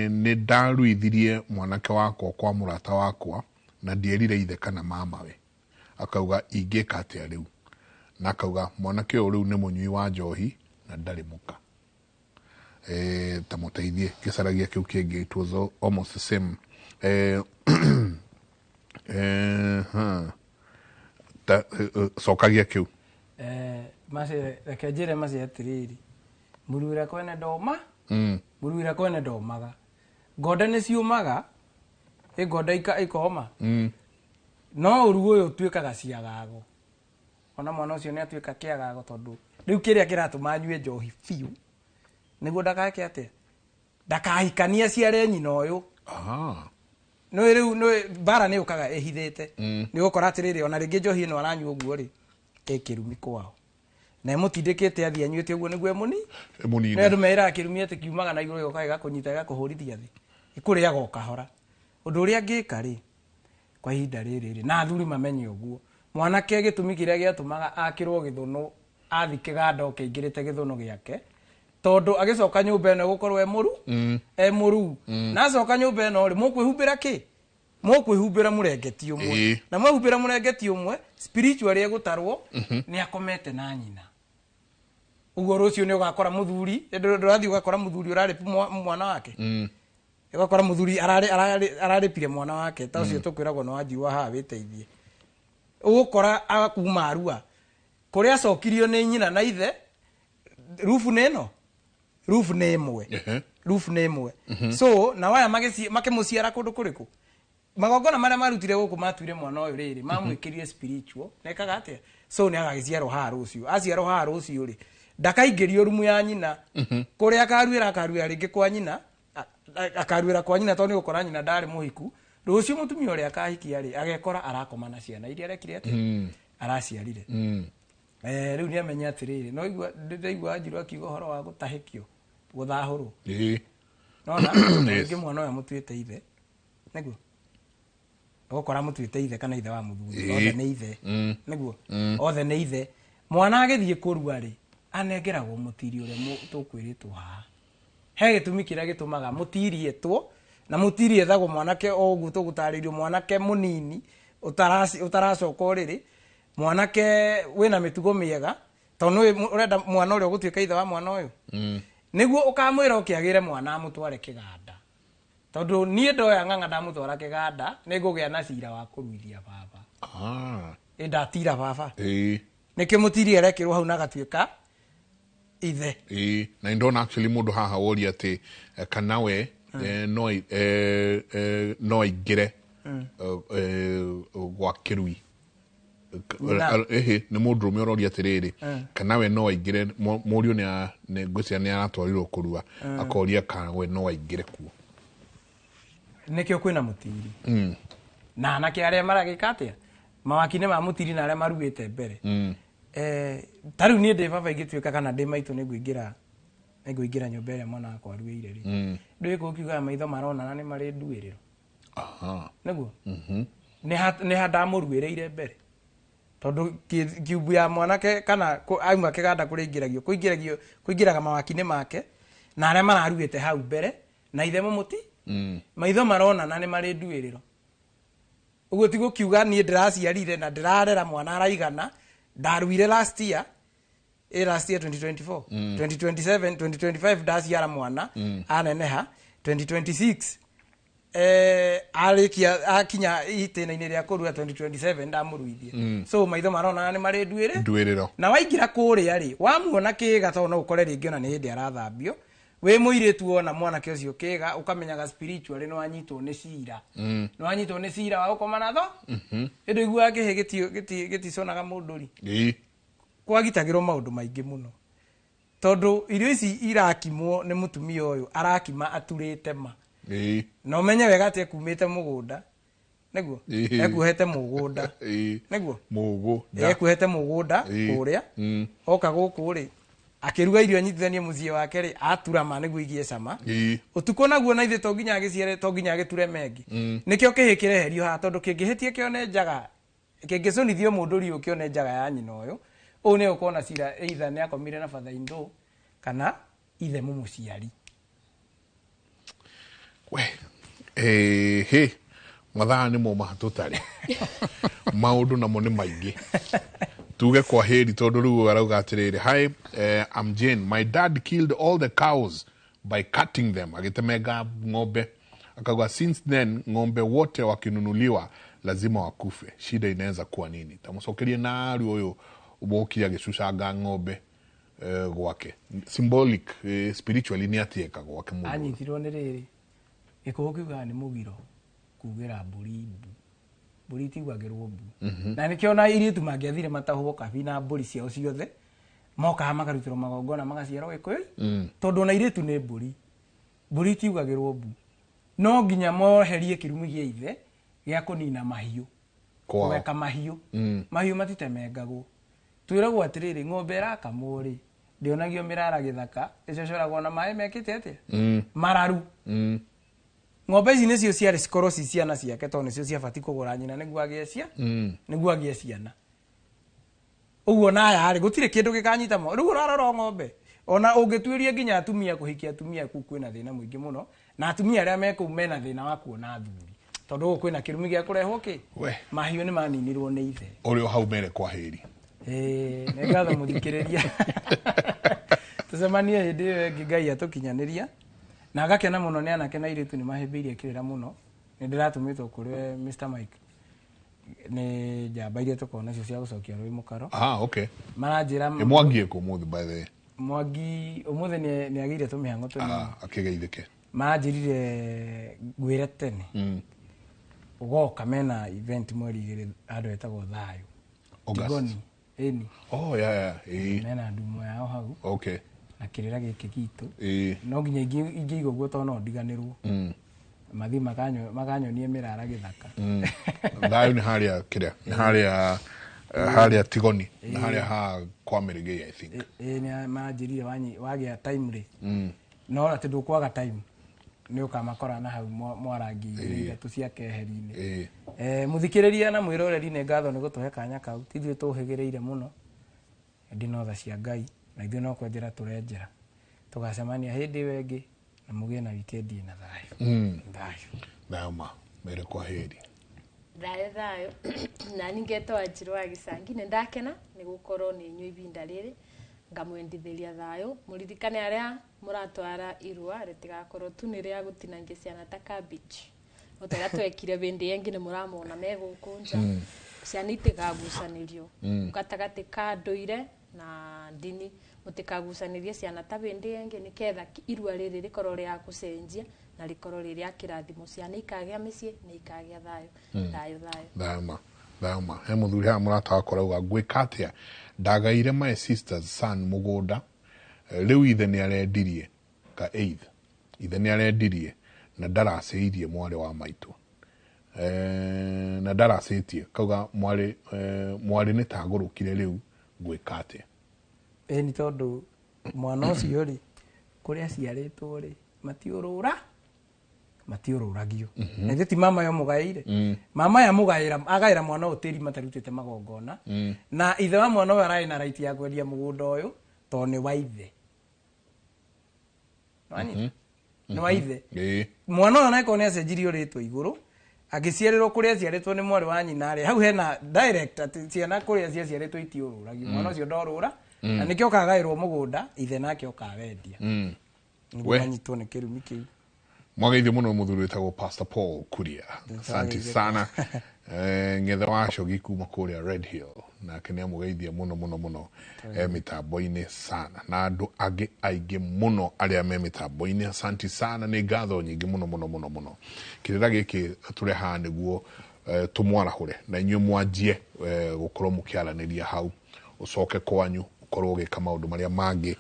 ni ndaruithirie mwanake wakwa kwa murata wakwa na ndierire ithe kana mama we akauga ingika atia riu na akauga mwanake uyu riu ni munyui wa njohi na ndari muka tamuteithie kisaragia kiu kingi it was almost the same sokagia kiu Masi reke njire Masi atiriri muruira kwene ndoma muruira kwene ndomaga ngoda ni ciumaga ngoda ikoma no urugo uyu twikaga ciagago ona mwana ucio ni atwika kiagago tondu riu kiria kiratuma nyue njohi fiu niguo ndakake atia ndakahikania ciare nyina uyu no riu bara ni ukaga ehithite ni gukora atiriri ona ringi njohi no aranyua uguo ri ikirumi kwao na emutindikite athi anyuite uguo niguo emuni ne andu meira akirumia ati kiumaga na iguru yoka igakunyita igakuhurithia thi ikuria gokahora undu uria ngika ri kwa ihinda riri na athuri mamenye uguo mwanake gitumi kiria giatumaga akirwo githuno athi kiganda okeingirite githuno giake tondu agicoka nyumba eno gukorwo emuru na acoka nyumba eno ri mukwihumbira ki mukwihumbira murengeti umwe na mwihumbira murengeti umwe spiritually egutarwo ni akomete na nyina uguo rucio ni ugakora muthuri ndurathi ugakora muthuri uraripu mwana wake ugakora muthuri araripire mwana wake ta ucio tukwiragwo no Wanjiru ha witeithie ugukora akuma arua kuria acokirio ni nyina na ithe rufu neno rufu ni imwe so na waya makimuciara kundu kuriku magongona maria marutire guku matuire mwana uyu riri mamwikirie spiritual nekaga atia so ni agagiciarwo ha rucio aciarwo ha rucio ri ndakaingĩrio rumu ya nyina kuria akaruira ringi kwa nyina akaruira kwa nyina tondu gukora nyina ndari muhiku rucio mutumia uria akahikia ri agekora arakoma na ciana iria arekire ati araciarire riu ni amenya atiriri no igua ndaigua Wanjiru akiuga horo wa gutahikio guthahurwo nona ngi mwana uyu mutuite ithe niguo gukora mutuite ithe kana ithe wa muthuri othe ni ithe niguo othe ni ithe mwana agithie kurua ri anegeragwo mutiri uria tukwiritwo ha he gitumi kiria gitumaga mutiri etwo na mutiri ethagwo mwanake ogu tugutaririo mwanake munini utaracoka uriri mwanake wina mitugo miega tondu urenda mwana uria gutuika ithe wa mwana uyu niguo ukamwira ukiagire mwana amutware kiganda tondu nie ndoya ng'ang'a ndamutwara kiganda nigugia na cira wa kuruithia baba ndatira baba niki mutiri erekirwo hau na gatuika ithe na ndona actually mundu haha wori ati kana we no igire gwa kirui ni mundu rume urori atiriri kana we no igire murio ni ngucia ni aratwarirwo kurua akoria kana we no igire kuo nikio kwina mutiri na anake aria maragika atia mawakine ma mutiri na aria maruite mbere tariu ni ndi baba ingituika kana ndi maitu ni nguingira ngũingĩra nyũmba ĩrĩa mwana wakwa aruĩire rĩ ndũĩ kũkiuga maitho marona na nĩ marĩ nduĩrĩro nĩguo nĩ handamũruĩrĩire mbere tondũ kiubu ya mwanake kana auma kĩganda kũingĩraga mawaki-inĩ make na arĩa mararuĩte hau mbere na ithe mũmuti maitho marona na nĩ marĩ nduĩrĩro ũguo ti gũkiuga niĩ ndĩraciarire na ndĩrarera mwana araigana ndaruire last year 2024 2027 2025 ndaciara mwana aneneha 2026 akinya itĩna-inĩ rĩa kũrua 2027 ndamũruithie so maitho marona nĩ marĩ nduĩrĩro na waingĩra kũrĩa rĩ wamuona kĩga tondũ no ũkore rĩngĩ ona nĩ hĩndĩ arathambio wĩ mũirĩtu wona mwanake ũcio kĩga ũkamenyaga spiritually nĩ wanyitwo nĩ cira wa gũkoma na tho hĩndĩ iguaga kĩhĩ gĩticonaga mũndũ ri kwagitagĩrwo maũndũ maingĩ mũno tondũ irio ici irakimwo nĩ mũtumia ũyũ arakima aturĩte ma na ũmenye wega atĩ ekumĩte mũgũnda nĩguo ekuhete mũgũnda nĩguo ekuhete mũgũnda kũrĩa oka gũkũ rĩ akĩruga irio anyitithanie mũciĩ wake rĩ aturama nĩguo igie cama ũtukũ naguo na ithe to nginya agĩciare to nginya agĩture mengi nĩkĩo kĩhĩ kĩreherio haha tondũ kĩngĩhĩtie kĩone njaga kĩngĩconithio mũndũ riũ kĩone njaga ya nyina ũyũ ũũ nĩ ũkona cira either nĩ akomire na father in law kana ithe mũmũciari we mathaa nĩ mo mahatũtarĩ maũndũ namo nĩ maingĩ tuge kwa heri tondũ rĩu arauga atĩrĩrĩ hi I'm Jane, my dad killed all the cows by cutting them agĩtemenga ng'ombe akauga since then ng'ombe wote wakinunuliwa lazima wakufe shida inaweza kuwa nini tamũcokerie narĩ ũyũ ũbokia gĩcucanga ng'ombe gwake symbolic spiritually nĩ atieka gwake mũndũ anyitirwo nĩ rĩrĩ gĩkũgũ kiugaga nĩ mũgiro kugĩra mbũri itiugagĩrwo mbu na nĩkĩo na airĩtu mangĩathire matahwo kabi na mbũri ciao ciothe mokaga makarutĩrwo magongona magaciarwo gĩkũyũ tondũ na airĩtu nĩ mbũri itiugagĩrwo mbu no nginya moherie kĩrumi gĩa ithe gĩa kũnina mahiũ kũgeka mahiũ matitemengagwo twĩragwo atĩrĩrĩ ng'ombe ĩrakamwo rĩ ndĩonagio mĩrara gĩthaka ĩcocoragwo na maĩ mekĩte atĩa mararu ng'ombe ici nĩcio ciarĩ cikorwo ci ciana ciake tondũ nĩcio ciabatiĩ kũgũra nyina nĩguo agĩe ciana ũguo naya rĩ gũtirĩ kĩndũ gĩkanyita mo rĩu ũrarora ng'ombe ona ũngĩtuĩria nginya atumia kũhikia atumia kuu kwĩna thĩna mũingĩ mũno na atumia arĩa me kũu mena thĩna wa kuona thuri tondũ gũkũ kwĩna kĩrumi gĩa kũrehwo kĩ mahiũ nĩ maninirwo nĩ ithe ũrĩ o hau mere kwa heri nĩ ngatho mũthikĩrĩria tũcemanie hĩndĩ ĩyo ĩngĩ Ngai atũkinyanĩria na agakena mũno nĩ anake na airĩtu nĩ mahĩmbĩirie kĩrĩra mũno nĩ ndĩratũmĩtwo kũrĩ Mr Mike nĩ njamba iria tũkoragwo nacio cia gũcokia rũĩ mũkaro maranjĩra Mwangi ĩkũ ũmũthĩ by the way Mwangi ũmũthĩ nĩ agĩire tũmĩhang'o tũnini akĩgeithĩke maranjĩrire ngwĩre tene ũgoka mena event mweri 2 handũ hetagwo Thayũ Tigoni mena ndumo yao hau na kĩrĩra gĩkĩ gitũ no nginya ingĩiga ũguo tondũ no ndiganĩrwo mathi makanyonie mĩrara gĩthaka Thayũ nĩ harĩa kĩrĩa nĩ harĩa Tigoni nĩ harĩa ha kwa Mĩrĩngĩ I think nĩ manjĩrire wagĩa time rĩ no atĩ ndũkwaga time nĩ ũkamakora na hau mwarangi ithatũ cia keheri-inĩ mũthikĩrĩria na mwĩroreri nĩ ngatho nĩ gũtũhe kanya kau tithuĩ tũhĩgĩrĩire mũno ndinotha cia Ngai na ithuĩ no kwenjera tũrenjera tũgacemania hĩndĩ ĩyo ĩngĩ na mũgĩe na wikendi na thayũ ma mere kwa heri thayũ na ningetwa Njirũ wa Gĩcangi nĩ ndakena nĩ gũkorwo nĩ inyuĩ ibinda rĩrĩ ngamwendithĩria thayũ mũririkane arĩa mũratwara irua rĩtigakorwo tu nĩ rĩa gũtinangia ciana ta cabbage ũtega twekire bĩndĩ ĩngĩ nĩ mũramona megũkũ nja ciana itikagucanĩrio gatagatĩ ka ndũire na ndini mũtikagucanĩrie ciana ta bĩndĩ ĩngĩ nĩketha irua rĩrĩ rĩkorwo rĩa gũcenjia na rĩkorwo rĩrĩa kĩrathimo ciana ikagĩa mĩciĩ na ikagĩa thayũ thayũ he mũthuri haha mũratawa korauga ngwĩka atĩa ndagaire my sister's son mũgũnda rĩu ithe nĩ arendirie ka 8 ithe nĩ arendirie na ndaracĩirie mwarĩ wa maitũ na ndaracĩtie kauga mwarĩ nĩ tagũrũkire rĩu ngwĩka atĩa nĩ tondũ mwana ũcio rĩ kuria ciaritwo ri matiururagio na thiti mama yo mugaire mama ya mugaira agaira mwana utiri matarutite magongona na ithe wa mwana wa rai na right ya kwendia mugunda uyu to ni waithe ni waithe mwana ona iko ni acenjirio ritwo iguru agiciarirwo kuria aciaritwo ni mwari wa nyina ri hau hena direct ati ciana kuria aciaritwo itiururagio mwana ucio ndorura na nikio kagairwo mugunda ithe nake okawendia we nyitwo ni kirumi kiu Mwagaithio muno muthuri wetagwo Pastor Paul Kuria. Asante sana. Ngethe wa Shogi kuma kuria Red Hill na kenia mugaithia muno mitambo-ini sana na andu age aige muno aria me mitambo-ini. Asante sana ni ngatho nyingi muno. Kirira giki tureha niguo tumwarahure na inyu mwanjie gukorwo mukiaraniria hau ucoke kwanyu ukorwo gika maundu maria mangi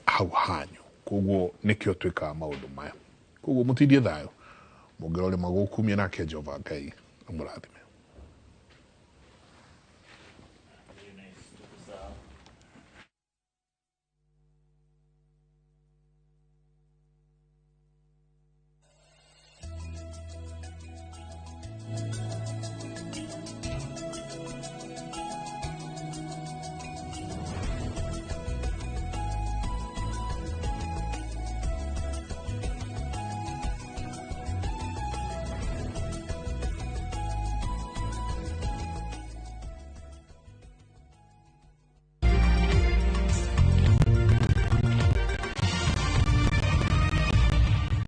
hau hanyu koguo nikio twika maundu maya koguo mutidie thayo mugirore magukumia nake Jehova Ngai amurathime.